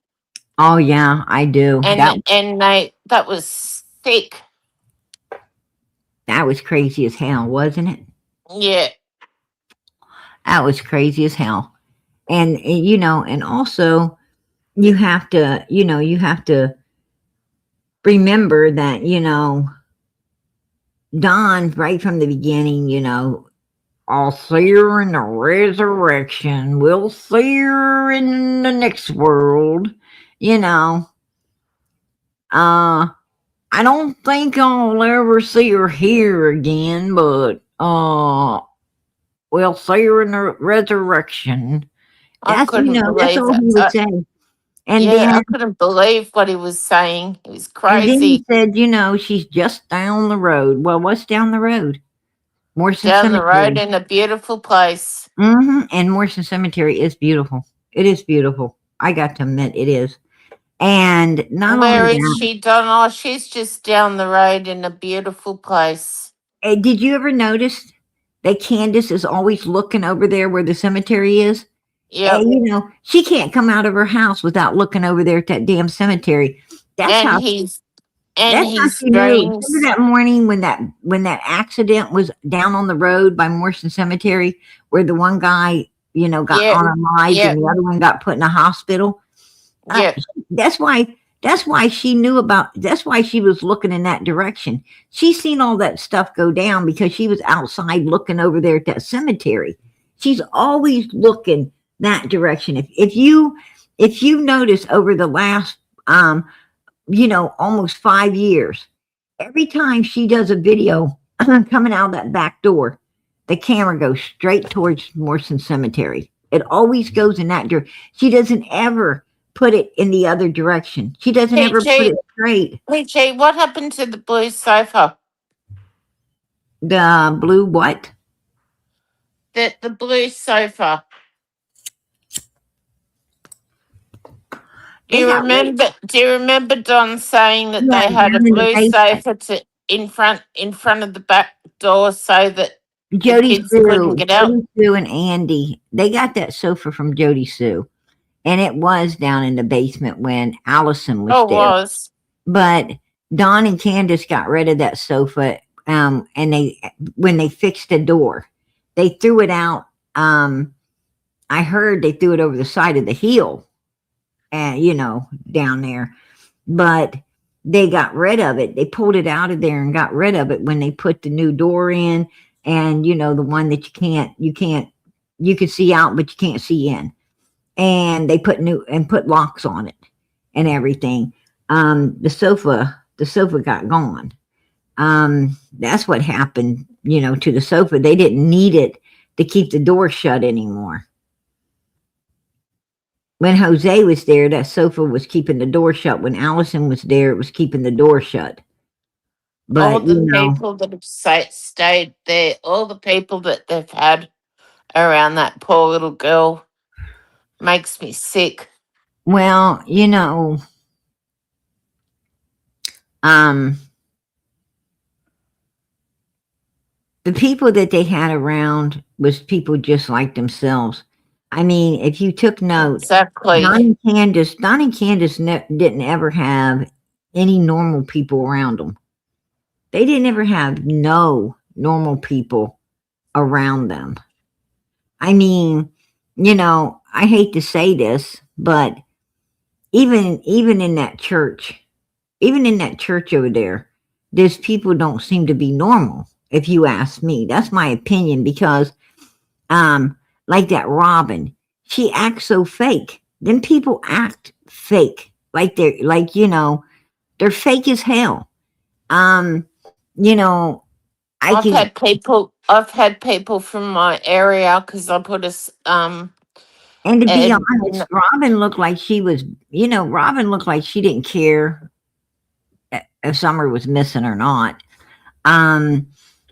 oh yeah, I do. And that was sick. That was crazy as hell, wasn't it? Yeah. That was crazy as hell. And and also you have to remember that, Don, right from the beginning, I'll see her in the resurrection. We'll see her in the next world. I don't think I'll ever see her here again, but we'll see her in the resurrection. I couldn't That's believe all he that. would say. And Yeah, I couldn't believe what he was saying. It was then he crazy. said, she's just down the road. Well, what's down the road? Morrison Down the road Cemetery. in a beautiful place. And Morrison Cemetery is beautiful. It is beautiful. I got to admit, it is. And not Where only is that, she, Don? Oh, she's just down the road in a beautiful place. did you ever notice that Candace is always looking over there where the cemetery is? Yeah. And, she can't come out of her house without looking over there at that damn cemetery. That's how she knew. dreams. Remember that morning when that accident was down on the road by Morrison Cemetery, where the one guy, got unalived and the other one got put in a hospital? Yeah. That's why she knew about. That's why she was looking in that direction. She seen all that stuff go down because she was outside looking over there at that cemetery. She's always looking that direction. If you notice over the last almost 5 years, every time she does a video coming out of that back door, the camera goes straight towards Morrison Cemetery. It always goes in that direction. She doesn't ever put it in the other direction. She doesn't ever put it straight. PG, what happened to the blue sofa? The blue what? The blue sofa. Do you remember Don saying that they had a blue sofa in front of the back door so that the Jody kids couldn't Sue, get out? Jody Sue and Andy, they got that sofa from Jody Sue. And it was down in the basement when Allison was Oh, there. was. But Don and Candace got rid of that sofa, and when they fixed the door, they threw it out. I heard they threw it over the side of the hill, and down there. But they got rid of it. They pulled it out of there and got rid of it when they put the new door in, and the one that you can see out, but you can't see in. And they put locks on it and everything. The sofa got gone. That's what happened, to the sofa. They didn't need it to keep the door shut anymore. When Jose was there, that sofa was keeping the door shut. When Allison was there, it was keeping the door shut. All But the people that have stayed there, all the people that they've had around that poor little girl makes me sick. well, the people that they had around was people just like themselves. I mean, if you took note, Exactly. Don and Candace didn't ever have any normal people around them. They didn't ever have no normal people around them. I mean, I hate to say this, but even in that church, over there, these people don't seem to be normal. If you ask me, that's my opinion, because like that Robin, she acts so fake. Then people act fake, like they're fake as hell. You know, I I've can, had people from my area because I put and to be and honest, Robin looked like she was, Robin looked like she didn't care if Summer was missing or not.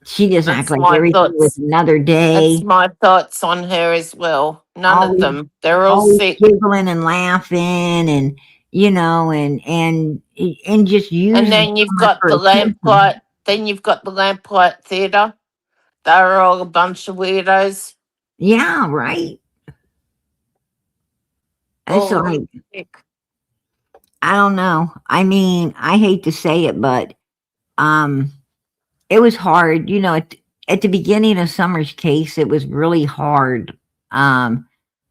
She just acted that's like my everything was thoughts. another That's day. my thoughts on her as well. None of Always, them. They're all always sick. giggling and laughing, and and just And using then you've Summer got for the attention. lamplight. Then you've got the lamplight theatre. They're all a bunch of weirdos. Yeah, right. It's All like, sick. I don't know. I mean, I hate to say it, but um, it was hard. At the beginning of Summer's case, it was really hard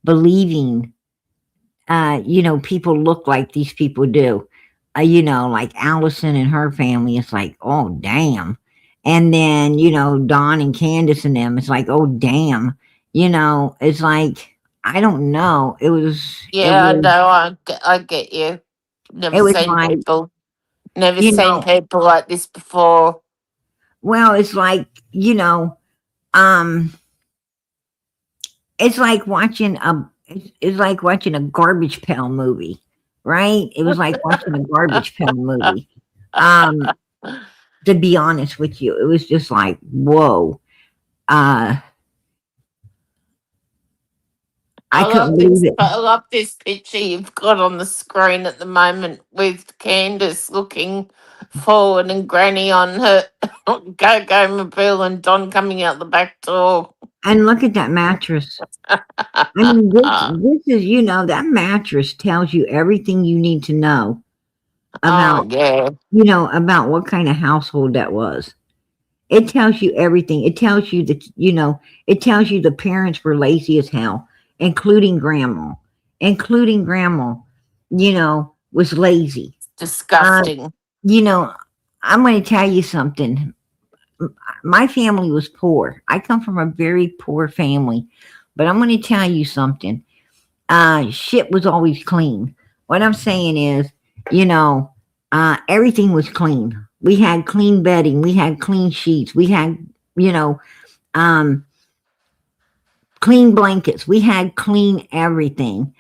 believing. People look like these people do. Like Allison and her family. It's like, oh damn. And then Don and Candace and them. It's like, oh damn. It's like, I don't know. Yeah, I know. I get you. It was like, Never you seen know, people like this before. well, it's like, um, it's like watching a Garbage Pail movie, right? It was like watching a Garbage Pail movie. Um, to be honest with you, it was just like, whoa. I couldn't believe it. I love this picture you've got on the screen at the moment with Candace looking forward and Granny on her go mobile and Don coming out the back door. And look at that mattress. I mean, this is, that mattress tells you everything you need to know Oh about, yeah. about what kind of household that was. It tells you everything. It tells you that, it tells you the parents were lazy as hell, including grandma. Including grandma, was lazy. Disgusting. You know, I'm going to tell you something. My family was poor. I come from a very poor family, but I'm going to tell you something. Shit was always clean. What I'm saying is, everything was clean. We had clean bedding. We had clean sheets. We had, um, clean blankets. We had clean everything.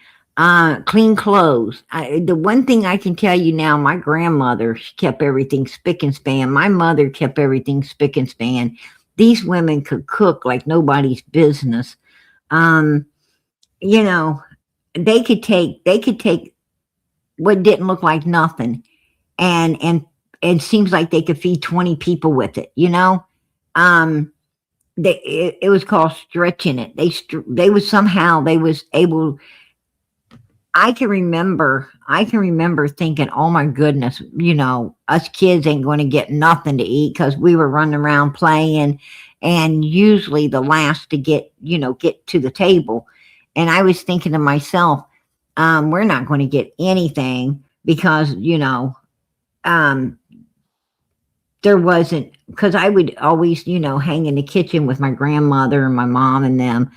Clean clothes. The one thing I can tell you now, my grandmother, she kept everything spick and span. My mother kept everything spick and span. These women could cook like nobody's business. Um, they could take what didn't look like nothing and it seems like they could feed 20 people with it, you know. It was called stretching it. They was somehow they was able. I can remember thinking, oh my goodness, you know, us kids ain't going to get nothing to eat because we were running around playing, and usually the last to get to the table. And I was thinking to myself, we're not going to get anything because um, there wasn't, because I would always hang in the kitchen with my grandmother and my mom and them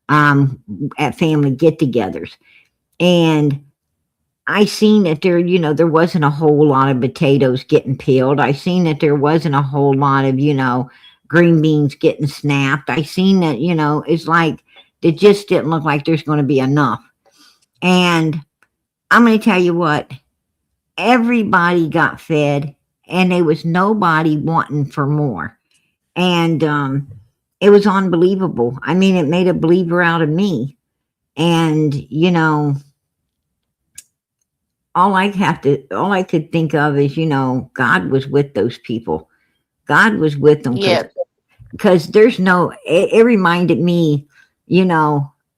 at family get-togethers. And I seen that there wasn't a whole lot of potatoes getting peeled. I seen that there wasn't a whole lot of, green beans getting snapped. I seen that, it's like it just didn't look like there's going to be enough. And I'm going to tell you what, everybody got fed and there was nobody wanting for more. And it was unbelievable. I mean, it made a believer out of me. And, all I could think of is, God was with those people. God was with them Yep. because it reminded me,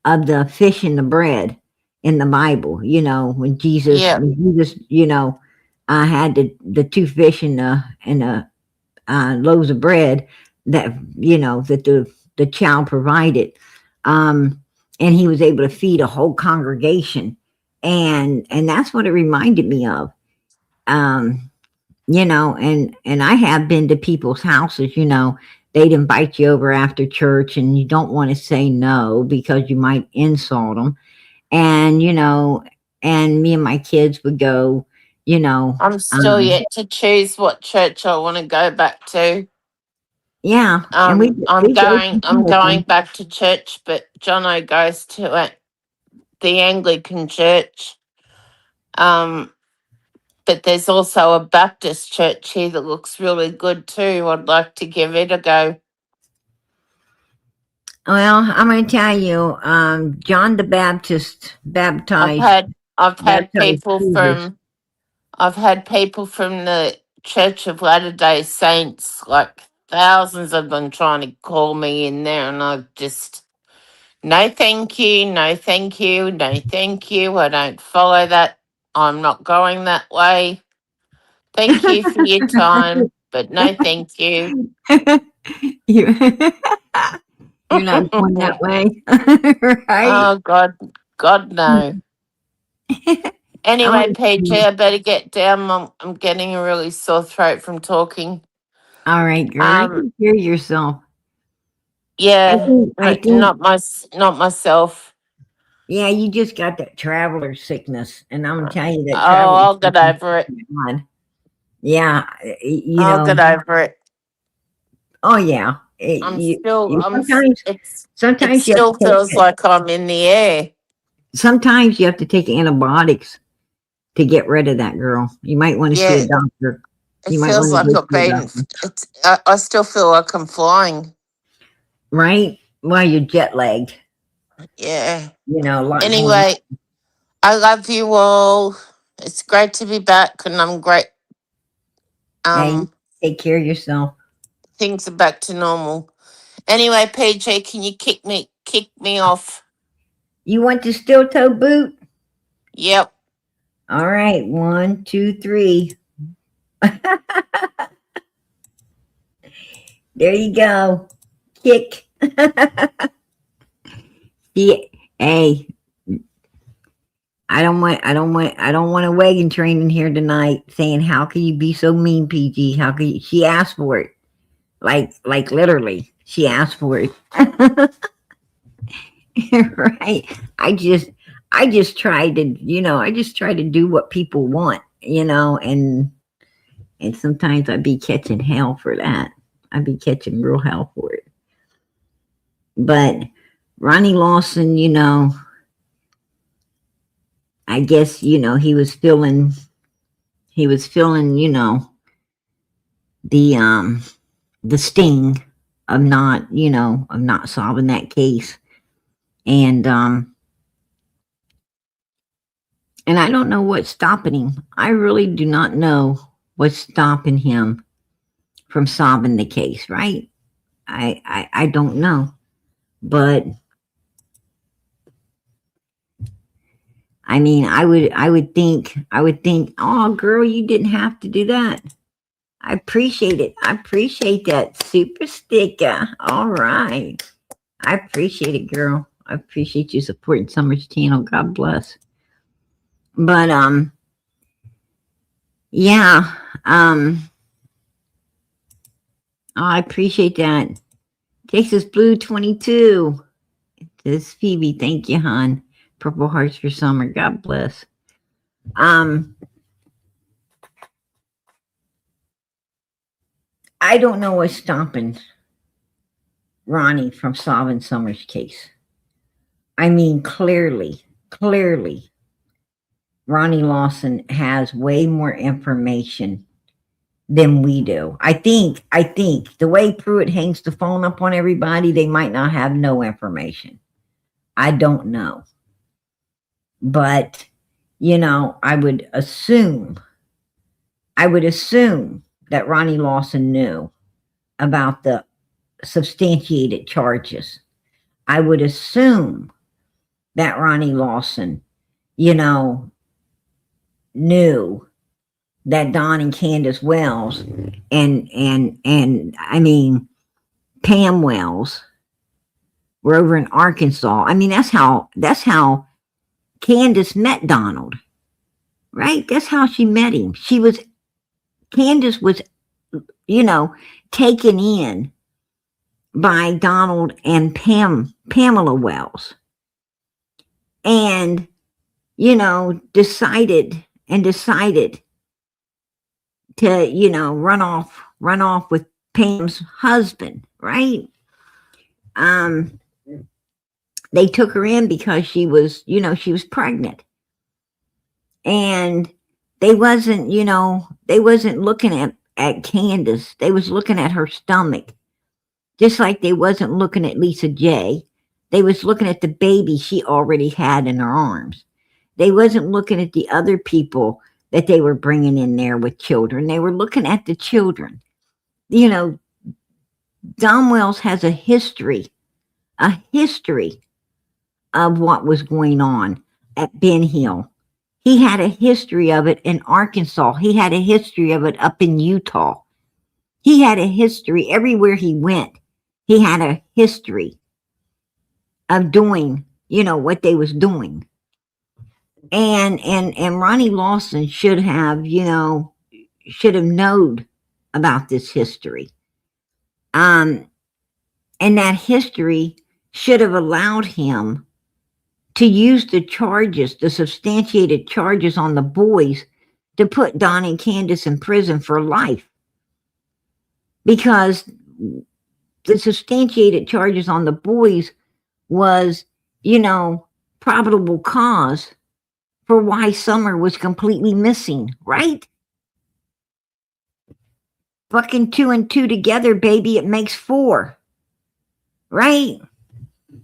of the fish and the bread in the Bible, when Jesus, Yep. had the two fish and the loaves of bread that, that the child provided. And he was able to feed a whole congregation. And that's what it reminded me of. And I have been to people's houses, they'd invite you over after church and you don't want to say no because you might insult them. And, and me and my kids would go, I'm still yet to choose what church I want to go back to. yeah. And I'm we go with going them. back to church, but Jono goes to the Anglican church. But there's also a Baptist church here that looks really good too. I'd like to give it a go. Well, I'm going to tell you, John the Baptist I've baptized had I've had people Jesus. from the Church of Latter-day Saints, like thousands of them, trying to call me in there, and I've just no thank you, no thank you, no thank you. I don't follow that. I'm not going that way. Thank you for your time, but no thank you. You, you're not going that way, right? Oh God no. I'm Anyway, gonna PJ, see. I better get down. I'm getting a really sore throat from talking. All right, girl, you Um, can hear yourself. yeah, I think, not myself. yeah, you just got that traveler sickness, and I'm gonna tell you that Oh, traveler I'll get sickness over it. is bad. Yeah, I'll get over it. oh yeah, I'm still it sometimes you have still to take feels like I'm in the air. sometimes you have to take antibiotics to get rid of that, girl. You might want to see a Yeah, doctor. it You might feels want to like go I've see a been. doctor, I still feel like I'm flying. right? Well, you're jet lagged. Yeah. A lot going on. Anyway, I love you all. It's great to be back, and I'm great. Hey, Um, take care of yourself. things are back to normal. Anyway, PJ, can you kick me off? You want the steel toe boot? Yep. All right, 1, 2, 3. There you go. Kick. Yeah. Hey, I don't want a wagon train in here tonight saying, how can you be so mean, PG? How can you? She asked for it. Like literally, she asked for it. Right. I just try to, do what people want, and sometimes I'd be catching hell for that. I'd be catching real hell for it. But Ronnie Lawson, I guess, he was feeling, the the sting of not solving that case. And I don't know what's stopping him. I really do not know was stopping him from solving the case, right? I don't know. But I mean, I would think, oh girl, you didn't have to do that. I appreciate it. I appreciate that super sticker. All right. I appreciate it, girl. I appreciate you supporting Summer's channel. God bless. But yeah. I appreciate that. Texas Blue 22. This is Phoebe. Thank you, hon. Purple Hearts for Summer. God bless. I don't know what's stopping Ronnie from solving Summer's case. I mean, clearly, Ronnie Lawson has way more information than we do. I think the way Pruitt hangs the phone up on everybody, they might not have no information. I don't know. But, you know, I would assume that Ronnie Lawson knew about the substantiated charges. I would assume that Ronnie Lawson, you know, knew that Don and Candace Wells and I mean Pam Wells were over in Arkansas. I mean, that's how Candace met Donald, right? That's how she met him. Candace was, you know, taken in by Donald and Pamela Wells, and, you know, decided to, you know, run off with Pam's husband, right? They took her in because she was, you know, she was pregnant. And they wasn't looking at Candace. They was looking at her stomach. Just like they wasn't looking at Lisa J. They was looking at the baby she already had in her arms. They wasn't looking at the other people that they were bringing in there with children. They were looking at the children. You know, Don Wells has a history of what was going on at Ben Hill. He had a history of it in Arkansas. He had a history of it up in Utah. He had a history everywhere he went. He had a history of doing, you know, what they was doing. And Ronnie Lawson should have known about this history. And that history should have allowed him to use the substantiated charges on the boys to put Don and Candace in prison for life. Because the substantiated charges on the boys was, you know, probable cause for why Summer was completely missing, right? Fucking 2 and 2 together, baby, it makes 4. Right?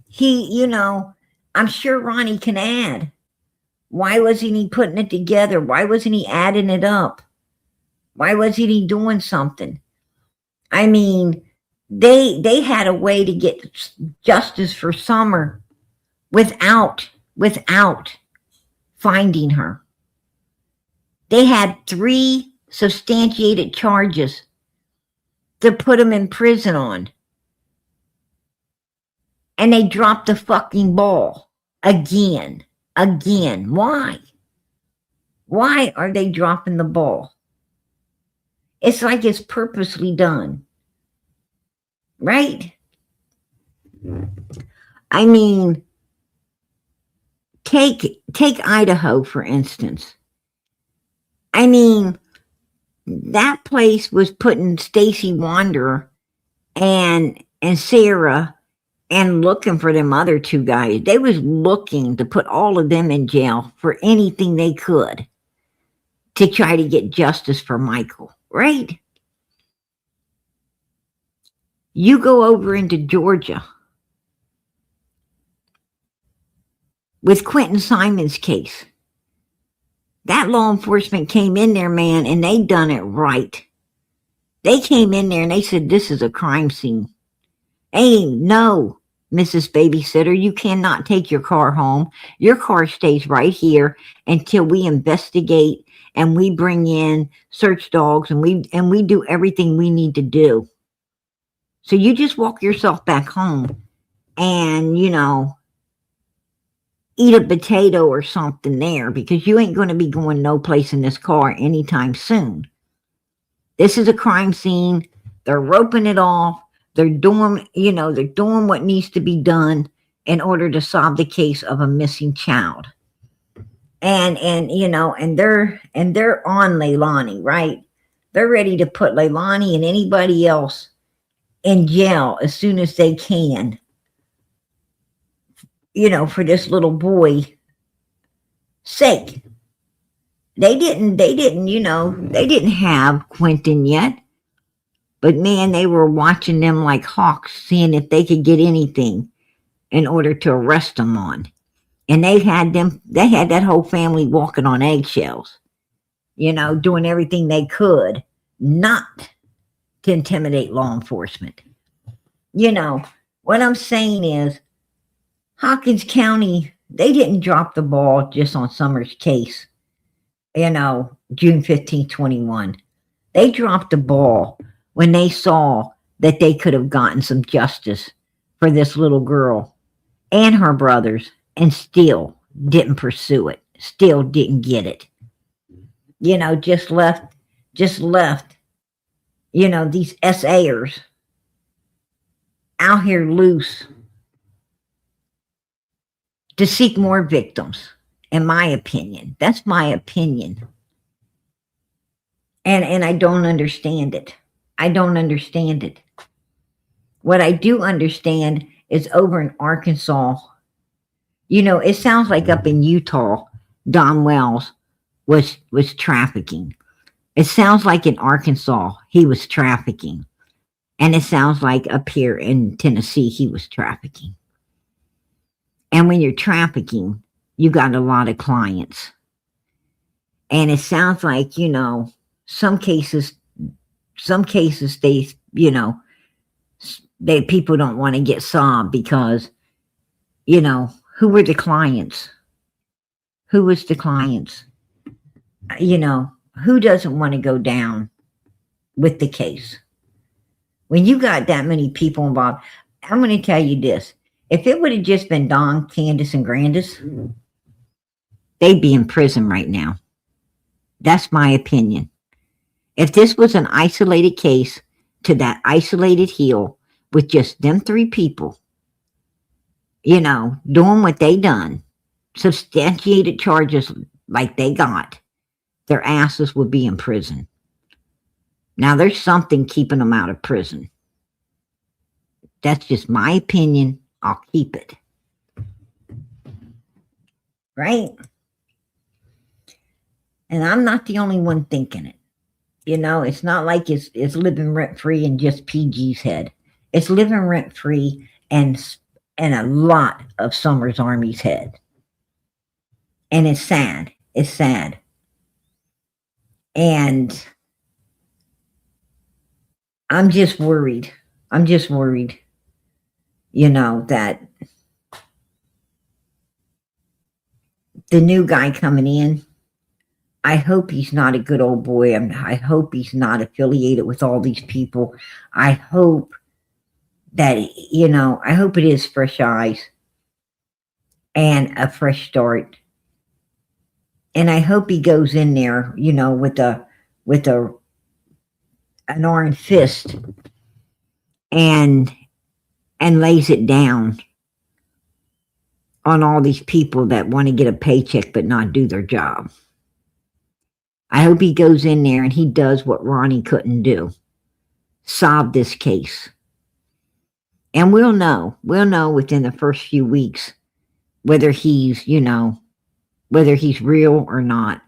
You know, I'm sure Ronnie can add. Why wasn't he putting it together? Why wasn't he adding it up? Why wasn't he doing something? I mean, they had a way to get justice for Summer without finding her. They had 3 substantiated charges to put him in prison on. And they dropped the fucking ball again. Why? Why are they dropping the ball? It's like it's purposely done. Right? I mean, take Idaho, for instance. I mean, that place was putting Stacy Wanderer and Sarah and looking for them other 2 guys. They was looking to put all of them in jail for anything they could to try to get justice for Michael, right? You go over into Georgia with Quentin Simon's case. That law enforcement came in there, man, and they done it right. They came in there and they said, this is a crime scene. Hey, no, Mrs. Babysitter, you cannot take your car home. Your car stays right here until we investigate and we bring in search dogs and we do everything we need to do. So you just walk yourself back home and, eat a potato or something there, because you ain't going to be going no place in this car anytime soon. This is a crime scene. They're roping it off. They're doing what needs to be done in order to solve the case of a missing child. And they're on Leilani, right? They're ready to put Leilani and anybody else in jail as soon as they can, for this little boy's sake. They didn't have Quentin yet. But man, they were watching them like hawks, seeing if they could get anything in order to arrest them on. And they had that whole family walking on eggshells, doing everything they could not to intimidate law enforcement. What I'm saying is, Hawkins County, they didn't drop the ball just on Summers' case, June 15, 21. They dropped the ball when they saw that they could have gotten some justice for this little girl and her brothers and still didn't pursue it, still didn't get it. Just left, these SAers out here loose to seek more victims, in my opinion. That's my opinion. And I don't understand it. I don't understand it. What I do understand is over in Arkansas, it sounds like up in Utah, Don Wells was trafficking. It sounds like in Arkansas, he was trafficking. And it sounds like up here in Tennessee, he was trafficking. And when you're trafficking, you got a lot of clients. And it sounds like, some cases they people don't want to get solved because, who were the clients? Who was the clients? Who doesn't want to go down with the case? When you got that many people involved, I'm going to tell you this. If it would have just been Don, Candace, and Grandis, they'd be in prison right now. That's my opinion. If this was an isolated case to that isolated hill with just them three people, doing what they done, substantiated charges like they got, their asses would be in prison. Now, there's something keeping them out of prison. That's just my opinion. I'll keep it. Right? And I'm not the only one thinking it. It's not like it's living rent-free in just PG's head. It's living rent-free and a lot of Summers Army's head. And it's sad. It's sad. And I'm just worried. That the new guy coming in, I hope he's not a good old boy. I hope he's not affiliated with all these people. I hope that, I hope it is fresh eyes and a fresh start. And I hope he goes in there, with an iron fist and lays it down on all these people that want to get a paycheck but not do their job. I hope he goes in there and he does what Ronnie couldn't do. Solve this case. And we'll know within the first few weeks whether he's, whether he's real or not.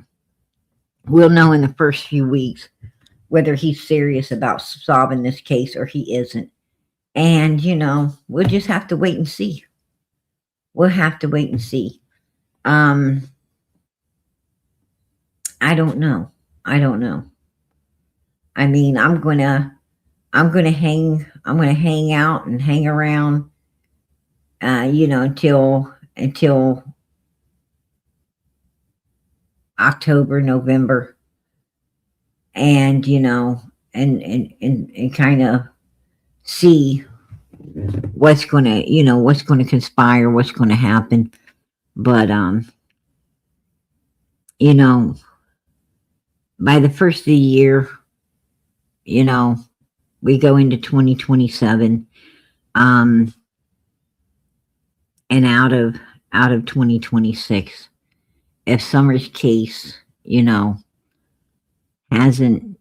We'll know in the first few weeks whether he's serious about solving this case or he isn't. And, we'll just have to wait and see. We'll have to wait and see. I don't know. I don't know. I mean, I'm gonna hang out and hang around, until October, November, and and kind of see what's gonna conspire, what's gonna happen. But you know, by the first of the year, you know, we go into 2027, and out of 2026. If Summer's case, hasn't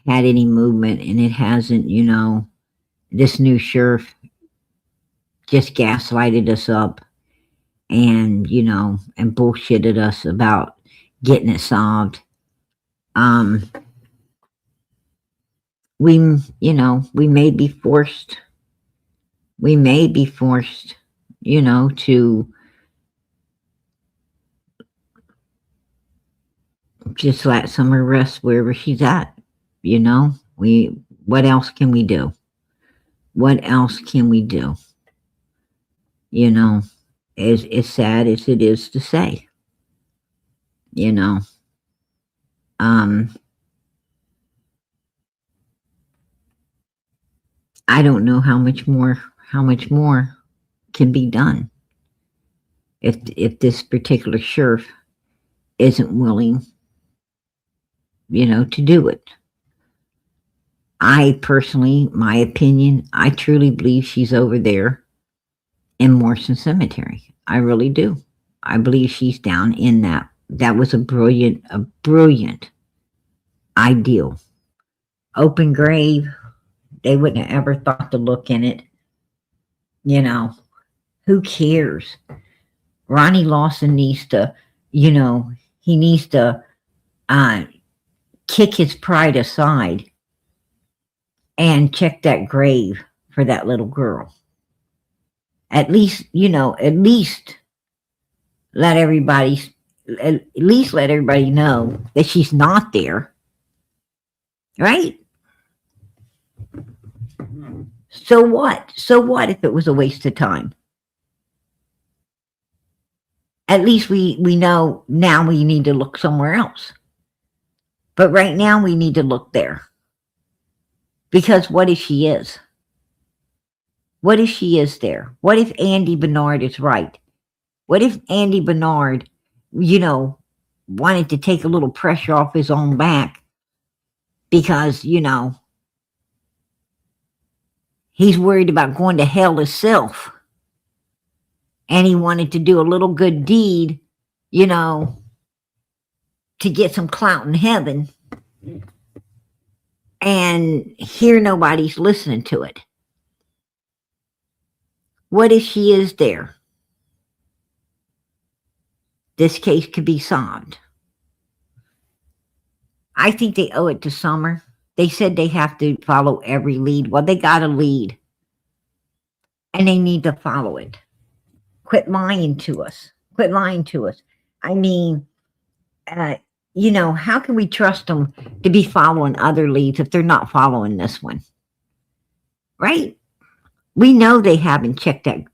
had any movement, and it hasn't, this new sheriff just gaslighted us up, and bullshitted us about getting it solved. We, we may be forced, to just let Summer rest wherever she's at. What else can we do? What else can we do? As sad as it is to say, I don't know how much more can be done if this particular sheriff isn't willing, to do it. I personally, my opinion, I truly believe she's over there in Morrison Cemetery. I really do. I believe she's down in that. That was a brilliant ideal. Open grave. They wouldn't have ever thought to look in it. Who cares? Ronnie Lawson needs to, he needs to kick his pride aside and check that grave for that little girl. At least let everybody know that she's not there. Right? So what? So what if it was a waste of time? At least we know now we need to look somewhere else. But right now we need to look there. Because what if she is? What if she is there? What if Andy Bernard is right? What if Andy Bernard, wanted to take a little pressure off his own back because, he's worried about going to hell himself. And he wanted to do a little good deed, to get some clout in heaven. And here nobody's listening to it. What if she is there? This case could be solved. I think they owe it to Summer. They said they have to follow every lead. Well, they got a lead. And they need to follow it. Quit lying to us. Quit lying to us. I mean, how can we trust them to be following other leads if they're not following this one? Right? We know they haven't checked that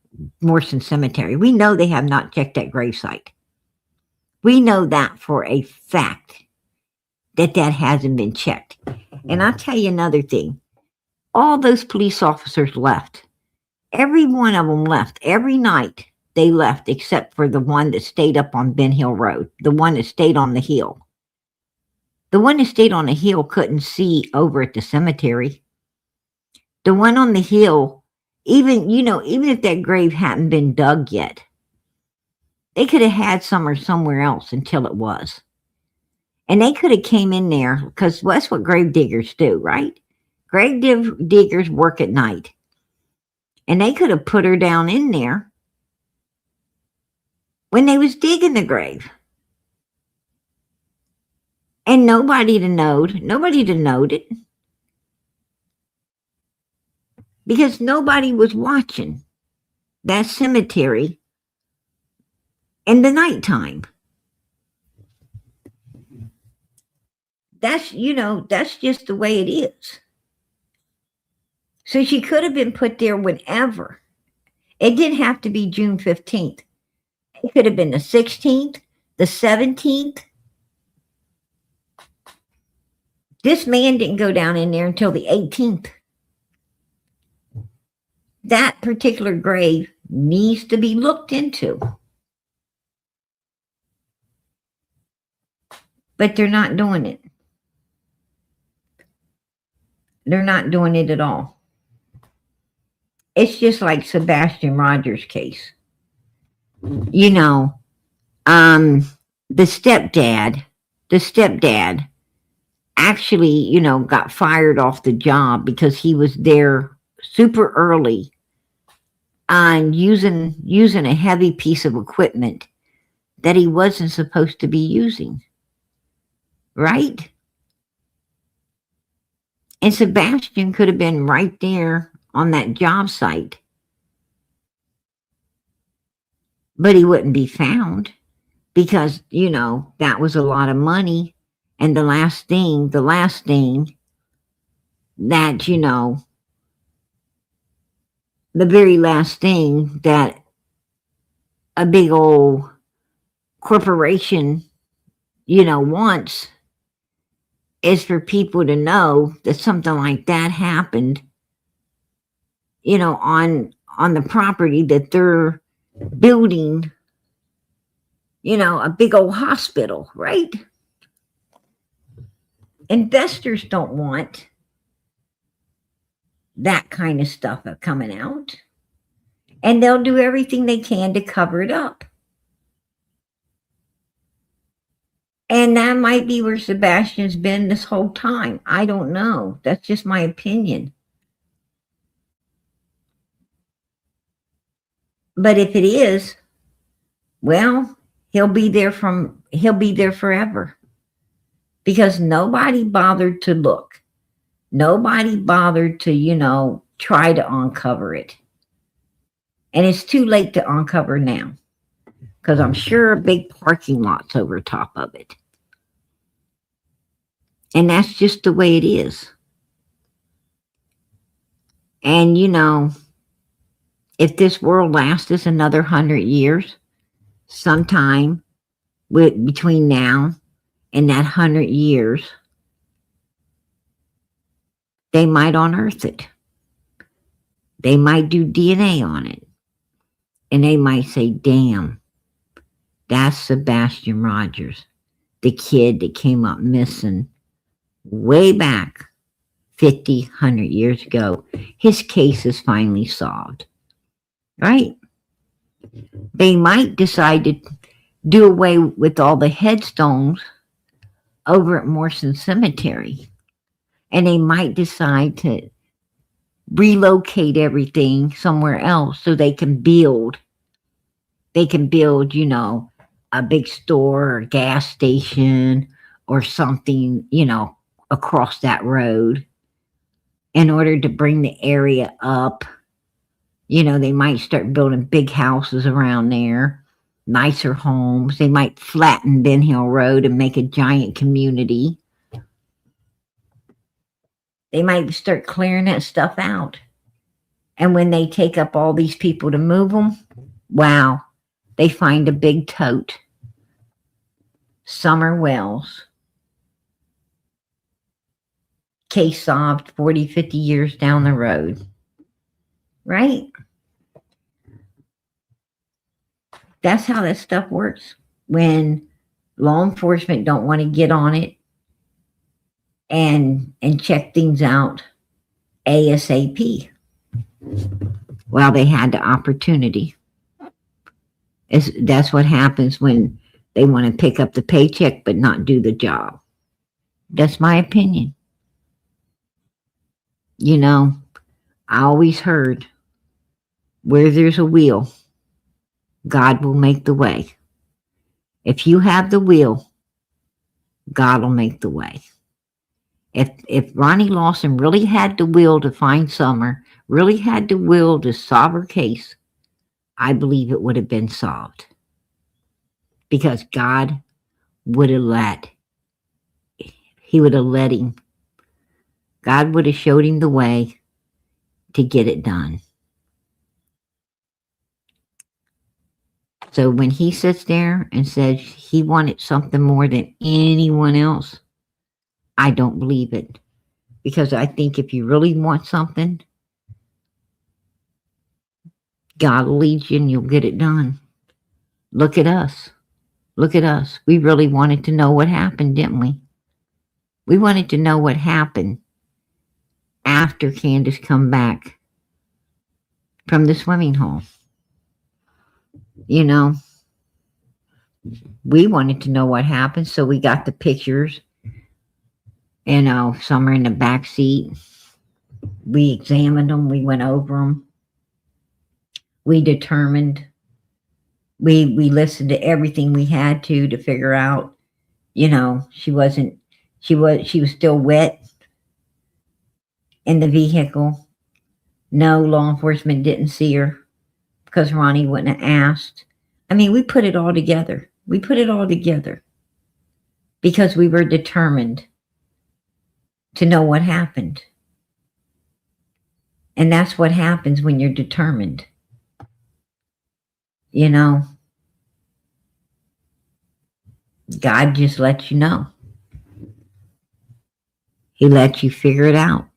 Morrison Cemetery. We know they have not checked that gravesite. We know that for a fact that hasn't been checked. And I'll tell you another thing. All those police officers left. Every one of them left. Every night they left except for the one that stayed up on Ben Hill Road. The one that stayed on the hill. The one that stayed on the hill couldn't see over at the cemetery. The one on the hill, even if that grave hadn't been dug yet, they could have had somewhere else until it was. And they could have came in there, because that's what grave diggers do, right? Grave diggers work at night. And they could have put her down in there when they was digging the grave. And nobody to knowed it. Because nobody was watching that cemetery in the nighttime. That's, that's just the way it is. So she could have been put there whenever. It didn't have to be June 15th. It could have been the 16th, the 17th. This man didn't go down in there until the 18th. That particular grave needs to be looked into. But they're not doing it. They're not doing it at all. It's just like Sebastian Rogers' case. The stepdad actually, got fired off the job because he was there super early on using a heavy piece of equipment that he wasn't supposed to be using. Right? And Sebastian could have been right there on that job site. But he wouldn't be found because, that was a lot of money. And the last thing that, the very last thing that a big old corporation, wants is for people to know that something like that happened, on the property that they're building, a big old hospital, right? Investors don't want that kind of stuff coming out, and they'll do everything they can to cover it up. And that might be where Sebastian's been this whole time. I don't know. That's just my opinion. But if it is, well, he'll be there forever. Because nobody bothered to look. Nobody bothered to, try to uncover it. And it's too late to uncover now. Because I'm sure a big parking lot's over top of it. And that's just the way it is. And, if this world lasts us another 100 years, sometime between now and that 100 years, they might unearth it. They might do DNA on it. And they might say, damn, that's Sebastian Rogers, the kid that came up missing way back 50, 100 years ago. His case is finally solved. Right? They might decide to do away with all the headstones over at Morrison Cemetery. And they might decide to relocate everything somewhere else so they can build, a big store or gas station or something, across that road in order to bring the area up. They might start building big houses around there, nicer homes. They might flatten Ben Hill Road and make a giant community. They might start clearing that stuff out. And when they take up all these people to move them, wow, they find a big tote. Summer Wells. Case solved 40, 50 years down the road. Right? That's how that stuff works. When law enforcement don't want to get on it and check things out ASAP. Well, they had the opportunity. That's what happens when they want to pick up the paycheck but not do the job. That's my opinion. I always heard, where there's a will, God will make the way. If you have the will, God will make the way. If Ronnie Lawson really had the will to find Summer, really had the will to solve her case, I believe it would have been solved. Because God would have let he would have let him. God would have showed him the way to get it done. So when he sits there and says he wanted something more than anyone else, I don't believe it. Because I think if you really want something, God will lead you and you'll get it done. Look at us. Look at us. We really wanted to know what happened, didn't we? We wanted to know what happened after Candace come back from the swimming hole. You know, we wanted to know what happened, so we got the pictures. You know, some are in the back seat. We examined them. We went over them. We determined. We listened to everything we had to figure out. You know, she was still wet in the vehicle. No, law enforcement didn't see her because Ronnie wouldn't have asked. I mean, we put it all together. We put it all together because we were determined to know what happened. And that's what happens when you're determined. You know, God just lets you know. He lets you figure it out.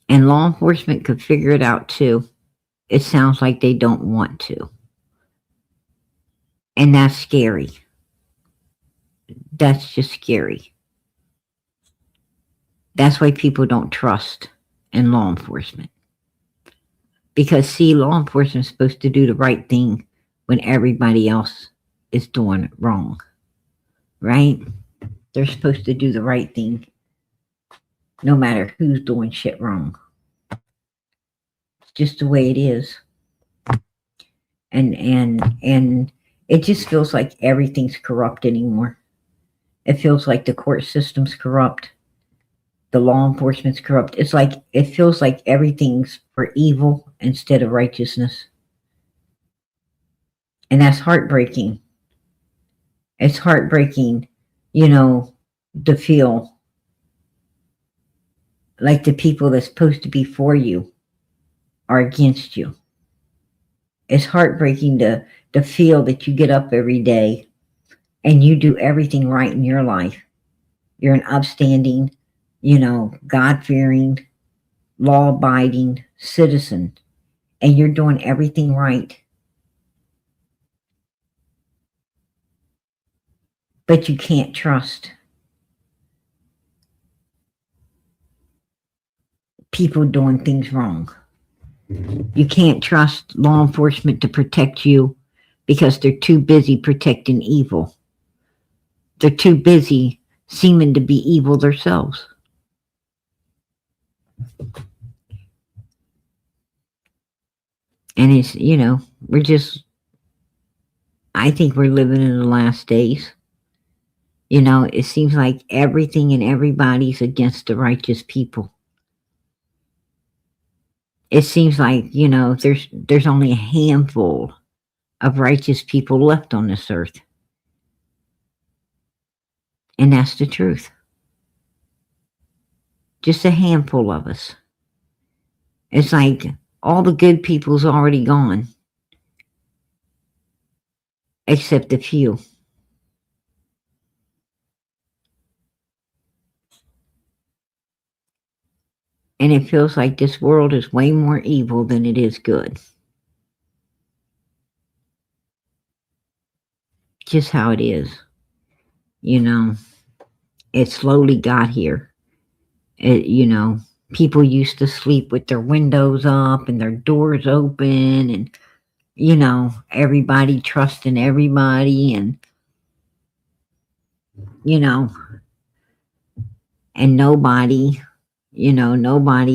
And law enforcement could figure it out too. It sounds like they don't want to. And that's scary. That's just scary. That's why people don't trust in law enforcement. Because, see, law enforcement is supposed to do the right thing when everybody else is doing it wrong. Right? They're supposed to do the right thing no matter who's doing shit wrong. It's just the way it is. And it just feels like everything's corrupt anymore. It feels like the court system's corrupt. The law enforcement's corrupt. It's like, it feels like everything's for evil instead of righteousness. And that's heartbreaking. It's heartbreaking, you know, to feel like the people that's supposed to be for you are against you. It's heartbreaking to feel that you get up every day and you do everything right in your life. You're an upstanding, you know, God-fearing, law-abiding citizen, and you're doing everything right. But you can't trust people doing things wrong. You can't trust law enforcement to protect you because they're too busy protecting evil. They're too busy seeming to be evil themselves. And it's, you know, I think we're living in the last days. You know, it seems like everything and everybody's against the righteous people. It seems like, you know, there's only a handful of righteous people left on this earth. And that's the truth. Just a handful of us. It's like all the good people's already gone. Except a few. And it feels like this world is way more evil than it is good. Just how it is. You know, it slowly got here. You know, people used to sleep with their windows up and their doors open and, you know, everybody trusting everybody and, you know, and nobody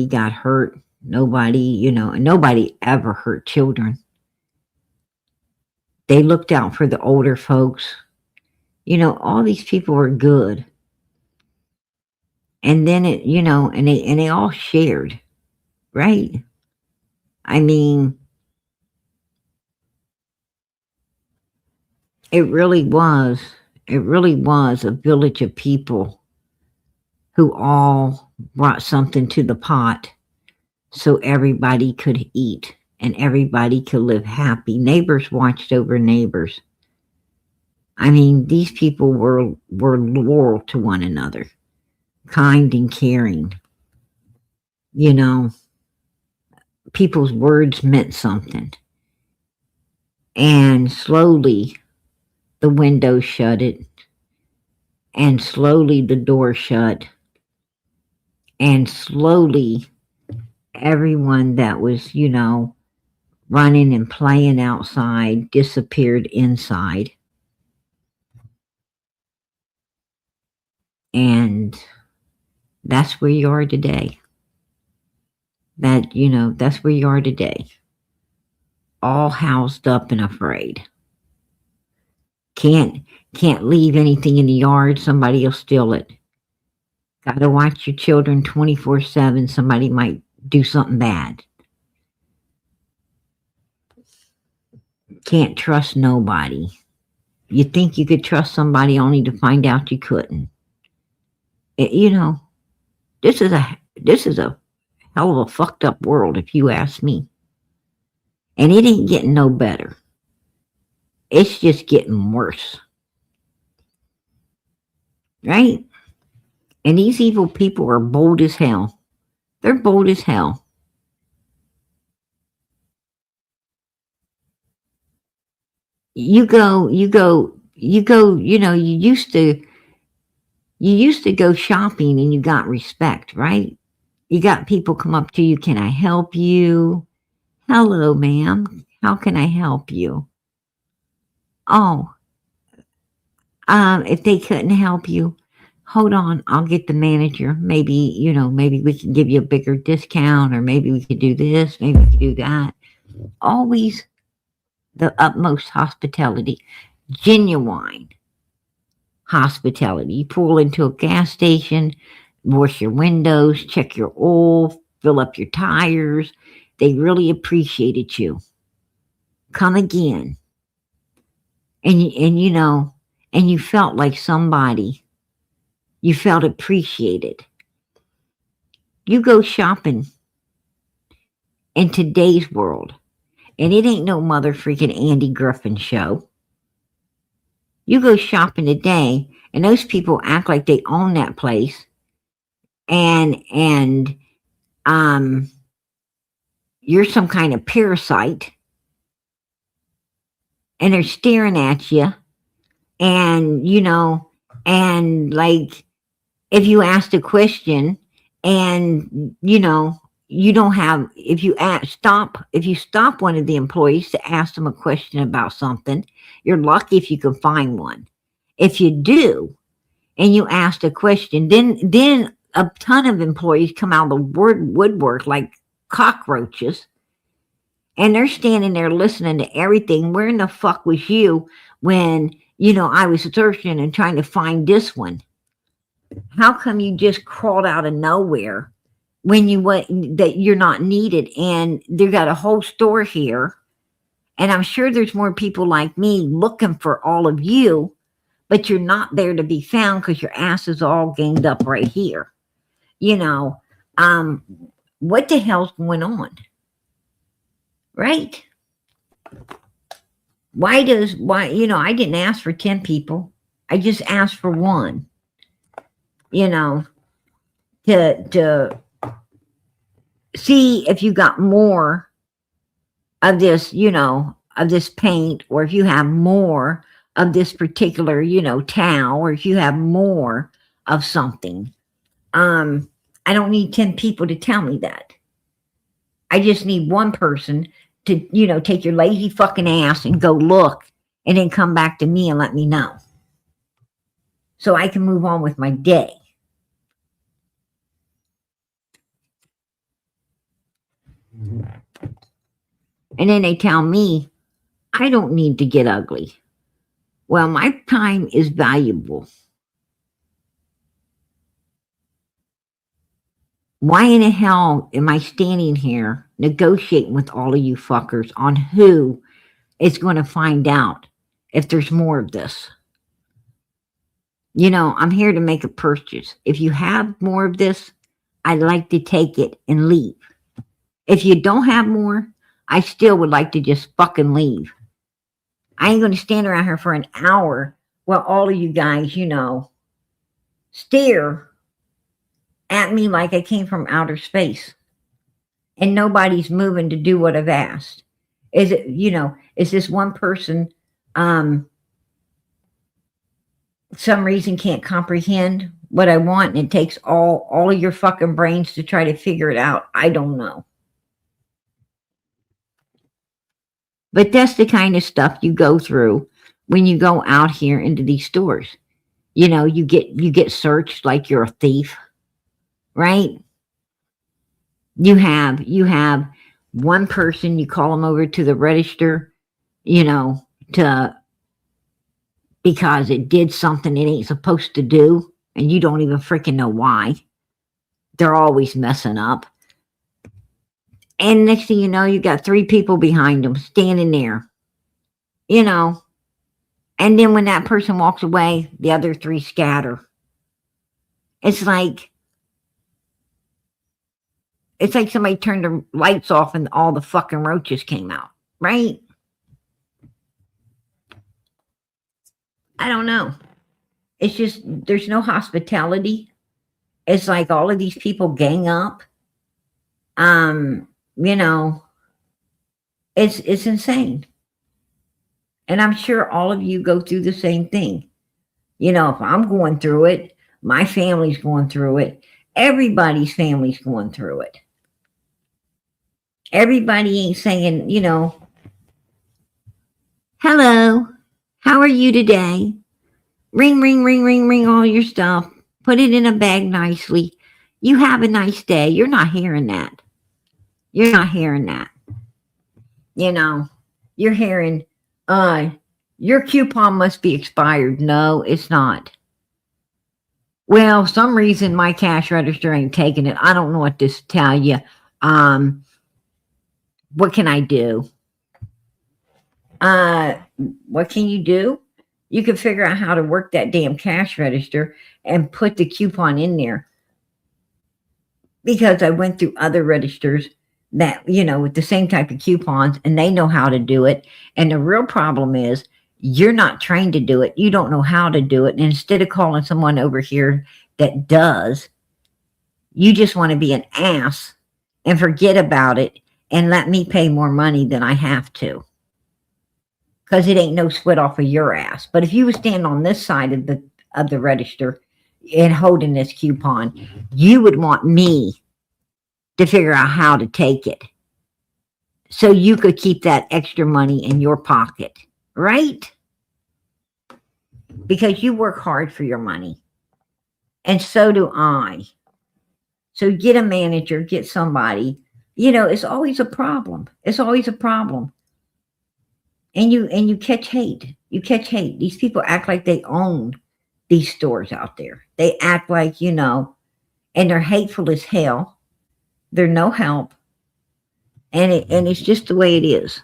got hurt. Nobody, you know, and nobody ever hurt children. They looked out for the older folks. You know, all these people were good. And then it, you know, and they all shared, right? I mean, it really was, It really was a village of people who all brought something to the pot so everybody could eat and everybody could live happy. Neighbors watched over neighbors. I mean, these people were loyal to one another, kind and caring. You know, people's words meant something. And slowly the window shut it, and slowly the door shut, and slowly everyone that was, running and playing outside disappeared inside. And that's where you are today. That's where you are today. All housed up and afraid. Can't leave anything in the yard, somebody will steal it. Gotta watch your children 24/7, somebody might do something bad. Can't trust nobody. You think you could trust somebody only to find out you couldn't. This is a hell of a fucked up world, if you ask me. And it ain't getting no better. It's just getting worse. Right? And these evil people are bold as hell. They're bold as hell. You used to go shopping and you got respect, right? You got people come up to you, can I help you? Hello, ma'am. How can I help you? Oh, if they couldn't help you, hold on, I'll get the manager. Maybe we can give you a bigger discount, or maybe we could do this, maybe we could do that. Always the utmost hospitality, genuine hospitality. You pull into a gas station, wash your windows, check your oil, fill up your tires. They really appreciated you. Come again. And you felt like somebody. You felt appreciated. You go shopping in today's world, and it ain't no mother freaking Andy Griffin show. You go shopping today, and those people act like they own that place, and you're some kind of parasite, and they're staring at you, and like, if you asked a question, and you don't have, if you stop one of the employees to ask them a question about something, you're lucky if you can find one. If you do, and you asked a question, then a ton of employees come out of the woodwork like cockroaches, and they're standing there listening to everything. Where in the fuck was you when I was searching and trying to find this one? How come you just crawled out of nowhere when that you're not needed? And they got a whole store here, and I'm sure there's more people like me looking for all of you, but you're not there to be found because your ass is all ganged up right here. What the hell's going on? Right? Why, I didn't ask for 10 people. I just asked for one. To see if you got more of this, of this paint, or if you have more of this particular, towel, or if you have more of something. I don't need 10 people to tell me that. I just need one person to, take your lazy fucking ass and go look, and then come back to me and let me know, so I can move on with my day. And then they tell me I don't need to get ugly. Well, my time is valuable. Why in the hell am I standing here negotiating with all of you fuckers on who is going to find out if there's more of this? I'm here to make a purchase. If you have more of this, I'd like to take it and leave. If you don't have more, I still would like to just fucking leave. I ain't going to stand around here for an hour while all of you guys, stare at me like I came from outer space and nobody's moving to do what I've asked. Is it, is this one person, some reason can't comprehend what I want and it takes all of your fucking brains to try to figure it out? I don't know. But that's the kind of stuff you go through when you go out here into these stores. You get searched like you're a thief, right? You have one person, you call them over to the register, to because it did something it ain't supposed to do, and you don't even freaking know why. They're always messing up. And next thing you know, you got 3 people behind them standing there, And then when that person walks away, the other 3 scatter. It's like somebody turned the lights off and all the fucking roaches came out, right? I don't know. It's just, there's no hospitality. It's like all of these people gang up. It's insane. And I'm sure all of you go through the same thing. If I'm going through it, my family's going through it. Everybody's family's going through it. Everybody ain't saying, hello, how are you today? Ring, ring, ring, ring, ring all your stuff. Put it in a bag nicely. You have a nice day. You're not hearing that. You're not hearing that. You're hearing, your coupon must be expired. No, it's not. Well, some reason my cash register ain't taking it. I don't know what to tell you. What can I do? What can you do? You can figure out how to work that damn cash register and put the coupon in there. Because I went through other registers that, with the same type of coupons, and they know how to do it. And the real problem is you're not trained to do it. You don't know how to do it. And instead of calling someone over here that does, you just want to be an ass and forget about it and let me pay more money than I have to. Because it ain't no sweat off of your ass. But if you would stand on this side of the register and holding this coupon, you would want me to figure out how to take it so you could keep that extra money in your pocket, right? Because you work hard for your money, and so do I. So get a manager, get somebody. It's always a problem. It's always a problem. And you catch hate. You catch hate. These people act like they own these stores out there. They act like, and they're hateful as hell. They're no help. And it's just the way it is.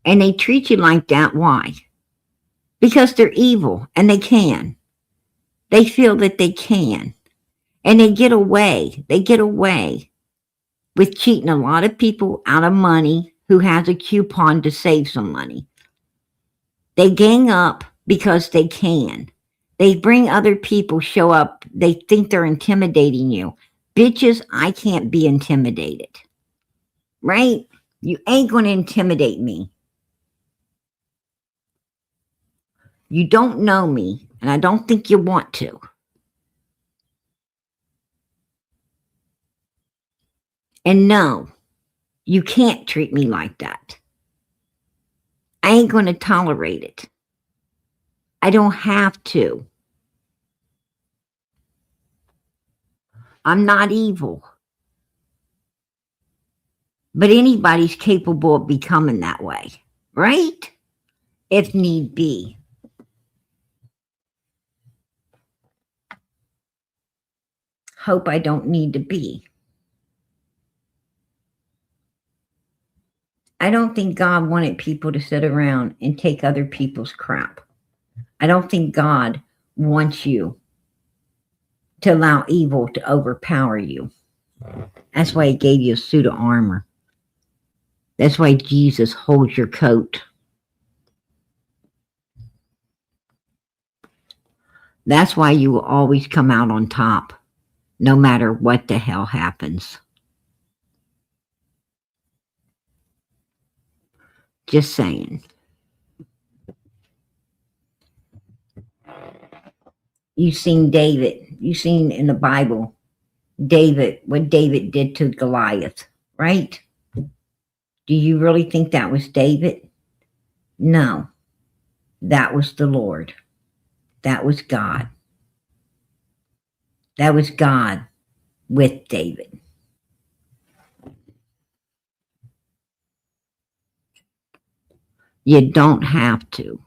And they treat you like that. Why? Because they're evil and they can. They feel that they can. And they get away. They get away with cheating a lot of people out of money who has a coupon to save some money. They gang up because they can. They bring other people, show up. They think they're intimidating you. Bitches, I can't be intimidated. Right? You ain't going to intimidate me. You don't know me, and I don't think you want to. And no, you can't treat me like that. I ain't going to tolerate it. I don't have to. I'm not evil. But anybody's capable of becoming that way, right? If need be. hope I don't need to be. I don't think God wanted people to sit around and take other people's crap. I don't think God wants you to allow evil to overpower you. That's why he gave you a suit of armor. That's why Jesus holds your coat. That's why you will always come out on top, no matter what the hell happens. Just saying. You've seen David. You've seen in the Bible, David, what David did to Goliath, right? Do you really think that was David? No. That was the Lord. That was God. That was God with David. You don't have to.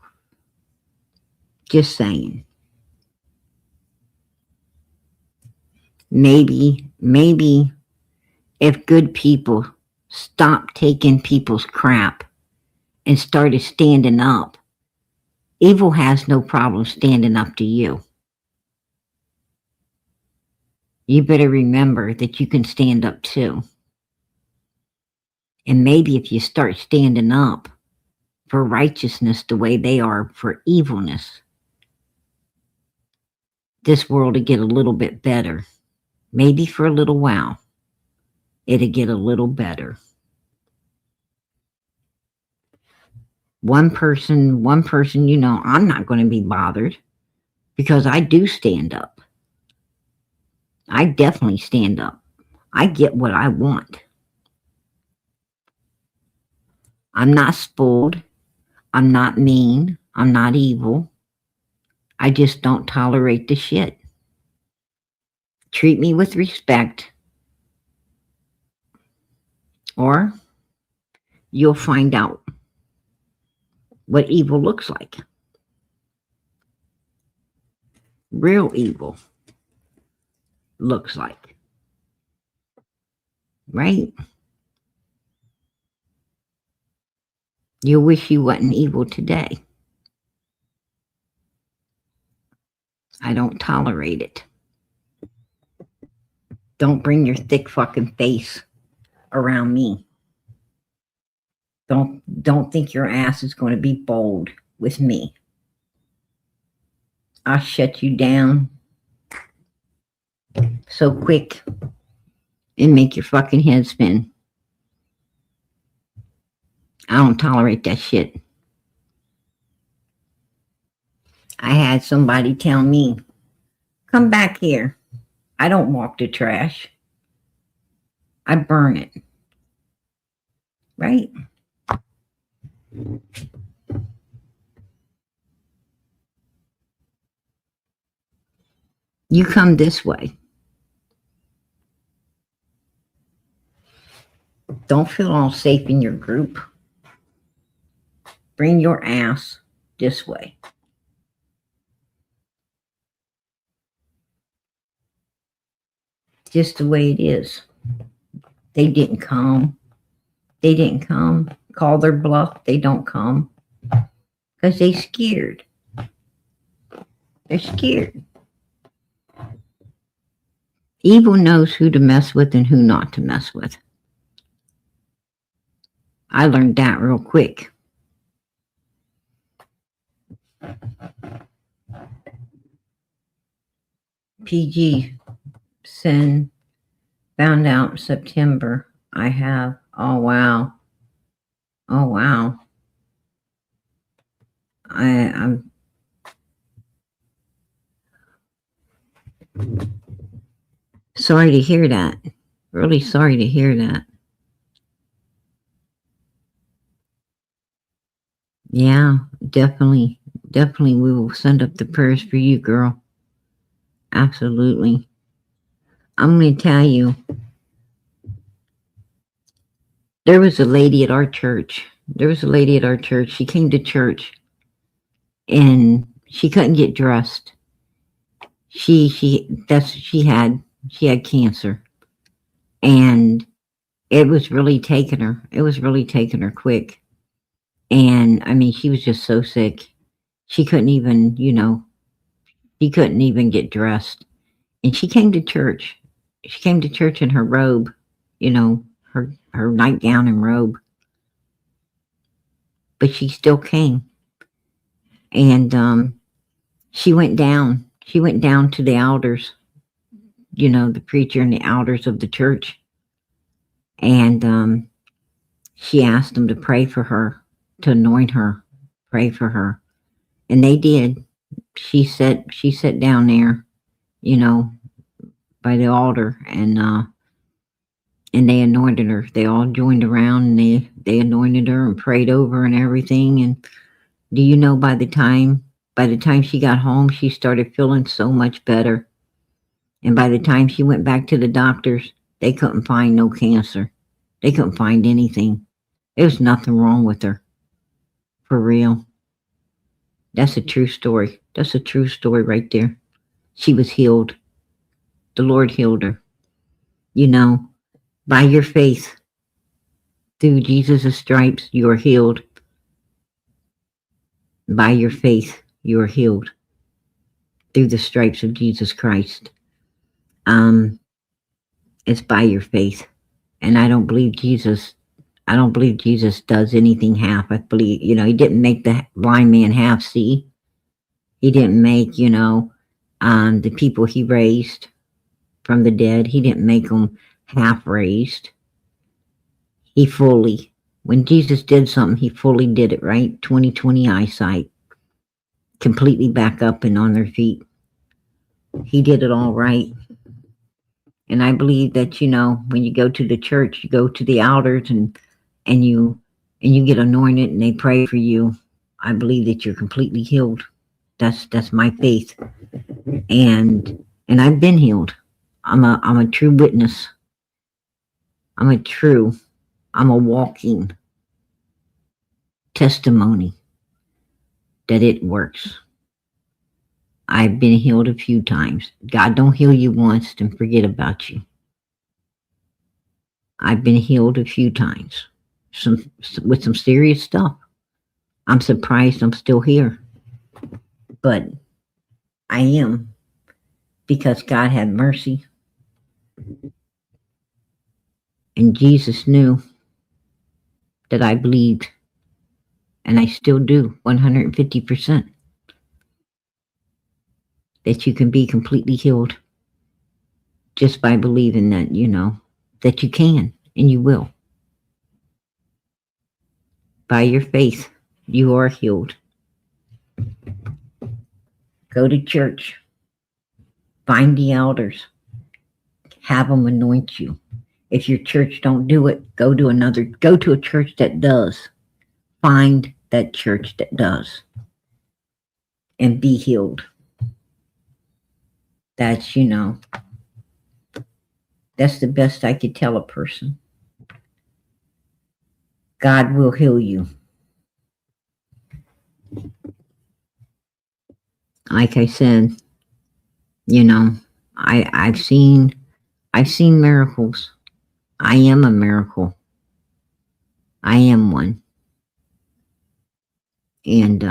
Just saying. Maybe if good people stopped taking people's crap and started standing up, evil has no problem standing up to you. You better remember that you can stand up too. And maybe if you start standing up for righteousness the way they are for evilness, this world will get a little bit better. Maybe for a little while, it'll get a little better. One person, I'm not going to be bothered because I do stand up. I definitely stand up. I get what I want. I'm not spoiled. I'm not mean. I'm not evil. I just don't tolerate the shit. Treat me with respect, or you'll find out what evil looks like. Real evil looks like. Right? You wish you wasn't evil today. I don't tolerate it. Don't bring your thick fucking face around me. Don't think your ass is going to be bold with me. I'll shut you down so quick and make your fucking head spin. I don't tolerate that shit. I had somebody tell me, come back here. I don't walk the trash. I burn it. Right? You come this way. Don't feel all safe in your group. Bring your ass this way. Just the way it is. They didn't come. They didn't come. Call their bluff. They don't come. Because they scared. They're scared. Evil knows who to mess with and who not to mess with. I learned that real quick. PG sin found out in September. I have. Oh wow. Oh wow. I'm sorry to hear that. Really sorry to hear that. Yeah, definitely. Definitely we will send up the prayers for you, girl. Absolutely. I'm going to tell you, there was a lady at our church. She came to church and she couldn't get dressed. She had She had cancer, and it was really taking her. It was really taking her quick. And I mean, she was just so sick. She couldn't even, she couldn't even get dressed. And she came to church. She came to church in her robe, her nightgown and robe. But she still came. And she went down. She went down to the elders, the preacher and the elders of the church. And she asked them to pray for her, to anoint her, pray for her. And they did. She sat down there, by the altar, and they anointed her. They all joined around, and they anointed her and prayed over her and everything. And do you know, by the time she got home, she started feeling so much better. And by the time she went back to the doctors, they couldn't find no cancer. They couldn't find anything. There was nothing wrong with her. For real. That's a true story. That's a true story right there. She was healed. The Lord healed her. By your faith, through Jesus' stripes, you are healed. By your faith, you are healed. Through the stripes of Jesus Christ. It's by your faith. And I don't believe Jesus does anything half. I believe, he didn't make the blind man half see. He didn't make, the people he raised from the dead, he didn't make them half raised. When Jesus did something, he fully did it, right? 20/20 eyesight. Completely back up and on their feet. He did it all right. And I believe that, when you go to the church, you go to the elders and you get anointed and they pray for you. I believe that you're completely healed. That's my faith. And I've been healed. I'm a true witness. I'm a walking testimony that it works. I've been healed a few times. God don't heal you once and forget about you. I've been healed a few times. With some serious stuff. I'm surprised I'm still here. But I am, because God had mercy. And Jesus knew that I believed. And I still do, 150%. That you can be completely healed. Just by believing that, that you can and you will. By your faith, you are healed. Go to church. Find the elders. Have them anoint you. If your church don't do it, go to a church that does. Find that church that does. And be healed. That's, that's the best I could tell a person. God will heal you. Like I said, I've seen miracles. I am a miracle. I am one. And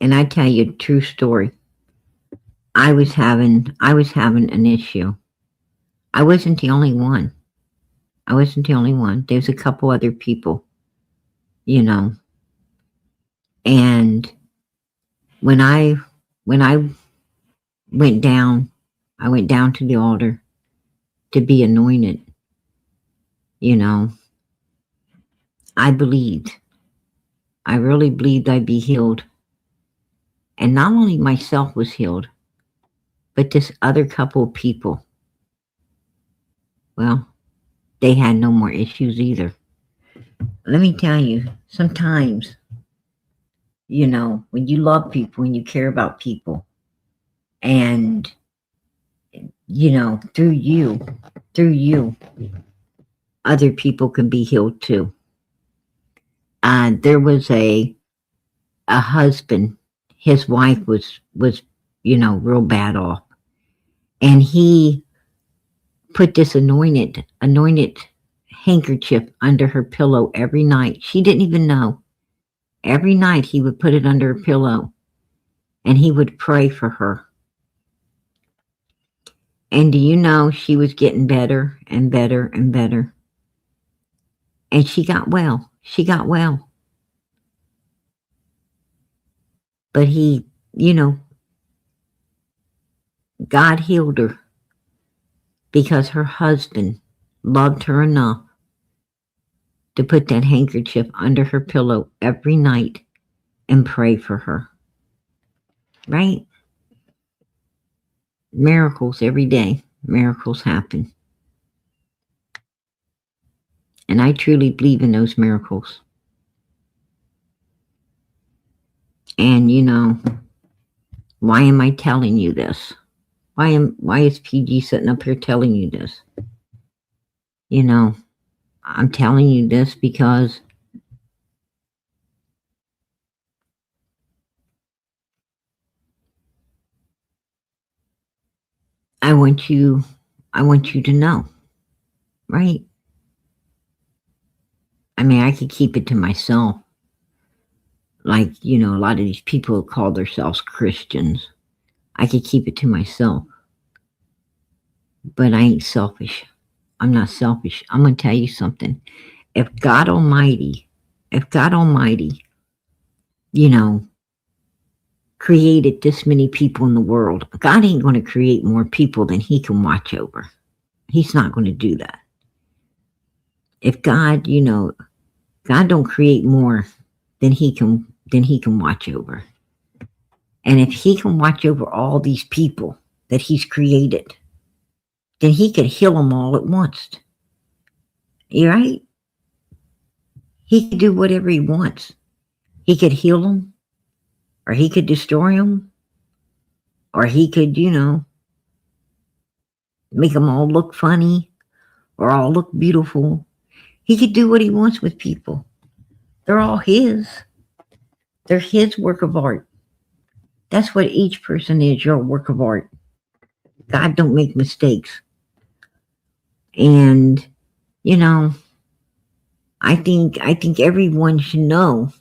I tell you a true story. I was having an issue. I wasn't the only one. There's a couple other people, And when I went down to the altar to be anointed, I believed. I really believed I'd be healed. And not only myself was healed, but this other couple of people, well, they had no more issues either. Let me tell you, sometimes, when you love people and you care about people, and, through you, other people can be healed too. There was a husband, his wife was real bad off. And he put this anointed handkerchief under her pillow every night. She didn't even know. Every night he would put it under her pillow and he would pray for her. And do you know she was getting better and better and better? And she got well. She got well. But he, God healed her because her husband loved her enough to put that handkerchief under her pillow every night and pray for her. Right? Miracles every day. Miracles happen. And I truly believe in those miracles. And why am I telling you this? Why is PG sitting up here telling you this? I'm telling you this because I want you to know, right? I mean, I could keep it to myself. Like, a lot of these people call themselves Christians. I could keep it to myself. But I ain't selfish. I'm not selfish. I'm going to tell you something. If God Almighty, created this many people in the world, God ain't going to create more people than he can watch over. He's not going to do that. If God, God don't create more than he can watch over. And if he can watch over all these people that he's created, then he could heal them all at once. You right? He could do whatever he wants. He could heal them, or he could destroy them, or he could, make them all look funny or all look beautiful. He could do what he wants with people. They're all his. They're his work of art. That's what each person is, your work of art. God don't make mistakes. And, I think everyone should know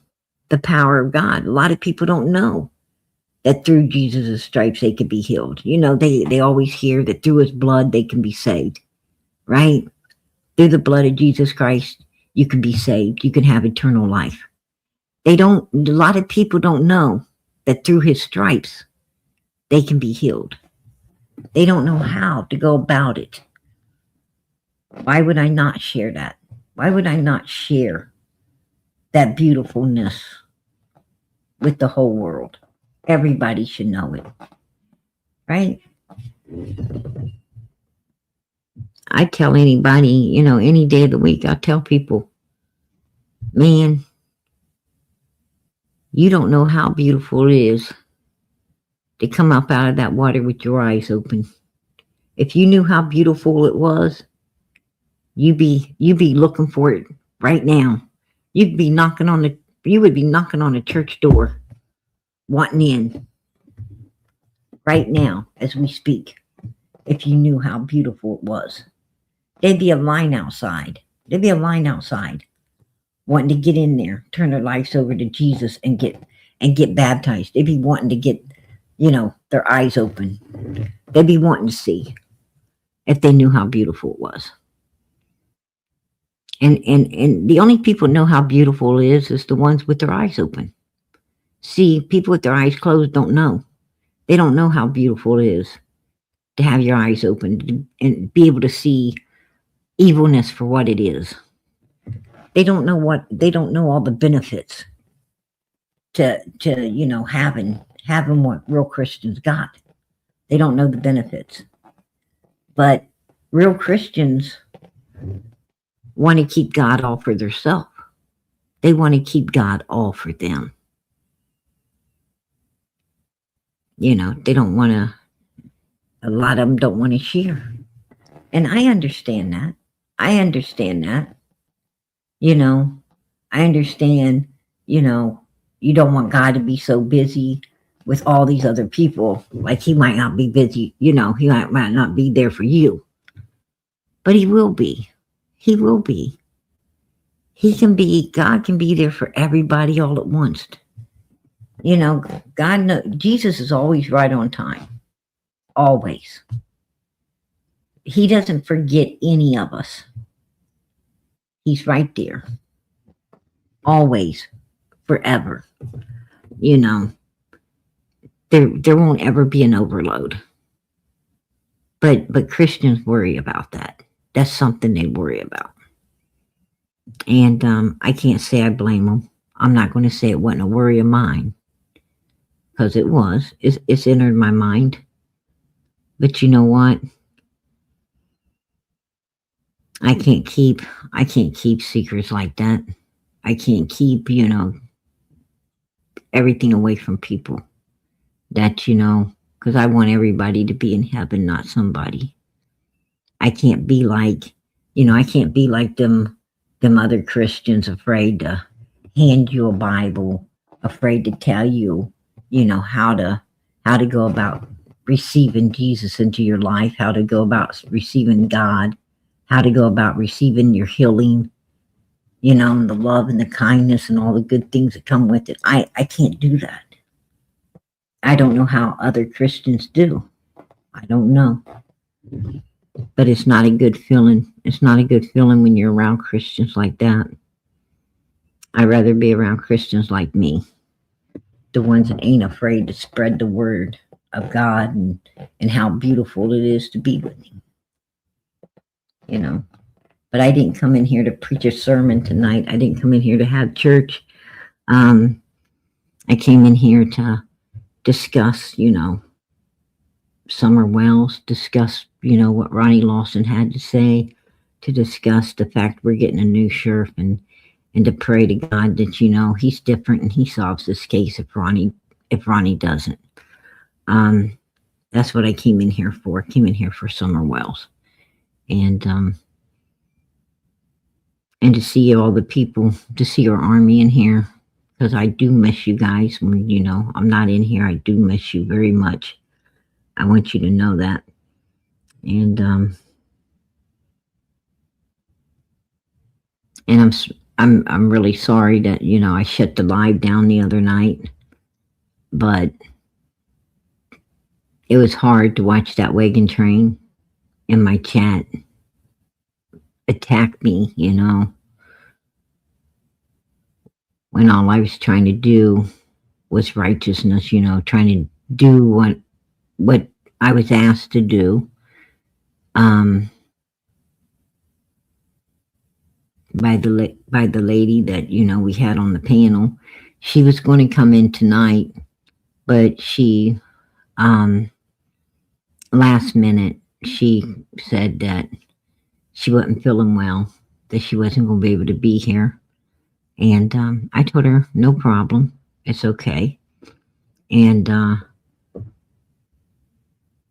the power of God. A lot of people don't know that through Jesus' stripes they could be healed. They always hear that through his blood they can be saved, right? Through the blood of Jesus Christ, you can be saved. You can have eternal life. A lot of people don't know that through his stripes they can be healed. They don't know how to go about it. Why would I not share that? Why would I not share that beautifulness with the whole world? Everybody should know it, right? I tell anybody, any day of the week, I tell people, man, you don't know how beautiful it is to come up out of that water with your eyes open. If you knew how beautiful it was, you'd be looking for it right now. You would be knocking on a church door, wanting in right now as we speak. If you knew how beautiful it was, there'd be a line outside. Wanting to get in there, turn their lives over to Jesus and get baptized. They'd be wanting to get, their eyes open. They'd be wanting to see if they knew how beautiful it was. And the only people know how beautiful it is the ones with their eyes open. See, people with their eyes closed don't know. They don't know how beautiful it is to have your eyes open and be able to see evilness for what it is. They don't know all the benefits to having what real Christians got. They don't know the benefits. But real Christians want to keep God all for themselves. They want to keep God all for them. They don't want to, a lot of them don't want to share. And I understand that. I understand, you don't want God to be so busy with all these other people. Like he might not be busy, he might not be there for you. But he will be. He will be. God can be there for everybody all at once. God knows, Jesus is always right on time. Always. He doesn't forget any of us. He's right there. Always. Forever. There won't ever be an overload. But Christians worry about that. That's something they worry about. And I can't say I blame them. I'm not going to say it wasn't a worry of mine. Because it was. It's entered my mind. But you know what? I can't keep secrets like that. I can't keep, everything away from people. That, because I want everybody to be in heaven, not somebody. I can't be like, them other Christians afraid to hand you a Bible, afraid to tell you, how to go about receiving Jesus into your life, how to go about receiving God, how to go about receiving your healing, and the love and the kindness and all the good things that come with it. I can't do that. I don't know how other Christians do. I don't know. But it's not a good feeling. It's not a good feeling when you're around Christians like that. I'd rather be around Christians like me. The ones that ain't afraid to spread the word of God and how beautiful it is to be with him. But I didn't come in here to preach a sermon tonight. I didn't come in here to have church. I came in here to discuss, Summer Wells, discuss, what Ronnie Lawson had to say, to discuss the fact we're getting a new sheriff and to pray to God that, he's different and he solves this case if Ronnie doesn't. That's what I came in here for. I came in here for Summer Wells. And to see all the people, to see our army in here, because I do miss you guys when, I'm not in here. I do miss you very much. I want you to know that. And I'm really sorry that, I shut the live down the other night, but it was hard to watch that wagon train in my chat attack me, when all I was trying to do was righteousness, trying to do what I was asked to do. By the lady that, we had on the panel. She was going to come in tonight, but she, last minute, she said that she wasn't feeling well, that she wasn't going to be able to be here. And I told her, no problem. It's okay. And,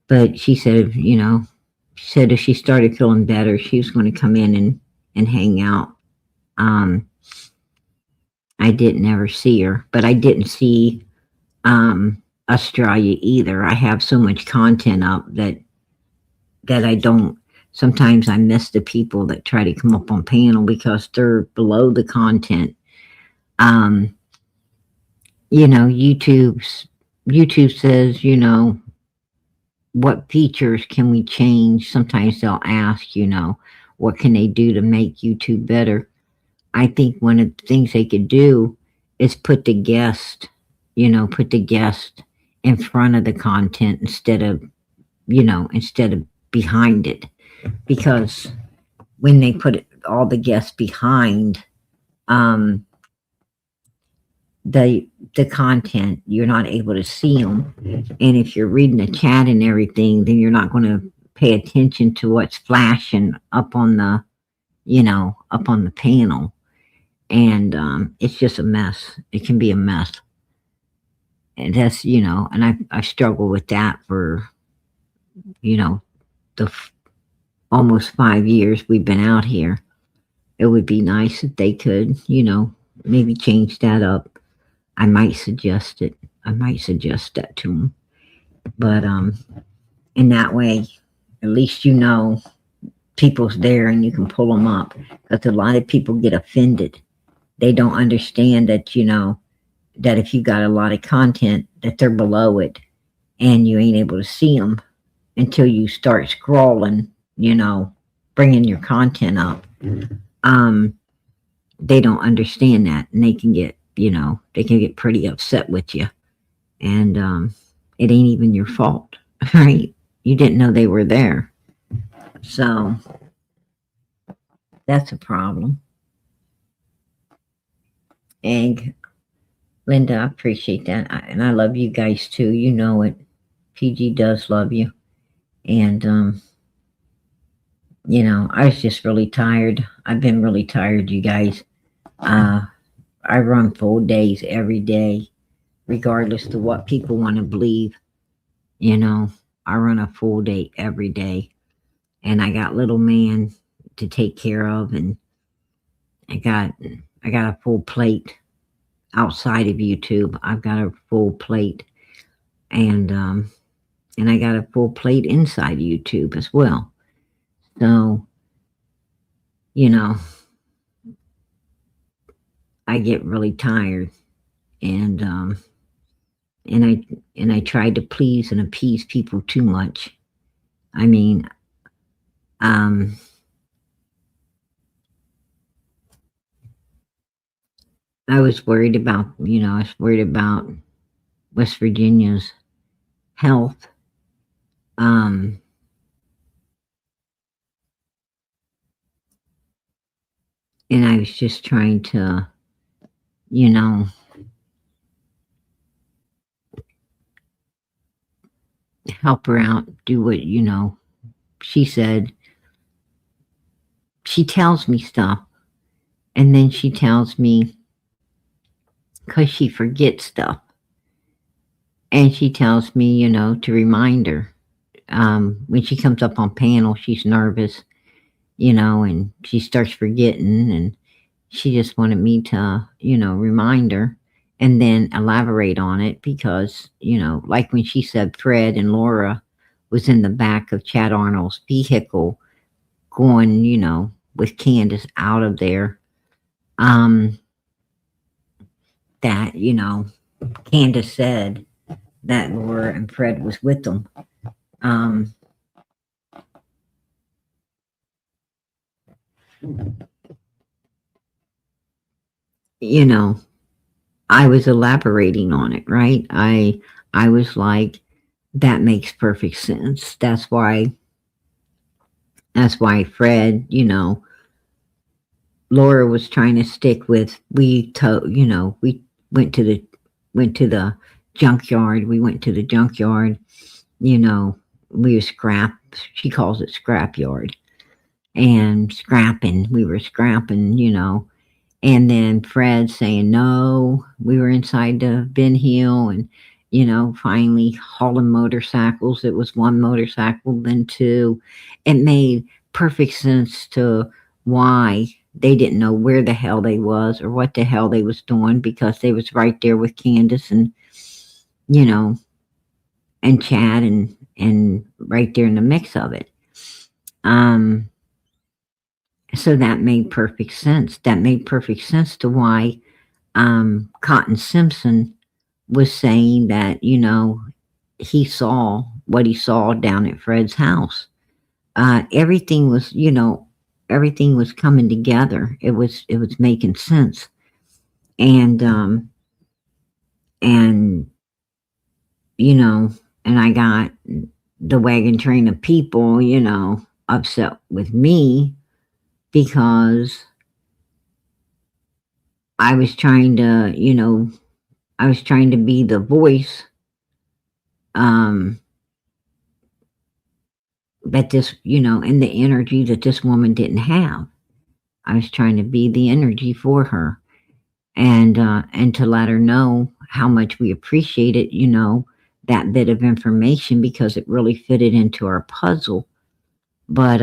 but she said, if she started feeling better, she was going to come in and hang out. I didn't ever see her, but I didn't see Australia either. I have so much content up that I don't. Sometimes I miss the people that try to come up on panel because they're below the content. YouTube says, what features can we change? Sometimes they'll ask, what can they do to make YouTube better? I think one of the things they could do is put the guest in front of the content instead of behind it. Because when they put all the guests behind the content, you're not able to see them. And if you're reading the chat and everything, then you're not going to pay attention to what's flashing up on the panel. And it's just a mess. It can be a mess. And that's, and I struggle with that for, the almost 5 years we've been out here. It would be nice if they could, maybe change that up. I might suggest it. I might suggest that to them. But in that way, at least you know people's there and you can pull them up. Because a lot of people get offended. They don't understand that, you know, that if you got a lot of content, that they're below it and you ain't able to see them until you start scrolling, you know, bringing your content up. They don't understand that, and they can get, you know, they can get pretty upset with you. And it ain't even your fault, right? You didn't know they were there. So that's a problem. And Linda, I appreciate that. And I love you guys too. You know it. PG does love you. And, you know, I was just really tired. I've been really tired, you guys. I run full days every day, regardless of what people want to believe. You know, I run a full day every day. And I got little man to take care of, and I got a full plate outside of YouTube. I've got a full plate, and I got a full plate inside YouTube as well. So, you know, I get really tired, and I tried to please and appease people too much. I mean, I was worried about, you know, I was worried about West Virginia's health. And I was just trying to, you know, help her out, do what, you know, she said. She tells me stuff, and then she tells me, because she forgets stuff, and she tells me, you know, to remind her. When she comes up on panel, she's nervous, you know, and she starts forgetting, and she just wanted me to, you know, remind her and then elaborate on it because, you know, like when she said Fred and Laura was in the back of Chad Arnold's vehicle going, you know, with Candace out of there, that, you know, Candace said that Laura and Fred was with them. You know, I was elaborating on it, right? I was like, that makes perfect sense. That's why Fred, you know, Laura was trying to stick with, we went to the junkyard. We went to the junkyard, you know, we she calls it scrap yard, and we were scrapping, you know, and then Fred saying, no, we were inside the Ben Hill, and, you know, finally hauling motorcycles. It was one motorcycle, then two. It made perfect sense to why they didn't know where the hell they was or what the hell they was doing, because they was right there with Candace and, you know, and Chad and right there in the mix of it. So that made perfect sense. That made perfect sense to why Cotton Simpson was saying that, you know, he saw what he saw down at Fred's house. Everything was, you know, everything was coming together. It was making sense. And you know, and I got the wagon train of people, you know, upset with me because I was trying to, you know, I was trying to be the voice, that this, you know, and the energy that this woman didn't have. I was trying to be the energy for her, and to let her know how much we appreciated, you know, that bit of information, because it really fitted into our puzzle. But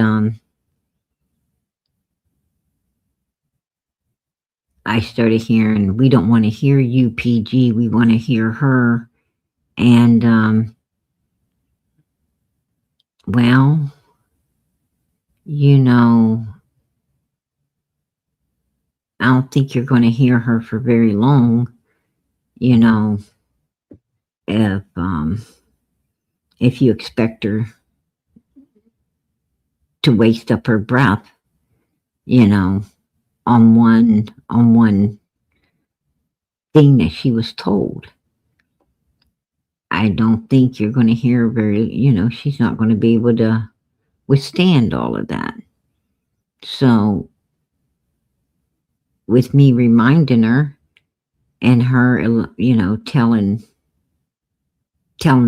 I started hearing, we don't want to hear you, PG. We want to hear her. And, well, you know, I don't think you're going to hear her for very long, you know, if, um, if you expect her to waste up her breath, you know, on one thing that she was told. I don't think you're going to hear very, she's not going to be able to withstand all of that. So, with me reminding her and her, telling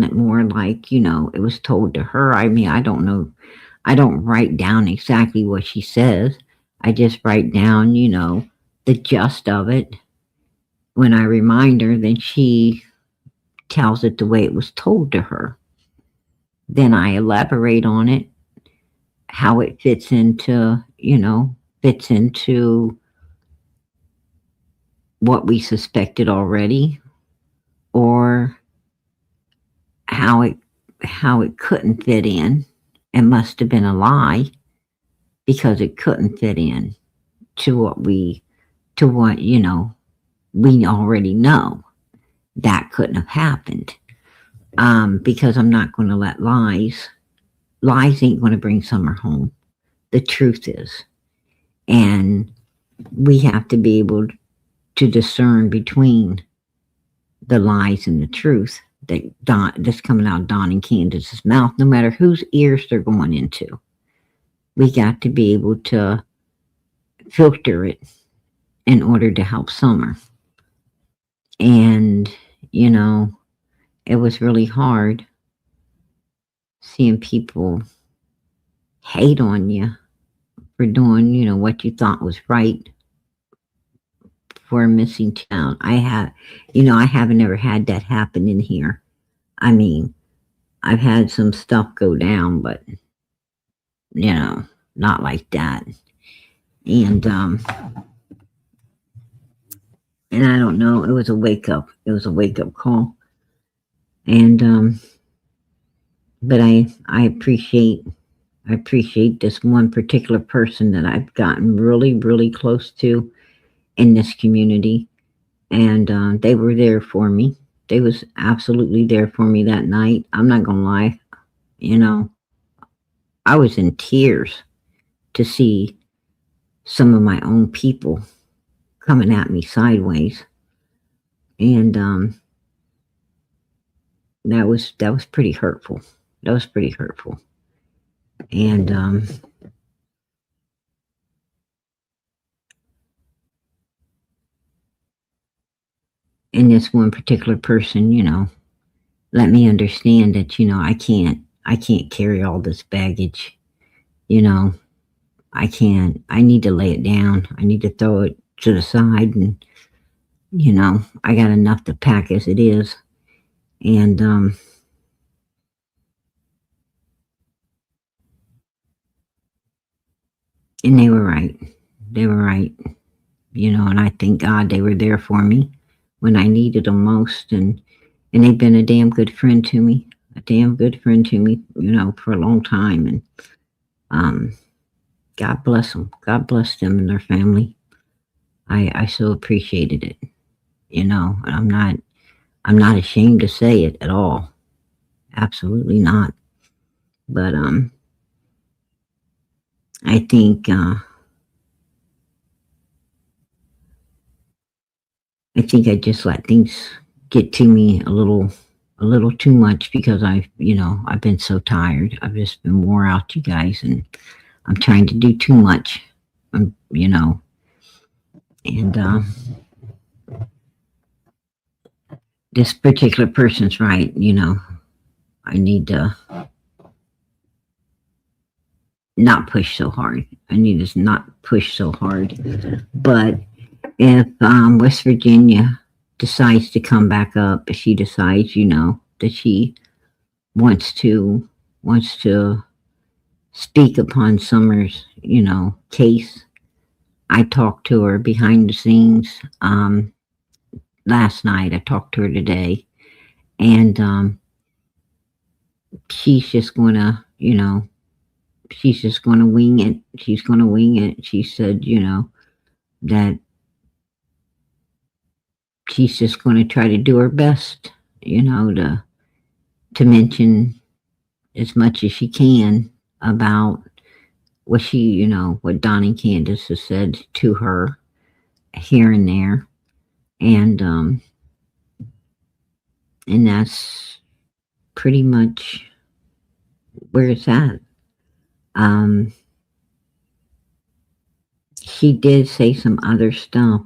it more like, it was told to her. I mean, I don't know. I don't write down exactly what she says. I just write down, the gist of it. When I remind her, then she tells it the way it was told to her. Then I elaborate on it, how it fits into what we suspected already, or how it couldn't fit in and must have been a lie because it couldn't fit in to what we already know. That couldn't have happened. Because I'm not going to let lies ain't going to bring Summer home. The truth is. And we have to be able to discern between the lies and the truth that's coming out of Don and Candace's mouth, no matter whose ears they're going into. We got to be able to filter it in order to help Summer. And, it was really hard seeing people hate on you for doing, what you thought was right for a missing child. I haven't ever had that happen in here. I mean, I've had some stuff go down, but, not like that. And I don't know, it was a wake up call. And, but I appreciate this one particular person that I've gotten really, really close to in this community. And they were there for me. They was absolutely there for me that night. I'm not gonna lie. I was in tears to see some of my own people coming at me sideways. And that was pretty hurtful. That was pretty hurtful. And and this one particular person, let me understand that, I can't carry all this baggage. I can't. I need to lay it down. I need to throw it to the side, and I got enough to pack as it is. And they were right. They were right. And I thank God they were there for me when I needed them most. And they've been a damn good friend to me. For a long time. And God bless them. God bless them and their family. I so appreciated it. And I'm not ashamed to say it at all. Absolutely not. But I think I just let things get to me a little too much because I've been so tired. I've just been wore out, you guys, and I'm trying to do too much. And this particular person's right. I need to not push so hard. I need to not push so hard. But if West Virginia decides to come back up, if she decides, that she wants to speak upon Summer's, case, I talked to her behind the scenes last night. I talked to her today, And she's just gonna, she's just gonna wing it. She's gonna wing it. She said, that she's just gonna try to do her best, to mention as much as she can about what what Donnie Candace has said to her here and there. And that's pretty much where it's at. She did say some other stuff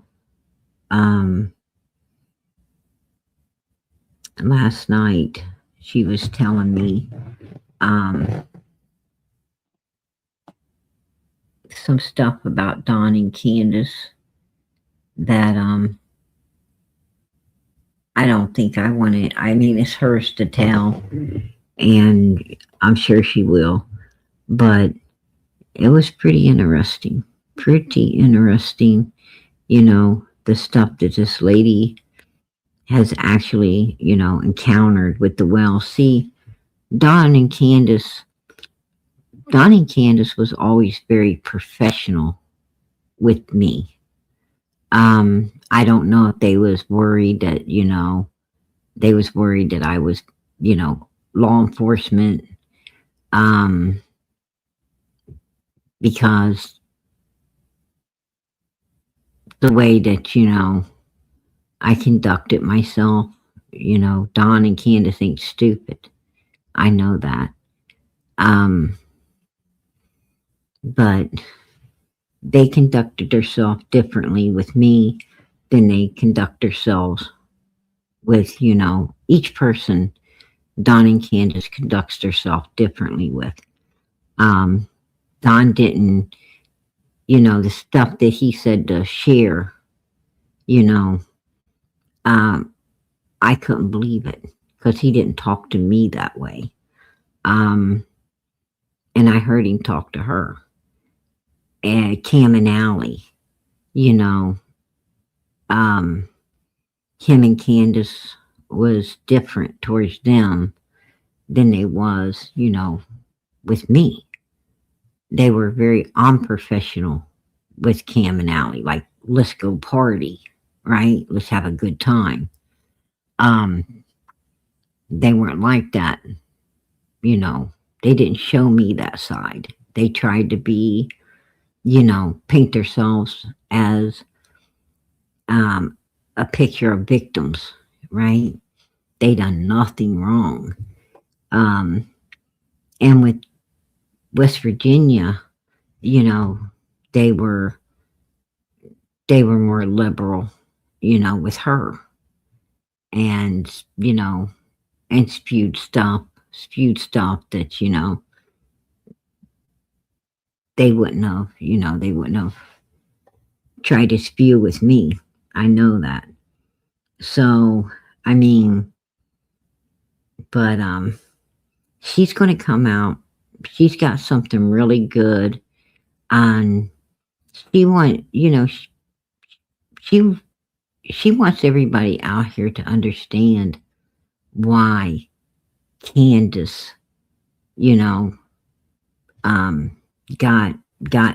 last night. She was telling me some stuff about Don and Candace that I don't think I want to. I mean, it's hers to tell, and I'm sure she will. But it was pretty interesting. Pretty interesting, the stuff that this lady has actually, encountered with the well. See, Don and Candace was always very professional with me. I don't know if they was worried that, I was, law enforcement, because the way that, I conducted myself, Don and Candace ain't stupid. I know that. But they conducted themselves differently with me than they conduct themselves with, each person Don and Candace conducts herself differently with. Don didn't, the stuff that he said to share, I couldn't believe it because he didn't talk to me that way. And I heard him talk to her. And Cam and Allie, him and Candace was different towards them than they was, with me. They were very unprofessional with Cam and Allie, like, let's go party, right? Let's have a good time. They weren't like that, they didn't show me that side. They tried to be, paint themselves as a picture of victims, right? They done nothing wrong. And with West Virginia, they were more liberal, with her, and and spewed stuff that they wouldn't have tried to spew with me. I know that. So I mean, but she's going to come out. She's got something really good, and she she wants everybody out here to understand why Candace, got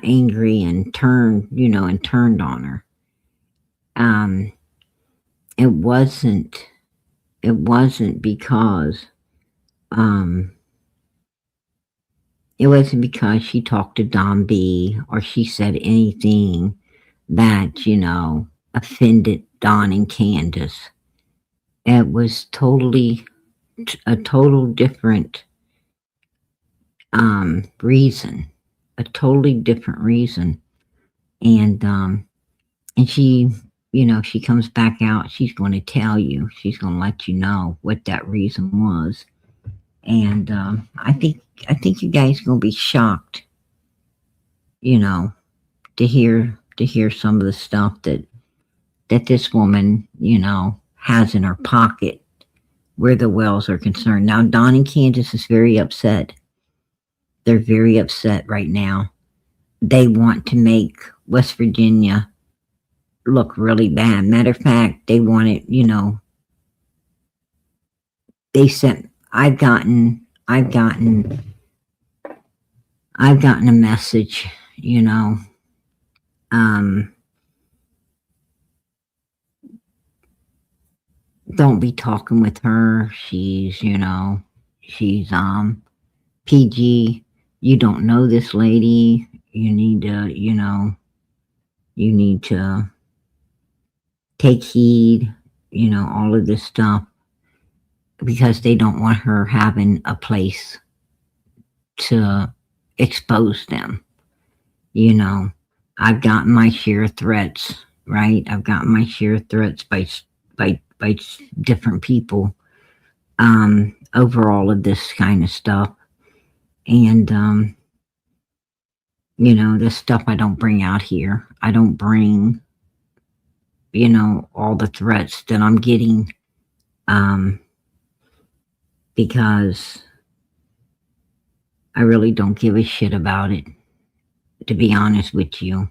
angry and turned on her. It wasn't because she talked to Don B or she said anything that, offended Don and Candace. It was a total different reason. A totally different reason. And she, she comes back out, she's going to tell you, she's going to let you know what that reason was. And I think you guys are going to be shocked, to hear some of the stuff that this woman, has in her pocket where the wells are concerned. Now, Don and Candace is very upset. They're very upset right now. They want to make West Virginia look really bad. Matter of fact, they want it, they sent, I've gotten a message, you know, don't be talking with her. She's, you know, she's, PG. You don't know this lady. You need to, you know, you need to take heed, you know, all of this stuff, because they don't want her having a place to expose them. You know, I've gotten my share of threats, right? I've gotten my share of threats by different people over all of this kind of stuff. And you know, this stuff I don't bring out here. I don't bring, you know, all the threats that I'm getting, because I really don't give a shit about it, to be honest with you.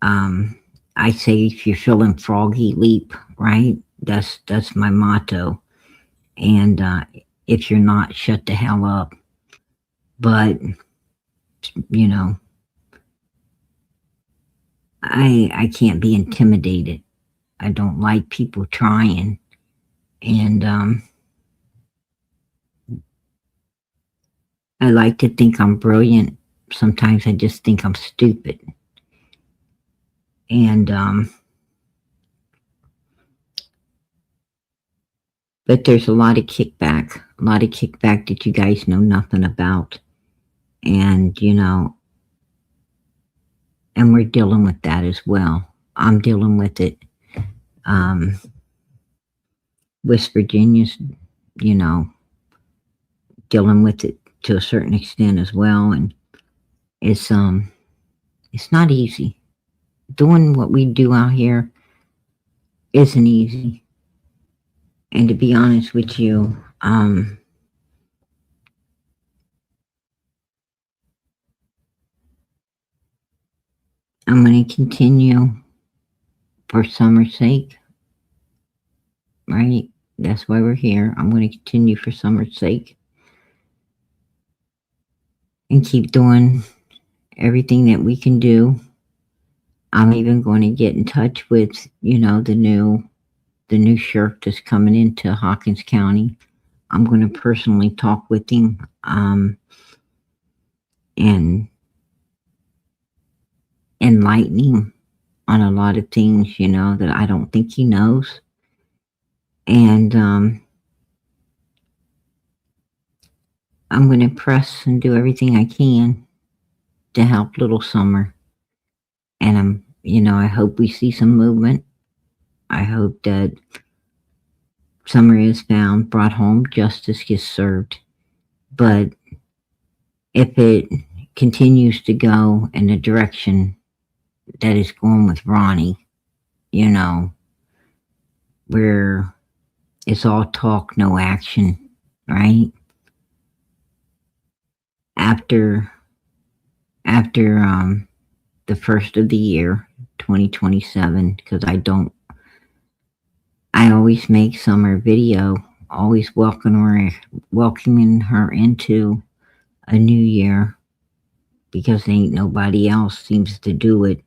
I say, if you're feeling froggy, leap, right? That's my motto. And if you're not, shut the hell up. But, you know, I can't be intimidated. I don't like people trying. And I like to think I'm brilliant. Sometimes I just think I'm stupid. And but there's a lot of kickback that you guys know nothing about. And, you know, and we're dealing with that as well. I'm dealing with it. West Virginia's, you know, dealing with it to a certain extent as well. And it's not easy. Doing what we do out here isn't easy. And to be honest with you, I'm going to continue for summer's sake, right? That's why we're here. I'm going to continue for summer's sake and keep doing everything that we can do. I'm even going to get in touch with, you know, the new sheriff that's coming into Hawkins County. I'm going to personally talk with him, and enlighten him on a lot of things, you know, that I don't think he knows. And I'm going to press and do everything I can to help little Summer. And you know, I hope we see some movement. I hope that Summer is found, brought home, justice gets served. But if it continues to go in the direction that is going with Ronnie, you know, where it's all talk, no action, right? After the first of the year, 2027, because I always make Summer video, always welcoming her into a new year, because ain't nobody else seems to do it.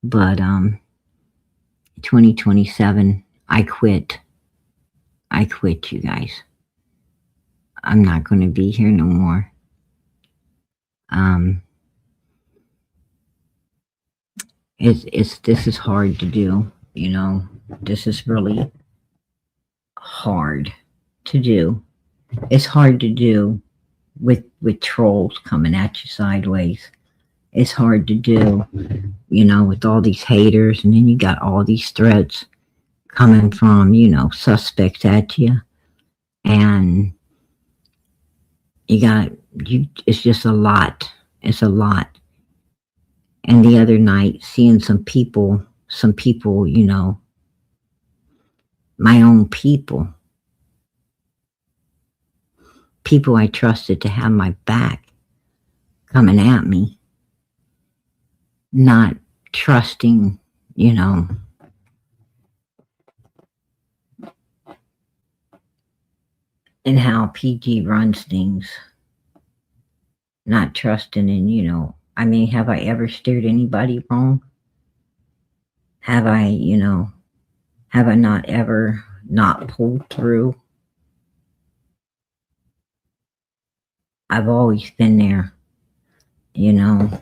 But 2027, I quit, you guys. I'm not going to be here no more. This is hard to do, you know. This is really hard to do. It's hard to do with trolls coming at you sideways. It's hard to do, you know, with all these haters, and then you got all these threats coming from, you know, suspects at you. And it's just a lot. It's a lot. And the other night, seeing some people, you know, my own people I trusted to have my back, coming at me, not trusting, you know, and how PG runs things, not trusting in, I mean, have I ever steered anybody wrong? Have have I not ever not pulled through? I've always been there, you know.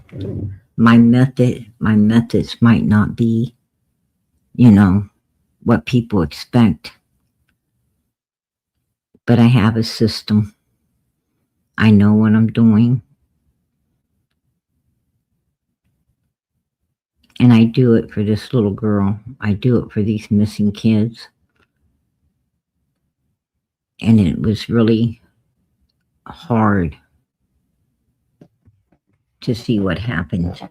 My methods might not be, what people expect, but I have a system. I know what I'm doing. And I do it for this little girl. I do it for these missing kids. And it was really hard to see what happened.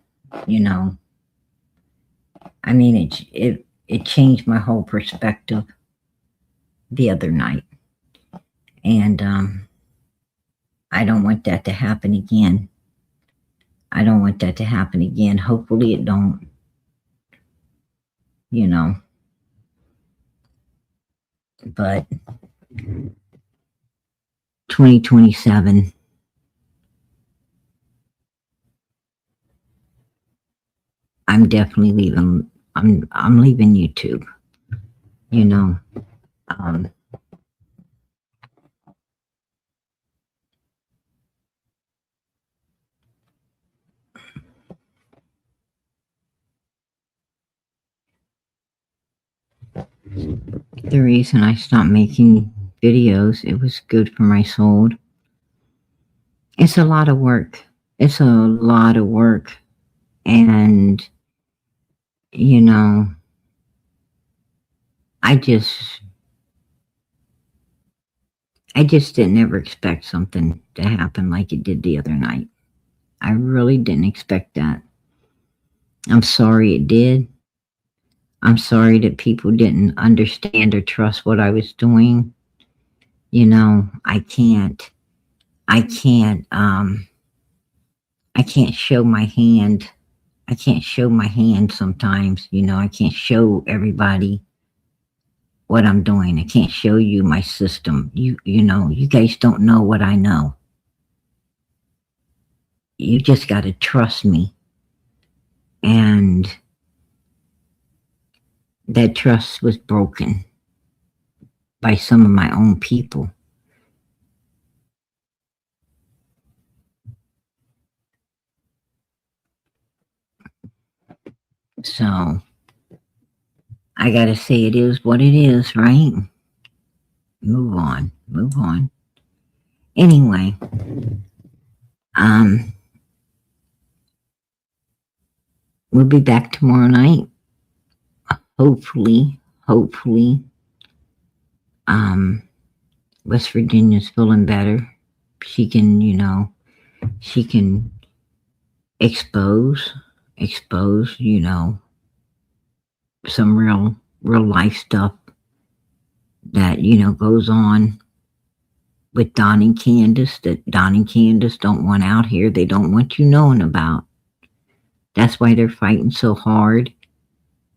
I mean, it changed my whole perspective the other night. And I don't want that to happen again. I don't want that to happen again. Hopefully it don't. But 2027, I'm definitely leaving. I'm leaving YouTube. Um, the reason I stopped making videos, it was good for my soul. It's a lot of work. It's a lot of work. And, I just didn't ever expect something to happen like it did the other night. I really didn't expect that. I'm sorry it did. I'm sorry that people didn't understand or trust what I was doing. I can't show my hand. I can't show my hand sometimes, I can't show everybody what I'm doing. I can't show you my system. You guys don't know what I know. You just got to trust me. And that trust was broken by some of my own people. So I gotta say it is what it is, right? Move on. Anyway, we'll be back tomorrow night. Hopefully, West Virginia's feeling better. She can, she can expose, some real life stuff that, goes on with Don and Candace, that Don and Candace don't want out here. They don't want you knowing about. That's why they're fighting so hard,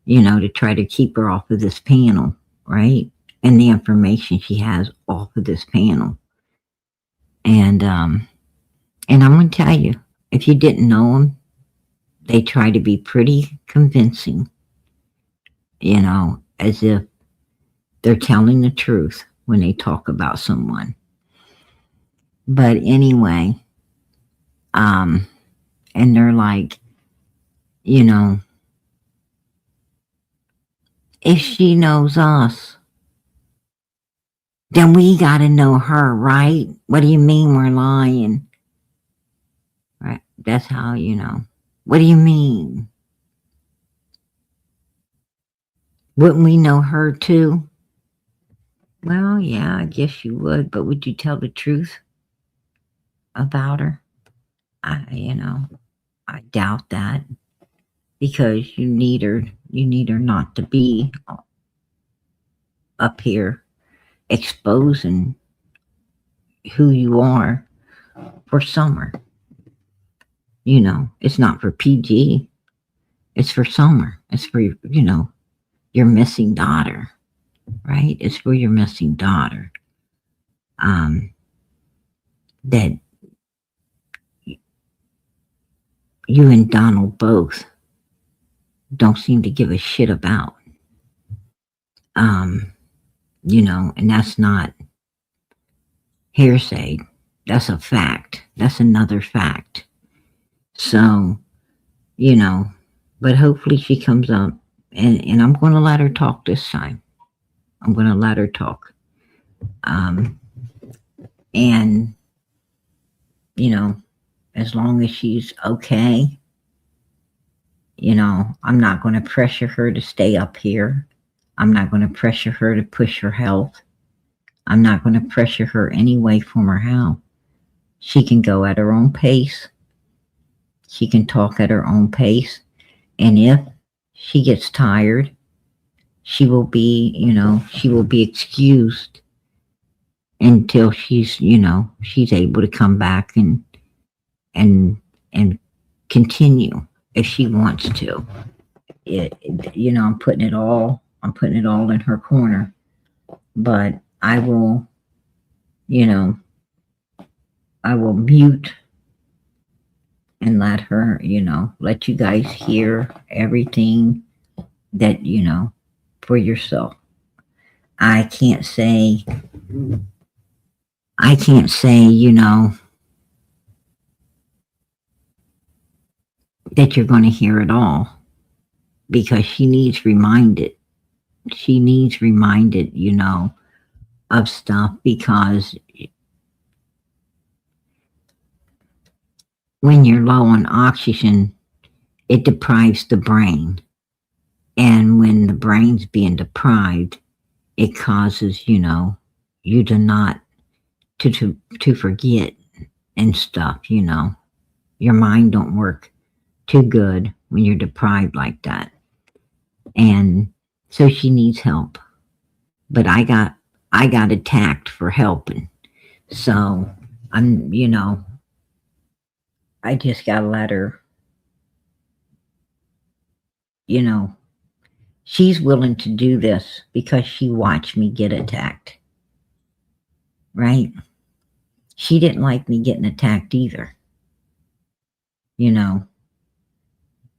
to try to keep her off of this panel, right? And the information she has off of this panel. And I'm going to tell you, if you didn't know them, they try to be pretty convincing, as if they're telling the truth when they talk about someone. But anyway, and they're like, if she knows us, then we got to know her, right? What do you mean we're lying? Right? That's how, What do you mean? Wouldn't we know her too? Well, yeah, I guess you would, but would you tell the truth about her? I doubt that, because you need her not to be up here exposing who you are for Summer. It's not for PG. It's for Summer. It's for, your missing daughter, right? It's for your missing daughter. that you and Donald both don't seem to give a shit about. And that's not hearsay. That's a fact. That's another fact. So, but hopefully she comes up and I'm going to let her talk this time. I'm going to let her talk. And, as long as she's okay, I'm not going to pressure her to stay up here. I'm not going to pressure her to push her health. I'm not going to pressure her any way, form, or how. She can go at her own pace. She can talk at her own pace. And if she gets tired, she will be excused until she's able to come back and continue if she wants to. I'm putting it all in her corner. But I will mute and let her, let you guys hear everything that, for yourself. I can't say, that you're going to hear it all, because she needs reminded. She needs reminded, of stuff, because when you're low on oxygen, it deprives the brain. And when the brain's being deprived, it causes, you to not, to forget and stuff, Your mind don't work too good when you're deprived like that. And so she needs help. But I got attacked for helping. So I'm, I just gotta let her, she's willing to do this because she watched me get attacked. Right? She didn't like me getting attacked either.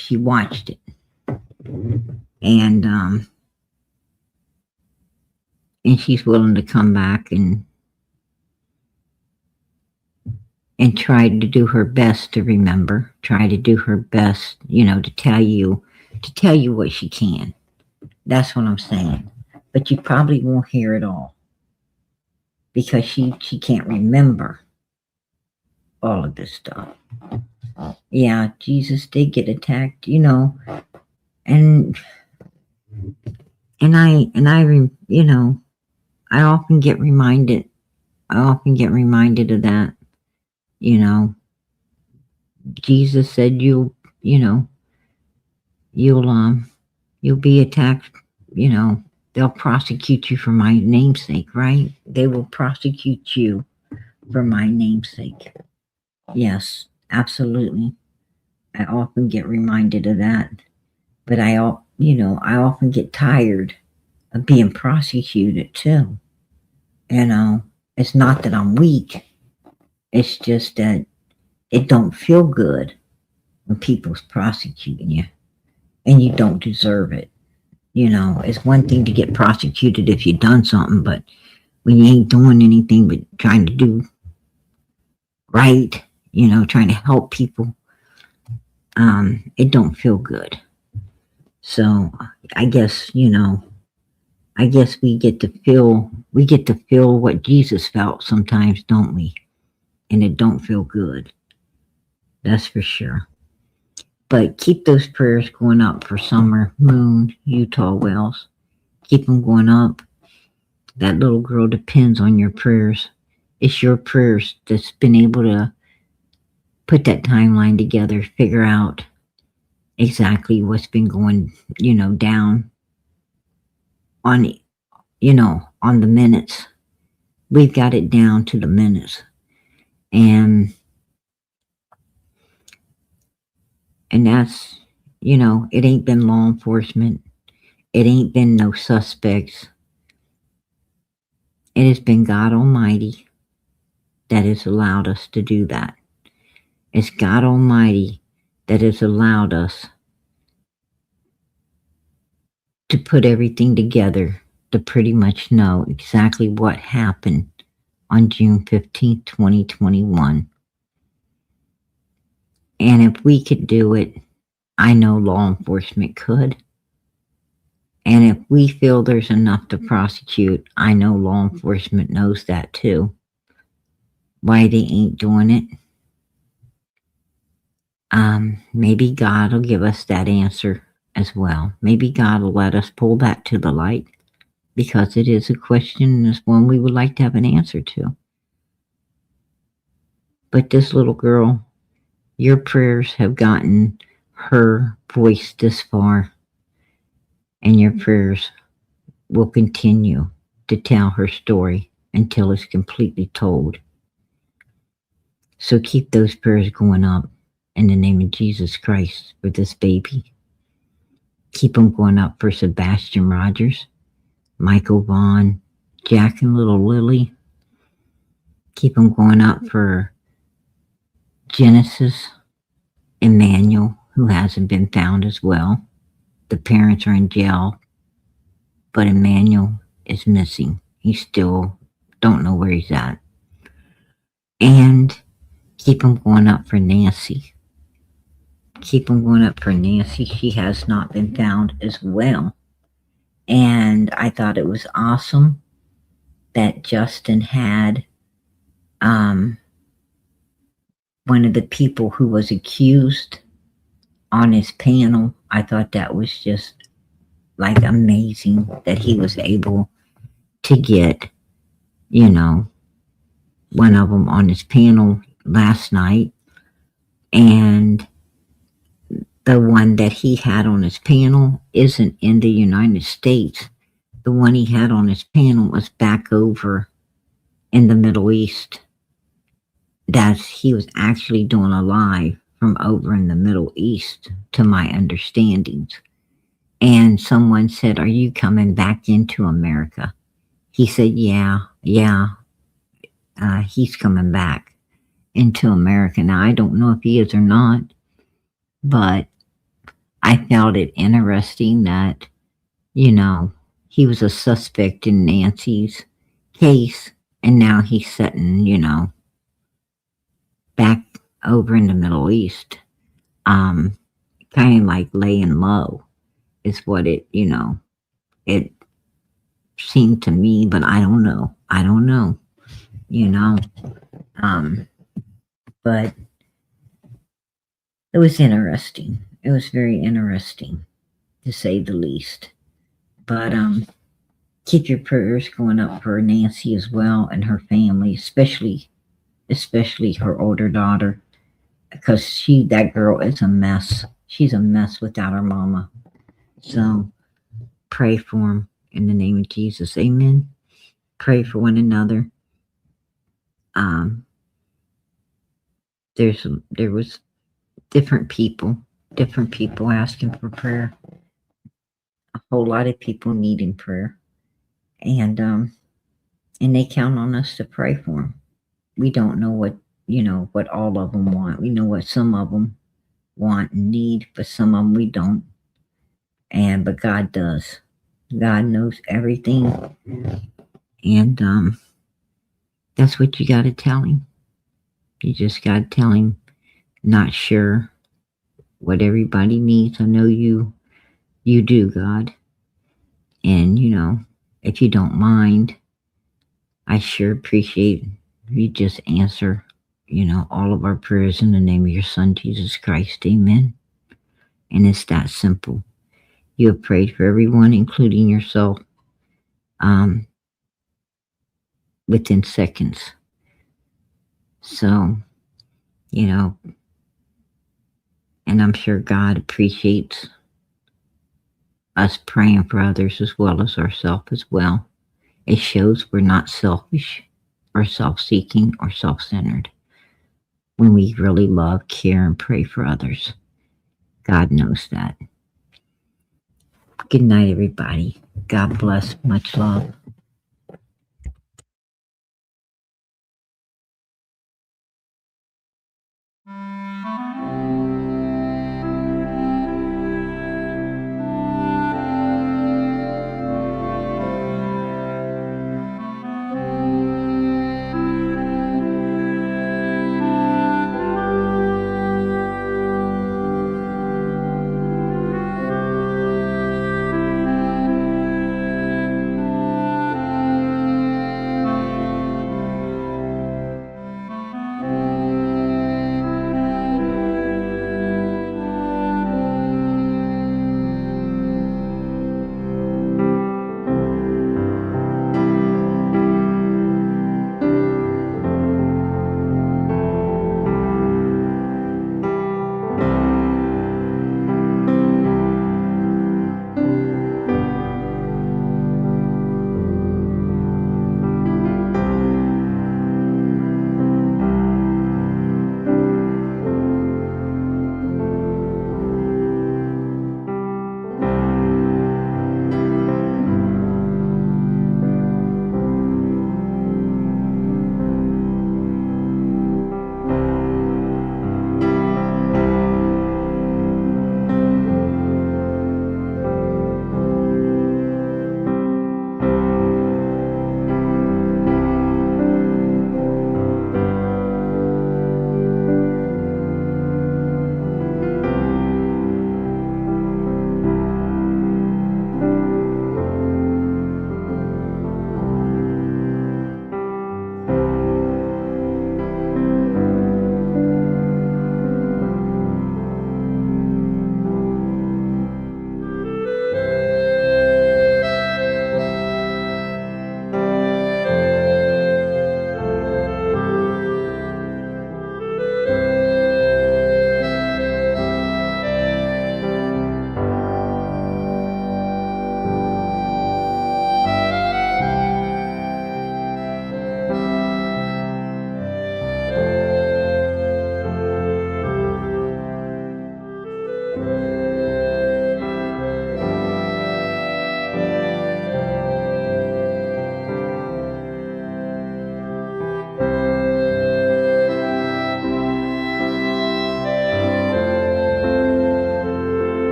She watched it. And she's willing to come back and try to do her best to remember, try to do her best, to tell you what she can. That's what I'm saying. But you probably won't hear it all, because she can't remember all of this stuff. Yeah, Jesus did get attacked, and I often get reminded. Of that. Jesus said you'll be attacked. They'll prosecute you for my namesake, right? They will prosecute you for my namesake. Yes, absolutely. I often get reminded of that, but I often get tired of being prosecuted too. It's not that I'm weak. It's just that it don't feel good when people's prosecuting you and you don't deserve it. It's one thing to get prosecuted if you've done something, but when you ain't doing anything but trying to do right, trying to help people, it don't feel good. So I guess, we get to feel what Jesus felt sometimes, don't we? And it don't feel good. That's for sure. But keep those prayers going up for Summer, Moon, Utah, Wells. Keep them going up. That little girl depends on your prayers. It's your prayers that's been able to put that timeline together, figure out exactly what's been going, down on, on the minutes. We've got it down to the minutes. And that's, it ain't been law enforcement. It ain't been no suspects. It has been God Almighty that has allowed us to do that. It's God Almighty that has allowed us to put everything together to pretty much know exactly what happened on June 15th, 2021. And if we could do it, I know law enforcement could. And if we feel there's enough to prosecute, I know law enforcement knows that too. Why they ain't doing it? Maybe God will give us that answer as well. Maybe God will let us pull that to the light, because it is a question and it's one we would like to have an answer to. But this little girl, your prayers have gotten her voice this far, and your prayers will continue to tell her story until it's completely told. So keep those prayers going up in the name of Jesus Christ for this baby. Keep them going up for Sebastian Rogers, Michael Vaughn, Jack and little Lily. Keep them going up for Genesis, Emmanuel, who hasn't been found as well. The parents are in jail, but Emmanuel is missing. He still don't know where he's at. And keep them going up for Nancy. Keep them going up for Nancy. She has not been found as well. And I thought it was awesome that Justin had one of the people who was accused on his panel. I thought that was just like amazing that he was able to get, one of them on his panel last night. And the one that he had on his panel isn't in the United States. The one he had on his panel was back over in the Middle East. That he was actually doing a live from over in the Middle East, to my understandings. And someone said, "Are you coming back into America?" He said, yeah, he's coming back into America. Now, I don't know if he is or not, but I found it interesting that, he was a suspect in Nancy's case, and now he's sitting, back over in the Middle East, kind of like laying low is what it seemed to me, but I don't know, but it was interesting. It was very interesting, to say the least. But keep your prayers going up for Nancy as well, and her family, especially her older daughter, because that girl is a mess. She's a mess without her mama. So pray for them in the name of Jesus. Amen. Pray for one another. There was different people asking for prayer. A whole lot of people needing prayer, and they count on us to pray for them. We don't know what all of them want. We know what some of them want and need, but some of them we don't. But God does. God knows everything, and that's what you got to tell him. You just got to tell him, not sure what everybody needs. I know you do, God. And, if you don't mind, I sure appreciate you just answer, all of our prayers in the name of your Son, Jesus Christ. Amen. And it's that simple. You have prayed for everyone, including yourself, within seconds. So, and I'm sure God appreciates us praying for others as well as ourselves as well. It shows we're not selfish or self-seeking or self-centered when we really love, care, and pray for others. God knows that. Good night, everybody. God bless. Much love.